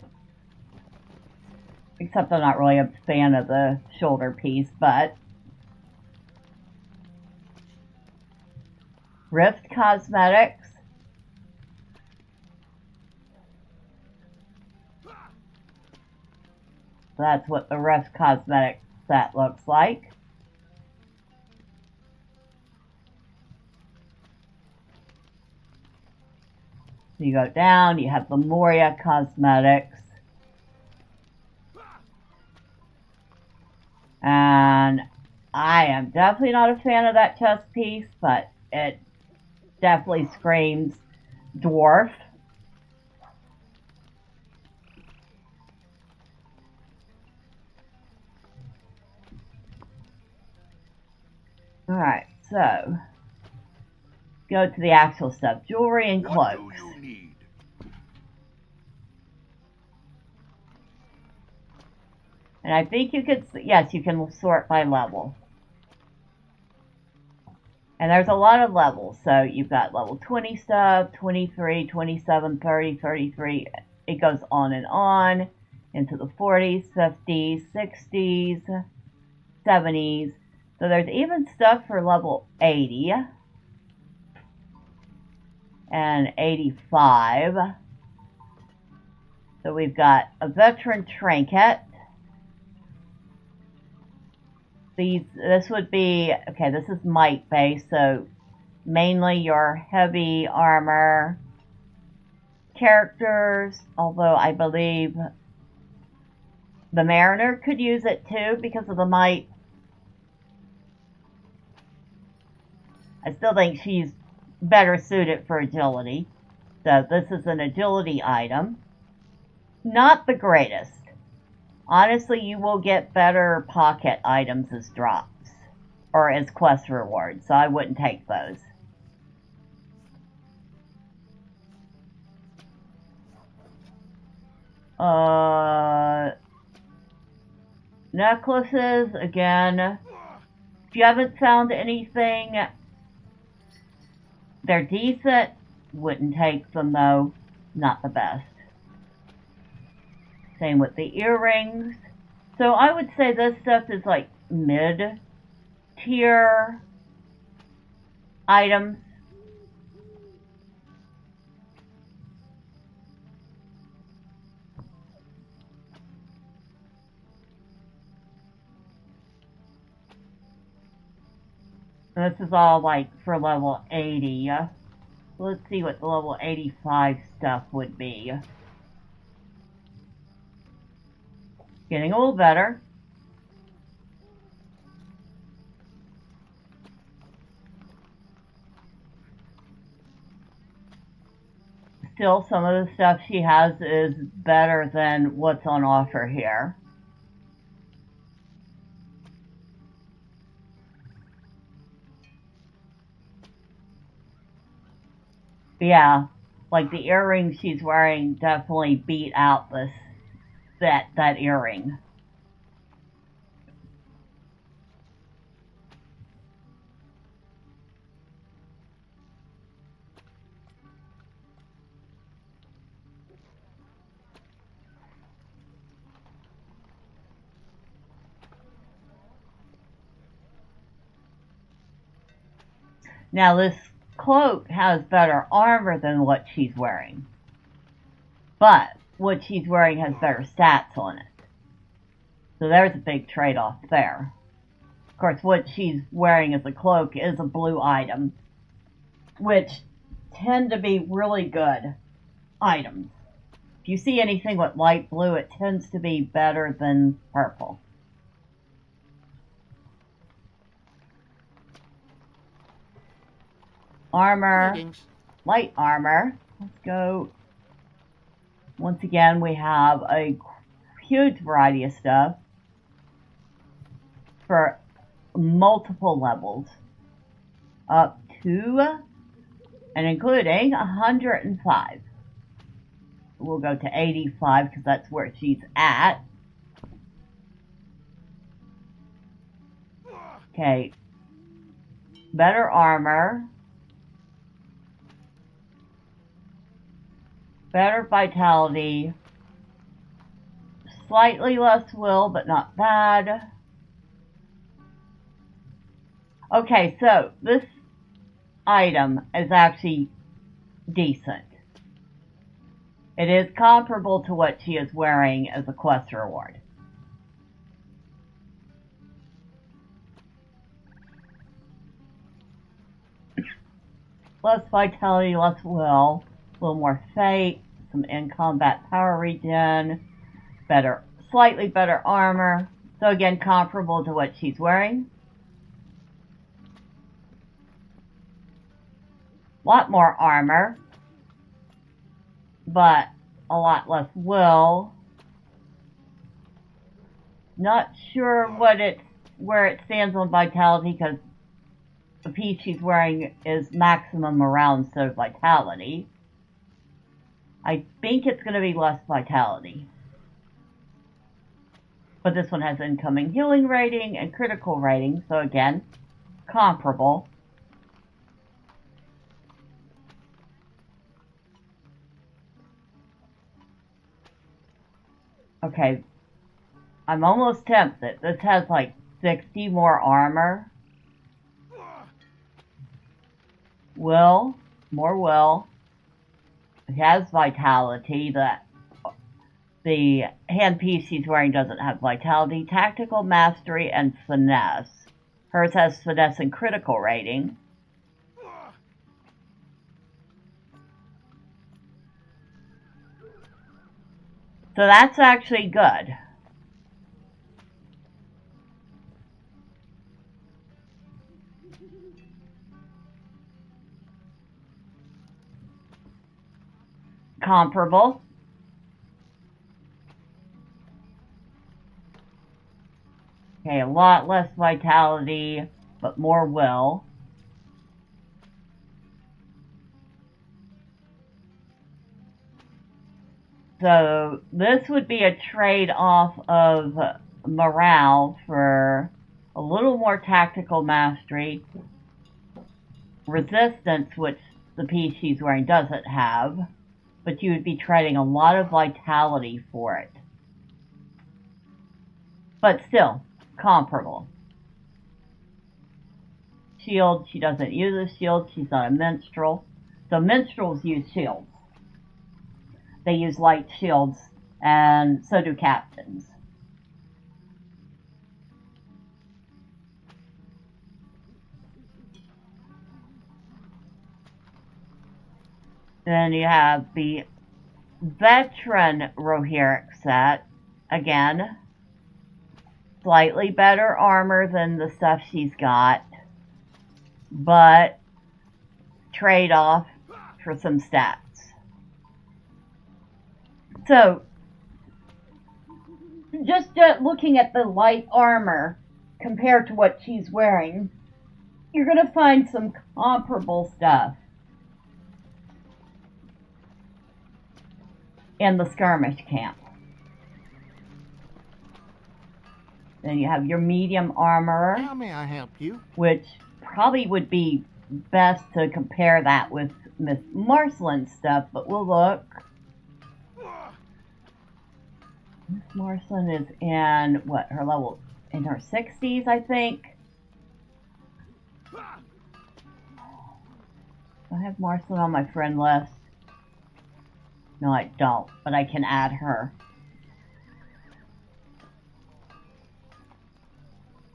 A: Except I'm not really a fan of the shoulder piece, but... Rift Cosmetics. That's what the Rift Cosmetic set looks like. So you go down, you have the Moria Cosmetics. And I am definitely not a fan of that chest piece, but it definitely screams dwarf. Alright, so go to the actual stuff. Jewelry and
D: What
A: cloaks.
D: do you need?
A: And I think you could, yes, you can sort by level. And there's a lot of levels. So you've got level 20 stuff, 23, 27, 30, 33. It goes on and on into the 40s, 50s, 60s, 70s. So there's even stuff for level 80 and 85. So we've got a veteran trinket. This would be, okay, this is might based, so mainly your heavy armor characters, although I believe the Mariner could use it too because of the might. I still think she's better suited for agility. So this is an agility item. Not the greatest. Honestly, you will get better pocket items as drops or as quest rewards, so I wouldn't take those. Necklaces, again, if you haven't found anything, they're decent. Wouldn't take them though, not the best. Same with the earrings. So I would say this stuff is like mid-tier items. And this is all like for level 80. Let's see what the level 85 stuff would be. Getting a little better. Still, some of the stuff she has is better than what's on offer here. But yeah, like the earrings she's wearing definitely beat out this that earring. Now this cloak has better armor than what she's wearing, but what she's wearing has better stats on it. So there's a big trade-off there. Of course, what she's wearing as a cloak is a blue item, which tend to be really good items. If you see anything with light blue, it tends to be better than purple. Armor, light armor. Let's go. Once again, we have a huge variety of stuff for multiple levels, up to and including 105. We'll go to 85 because that's where she's at. Okay, better armor. Better vitality, slightly less will, but not bad. Okay, so this item is actually decent. It is comparable to what she is wearing as a quest reward. Less vitality, less will, a little more fate, some in-combat power regen, better, slightly better armor. So again, comparable to what she's wearing. A lot more armor, but a lot less will. Not sure where it stands on vitality because the piece she's wearing is maximum morale instead of vitality. I think it's going to be less vitality. But this one has incoming healing rating and critical rating, so again, comparable. Okay, I'm almost tempted. This has like 60 more armor. Will, more will. It has vitality. The handpiece she's wearing doesn't have vitality. Tactical mastery and finesse. Hers has finesse and critical rating. So that's actually good. Comparable. Okay, a lot less vitality, but more will. So this would be a trade-off of morale for a little more tactical mastery, resistance, which the piece she's wearing doesn't have, but you would be trading a lot of vitality for it. But still, comparable. Shield, she doesn't use a shield, she's not a minstrel. So minstrels use shields. They use light shields, and so do captains. Then you have the veteran Rohirric set. Again, slightly better armor than the stuff she's got, but trade-off for some stats. So, just looking at the light armor compared to what she's wearing, you're going to find some comparable stuff in the skirmish camp. Then you have your medium armor.
D: How may I help you?
A: Which probably would be best to compare that with Miss Marcelin's stuff, but we'll look. Miss Marcelin is in, what, her level, in her 60s, I think. Do I have Marcelin on my friend list? No, I don't, but I can add her.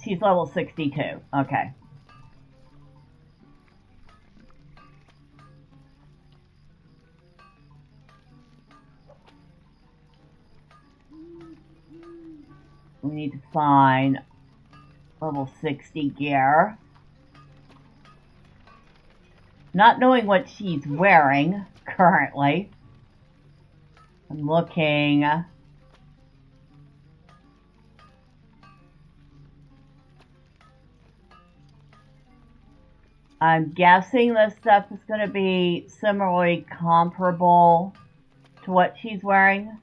A: She's level 62. Okay. We need to find level 60 gear. Not knowing what she's wearing currently. I'm looking. I'm guessing this stuff is going to be similarly comparable to what she's wearing.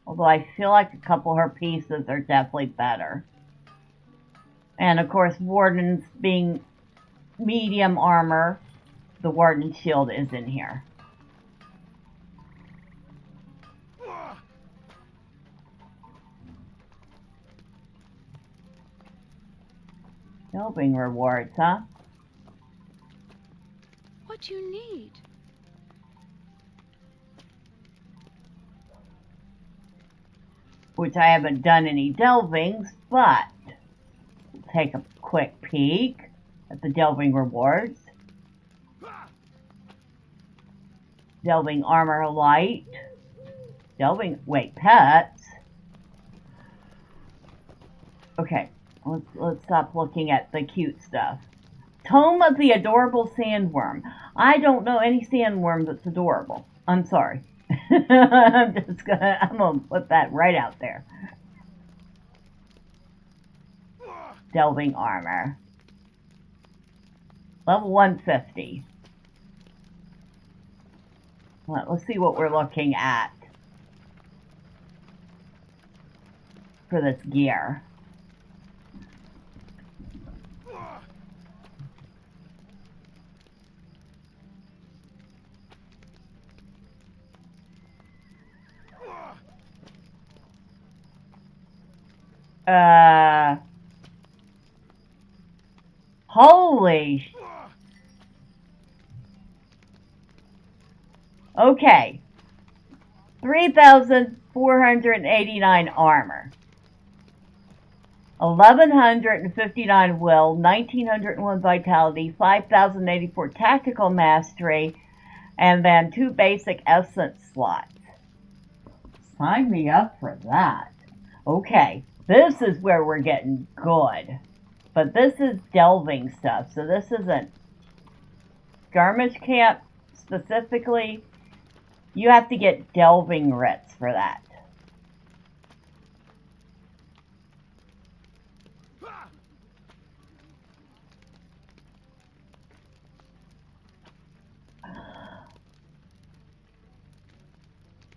A: Although I feel like a couple of her pieces are definitely better. And of course, Warden's being medium armor, the Warden shield is in here. Delving rewards, huh?
E: What do you need?
A: Which I haven't done any delvings, but we'll take a quick peek at the delving rewards. Delving armor light. Delving, wait, pets. Okay, let's stop looking at the cute stuff. Tome of the Adorable Sandworm. I don't know any sandworm that's adorable. I'm sorry. I'm gonna put that right out there. Delving armor. Level 150. Let's see what we're looking at for this gear. Holy. Okay. 3,489 armor. 1,159 will, 1,901 vitality, 5,084 tactical mastery, and then 2 basic essence slots. Sign me up for that. Okay, this is where we're getting good. But this is delving stuff, so this isn't skirmish camp specifically. You have to get delving writs for that.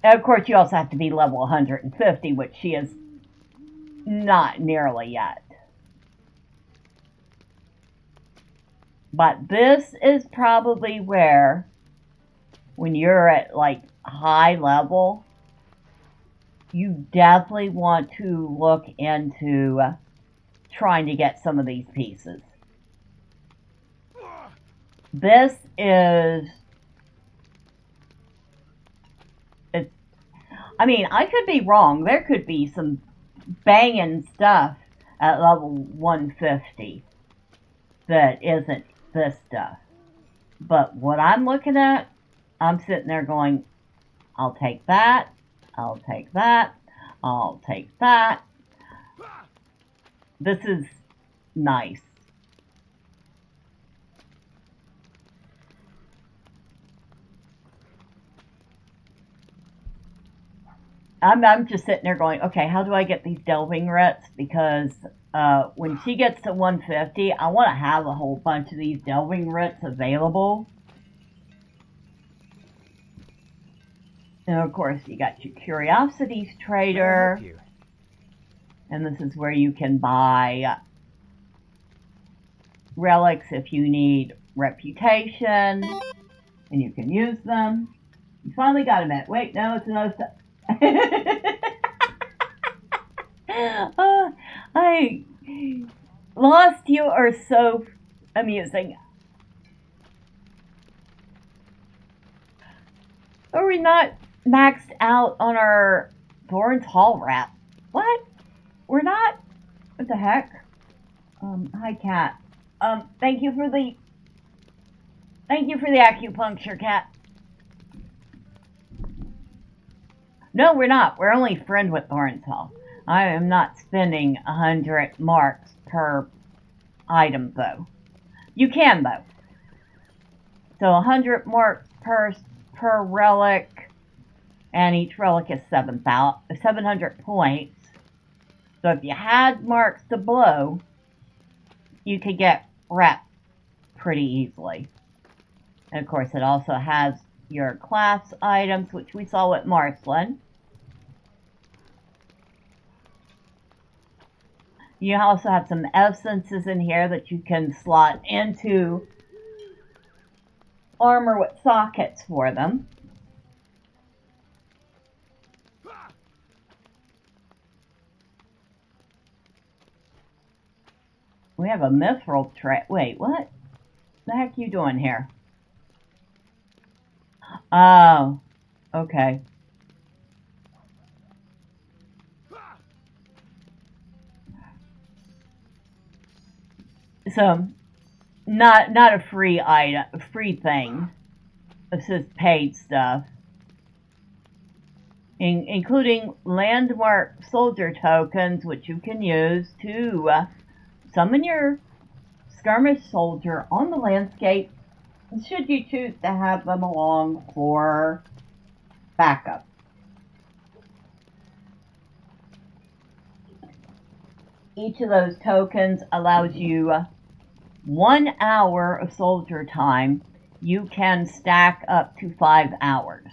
A: And of course, you also have to be level 150, which she is not nearly yet. But this is probably where, when you're at like high level, you definitely want to look into trying to get some of these pieces. This is, I mean, I could be wrong. There could be some banging stuff at level 150 that isn't this stuff. But what I'm looking at, I'm sitting there going, I'll take that, I'll take that, I'll take that. This is nice. I'm just sitting there going, okay, how do I get these delving writs? Because when she gets to 150, I want to have a whole bunch of these delving writs available. And of course, you got your curiosities trader. And this is where you can buy relics if you need reputation. And you can use them. You finally got a minute. Wait, no, it's another stuff. I lost you are so amusing. Are we not maxed out on our Thorns Hall wrap? What? We're not? What the heck? Hi, Cat. Thank you for the acupuncture, Cat. No, we're not. We're only friend with Thorns Hall. I am not spending 100 marks per item, though. You can, though. So 100 marks per relic, and each relic is 700 points. So if you had marks to blow, you could get rep pretty easily. And of course, it also has your class items, which we saw with Marceline. You also have some essences in here that you can slot into armor with sockets for them. We have a mithril tray. Wait, what the heck are you doing here? Oh, okay. So, not a free item, a free thing. This is paid stuff, including landmark soldier tokens, which you can use to summon your skirmish soldier on the landscape, should you choose to have them along for backup. Each of those tokens allows you 1 hour of soldier time, you can stack up to 5 hours.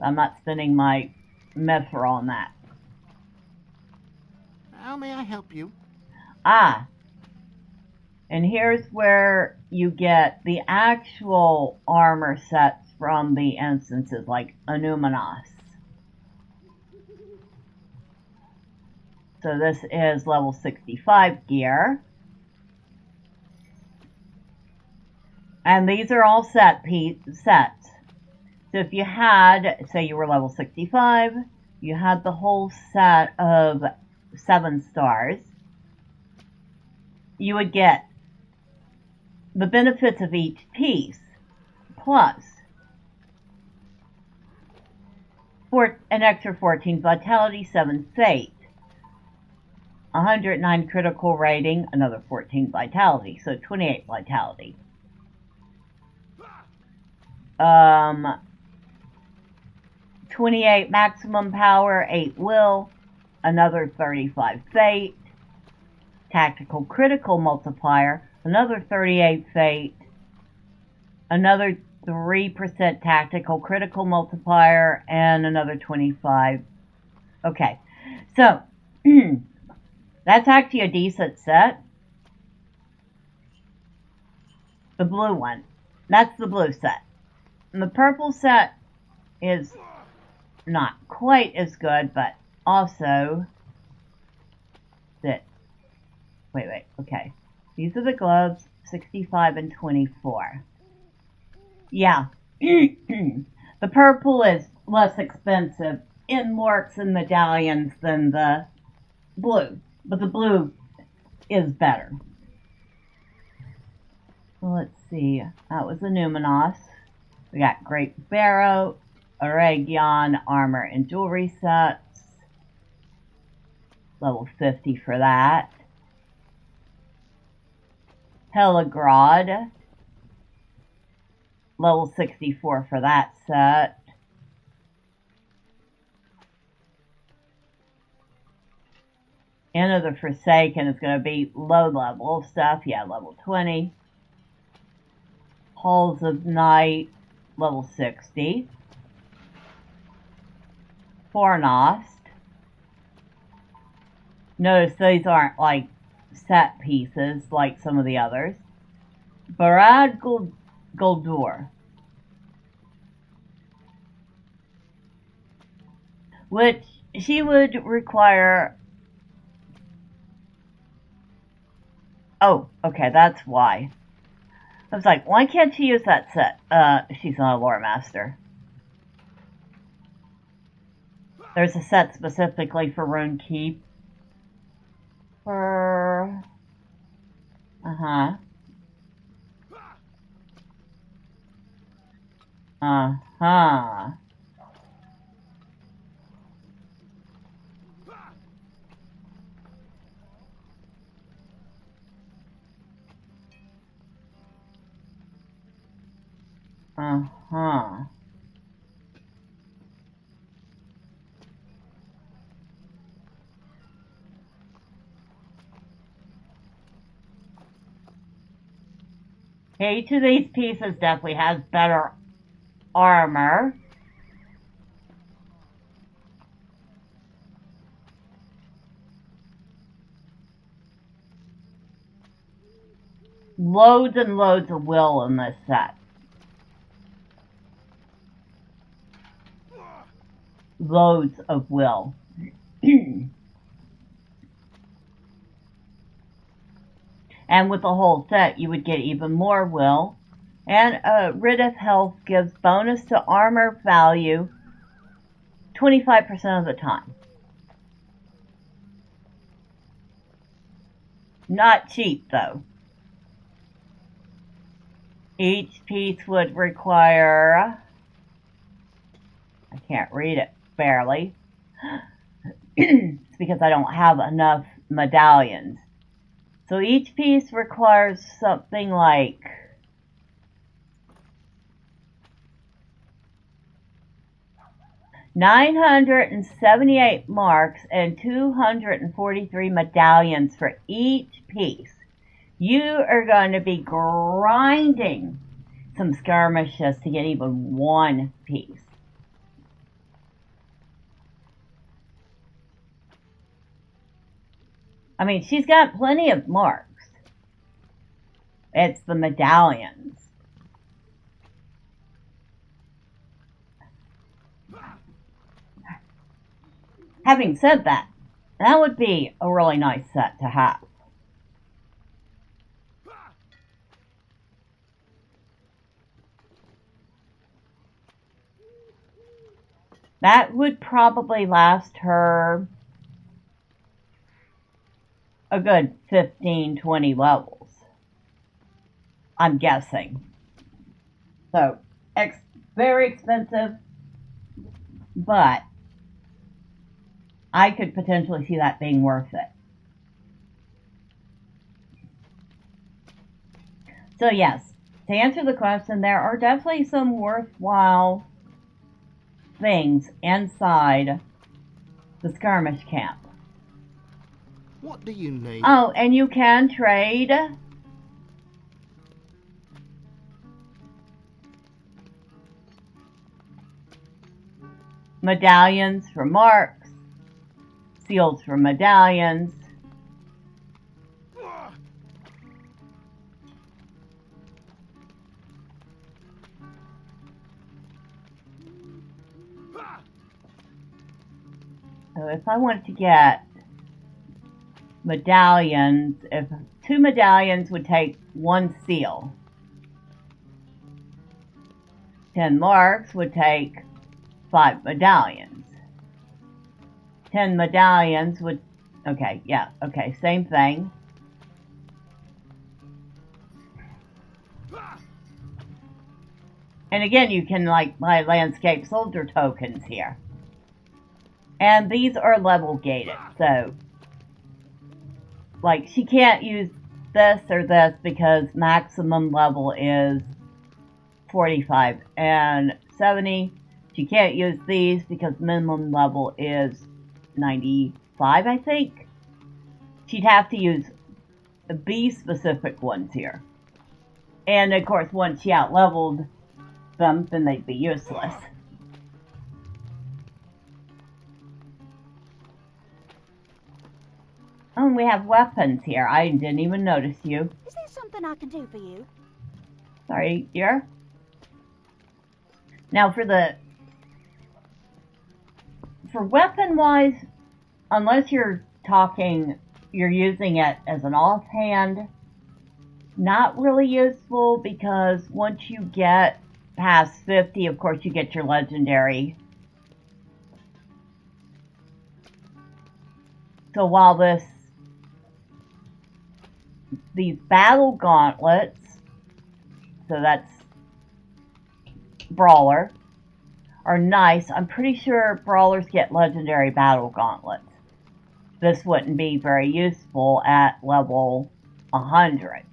A: I'm not spending my mithril on that.
D: How may I help you?
A: Ah, and here's where you get the actual armor sets from the instances, like Anumanos. So this is level 65 gear. And these are all sets. So if you had, say you were level 65, you had the whole set of 7 stars, you would get the benefits of each piece, plus an extra 14 vitality, 7 fate, 109 critical rating, another 14 vitality, so 28 vitality. 28 maximum power, 8 will, another 35 fate, tactical critical multiplier, another 38 fate, another 3% tactical critical multiplier, and another 25. Okay, so that's actually a decent set. The blue one. That's the blue set. And the purple set is not quite as good, but also that. Wait, okay. These are the gloves, 65 and 24. Yeah. The purple is less expensive in lorks and medallions than the blue, but the blue is better. Well, let's see. That was a Numenos. We got Great Barrow, Aragion, armor and jewelry sets. Level 50 for that. Helagrod. Level 64 for that set. End of the Forsaken is going to be low level stuff. Yeah, level 20. Halls of Night, level 60. Fornost. Notice these aren't like set pieces like some of the others. Barad Guldur, which she would require. Oh, okay, that's why. I was like, why can't she use that set? She's not a lore master. There's a set specifically for Rune Keep. For... Uh-huh. Uh-huh. Uh-huh. Each of these pieces definitely has better armor. Loads and loads of will in this set. Loads of will. And with the whole set, you would get even more will. And Rid of Health gives bonus to armor value 25% of the time. Not cheap, though. Each piece would require... I can't read it, barely. It's because I don't have enough medallions. So each piece requires something like... 978 marks and 243 medallions for each piece. You are going to be grinding some skirmishes to get even one piece. I mean, she's got plenty of marks. It's the medallions. Having said that, that would be a really nice set to have. That would probably last her a good 15, 20 levels. I'm guessing. So, very expensive, but I could potentially see that being worth it. So yes, to answer the question, there are definitely some worthwhile things inside the skirmish camp.
D: What do you need?
A: Oh, and you can trade medallions for marks, seals for medallions. So if I want to get medallions, if 2 medallions would take 1 seal, 10 marks would take 5 medallions. 10 medallions would, okay, yeah, okay, same thing. And again, you can like buy landscape soldier tokens here. And these are level gated, so like she can't use this or this because maximum level is 45 and 70. She can't use these because minimum level is 95, I think. She'd have to use these specific ones here. And of course, once she out-leveled them, then they'd be useless. Oh, and we have weapons here. I didn't even notice you.
B: Is there something I can do for you?
A: Sorry, dear. Now for weapon-wise, unless you're using it as an offhand, not really useful because once you get past 50, of course, you get your legendary. So while these battle gauntlets, so that's brawler, are nice. I'm pretty sure brawlers get legendary battle gauntlets. This wouldn't be very useful at level 100.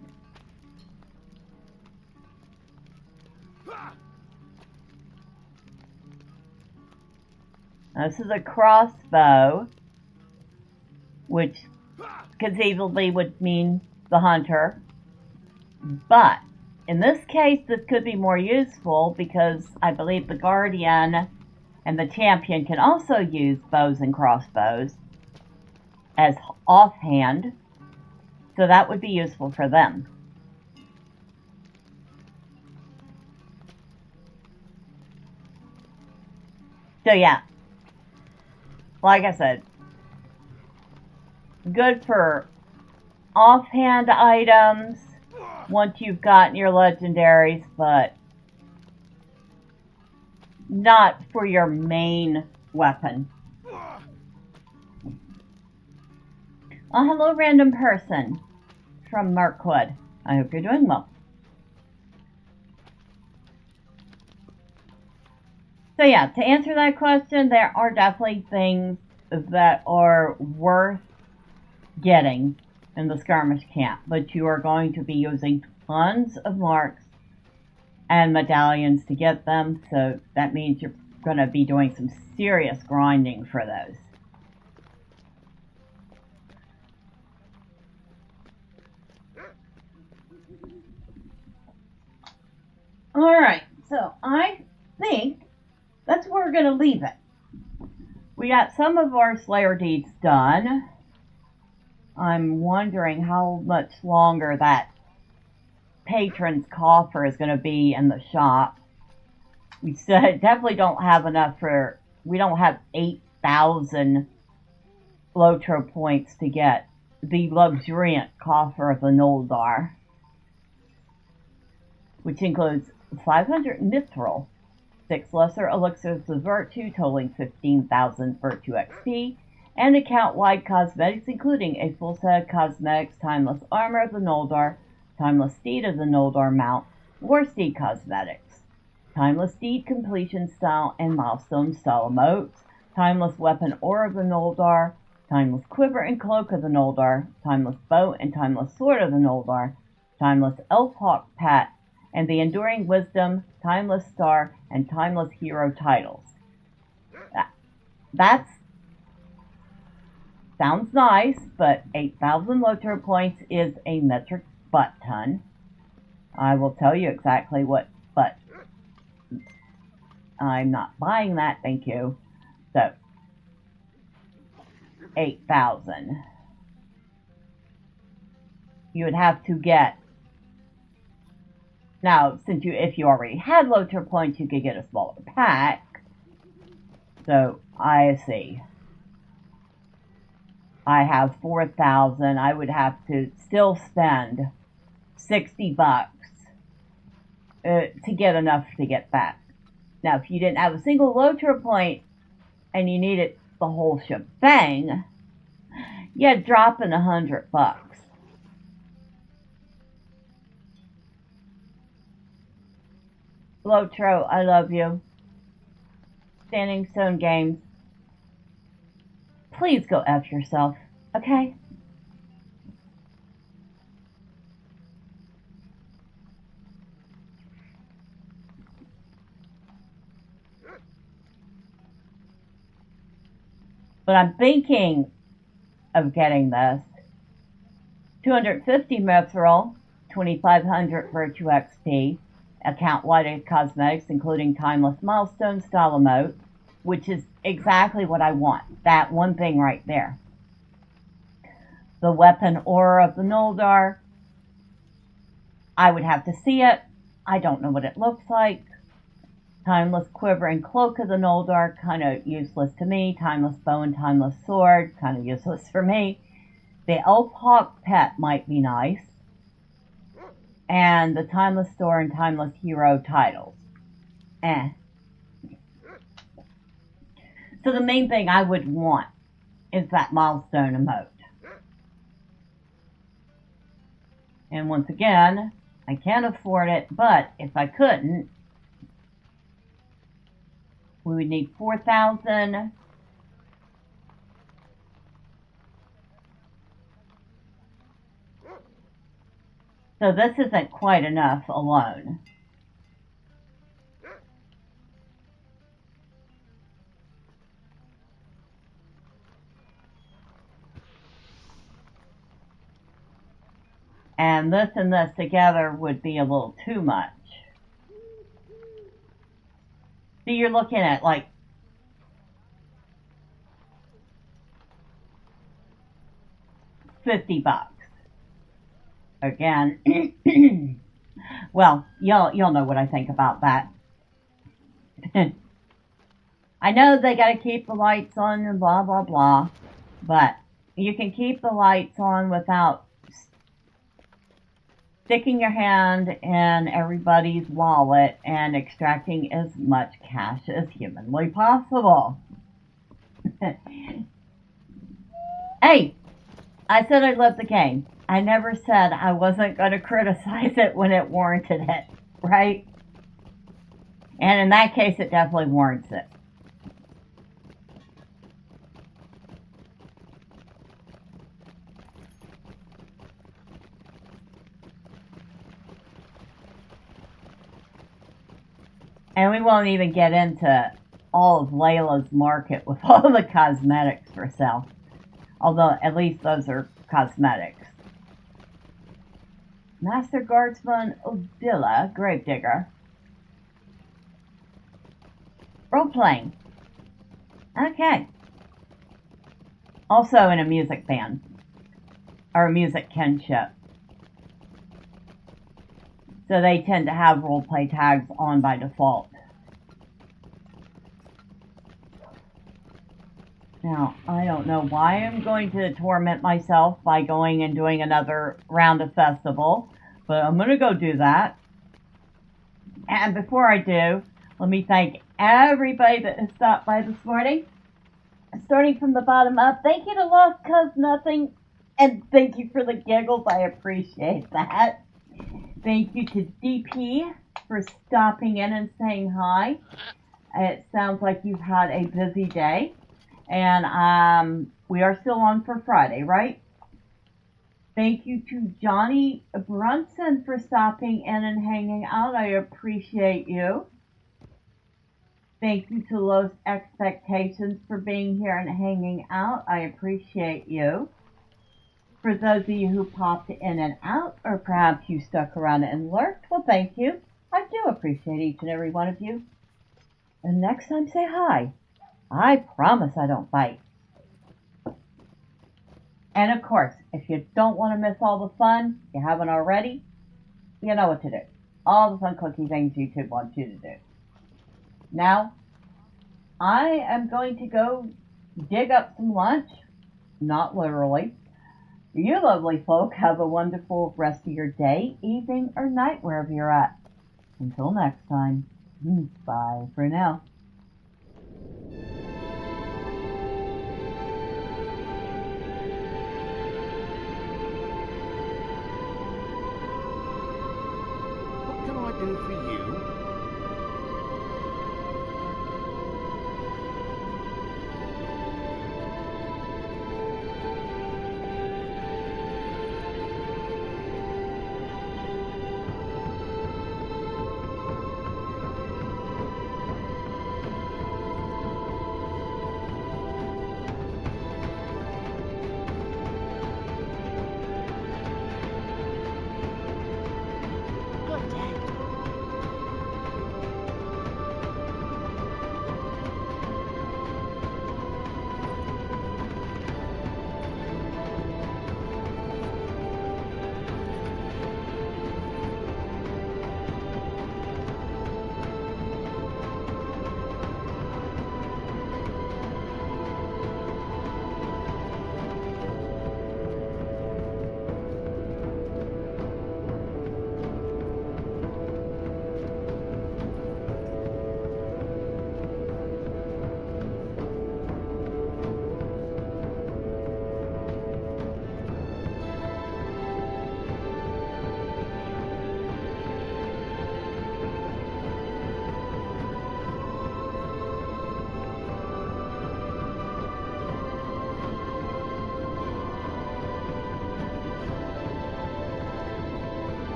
A: Now, this is a crossbow, which conceivably would mean the hunter. But in this case, this could be more useful because I believe the guardian and the champion can also use bows and crossbows as offhand. So that would be useful for them. So yeah, like I said, good for offhand items once you've gotten your legendaries, but not for your main weapon. Oh, hello, random person from Mirkwood. I hope you're doing well. So yeah, to answer that question, there are definitely things that are worth getting in the skirmish camp, but you are going to be using tons of marks and medallions to get them, so that means you're going to be doing some serious grinding for those. Alright, so I think that's where we're going to leave it. We got some of our Slayer deeds done. I'm wondering how much longer that patron's coffer is going to be in the shop. We definitely don't have enough for... We don't have 8,000 LOTRO points to get the luxuriant coffer of the Noldar, which includes 500 Mithril, 6 lesser elixirs of virtue totaling 15,000 virtue XP, and account-wide cosmetics including a full set of cosmetics, timeless armor of the Noldar, timeless steed of the Noldar mount, war steed cosmetics, timeless steed completion style and milestone style emotes, timeless weapon ore of the Noldar, timeless quiver and cloak of the Noldar, timeless bow and timeless sword of the Noldar, timeless elf hawk pet, and the Enduring Wisdom, Timeless Star, and Timeless Hero titles. That sounds nice, but 8,000 LOTRO points is a metric butt ton. I will tell you exactly what, but I'm not buying that, thank you. So, 8,000. You would have to get... Now, since if you already had LOTRO points, you could get a smaller pack. So, I see. I have 4,000. I would have to still spend $60 to get enough to get that. Now, if you didn't have a single LOTRO point and you needed the whole shebang, you'd drop in $100. LOTRO, I love you. Standing Stone Games, please go F yourself, okay? But I'm thinking of getting this. 250 Mithril, 2,500 Virtue XP, account-wide cosmetics, including timeless milestone style emote, which is exactly what I want. That one thing right there. The weapon aura of the Noldar. I would have to see it. I don't know what it looks like. Timeless quiver and cloak of the Noldar, kind of useless to me. Timeless bow and timeless sword, kind of useless for me. The elf hawk pet might be nice. And the Timeless Store and Timeless Hero titles. So the main thing I would want is that milestone emote. And once again, I can't afford it, but if I couldn't, we would need 4,000. So this isn't quite enough alone. And this together would be a little too much. So you're looking at like $50. Again, well, you'll know what I think about that. I know they gotta keep the lights on and blah blah blah, but you can keep the lights on without sticking your hand in everybody's wallet and extracting as much cash as humanly possible. Hey, I said I loved the game. I never said I wasn't going to criticize it when it warranted it, right? And in that case, it definitely warrants it. And we won't even get into all of Layla's market with all the cosmetics for sale. Although, at least those are cosmetics. Master Guardsman Odila, Gravedigger. Role-playing. Okay. Also in a music band. Or a music kinship. So they tend to have role-play tags on by default. Now, I don't know why I'm going to torment myself by going and doing another round of festival, but I'm going to go do that. And before I do, let me thank everybody that has stopped by this morning. Starting from the bottom up, thank you to Lost Cause Nothing, and thank you for the giggles, I appreciate that. Thank you to DP for stopping in and saying hi. It sounds like you've had a busy day. And we are still on for Friday, right? Thank you to Johnny Brunson for stopping in and hanging out. I appreciate you. Thank you to Los Expectations for being here and hanging out. I appreciate you. For those of you who popped in and out, or perhaps you stuck around and lurked, well, thank you. I do appreciate each and every one of you. And next time, say hi. I promise I don't bite. And of course, if you don't want to miss all the fun, you haven't already, you know what to do. All the fun cookie things YouTube wants you to do. Now, I am going to go dig up some lunch. Not literally. You lovely folk have a wonderful rest of your day, evening, or night, wherever you're at. Until next time, bye for now.
D: What can I do for you?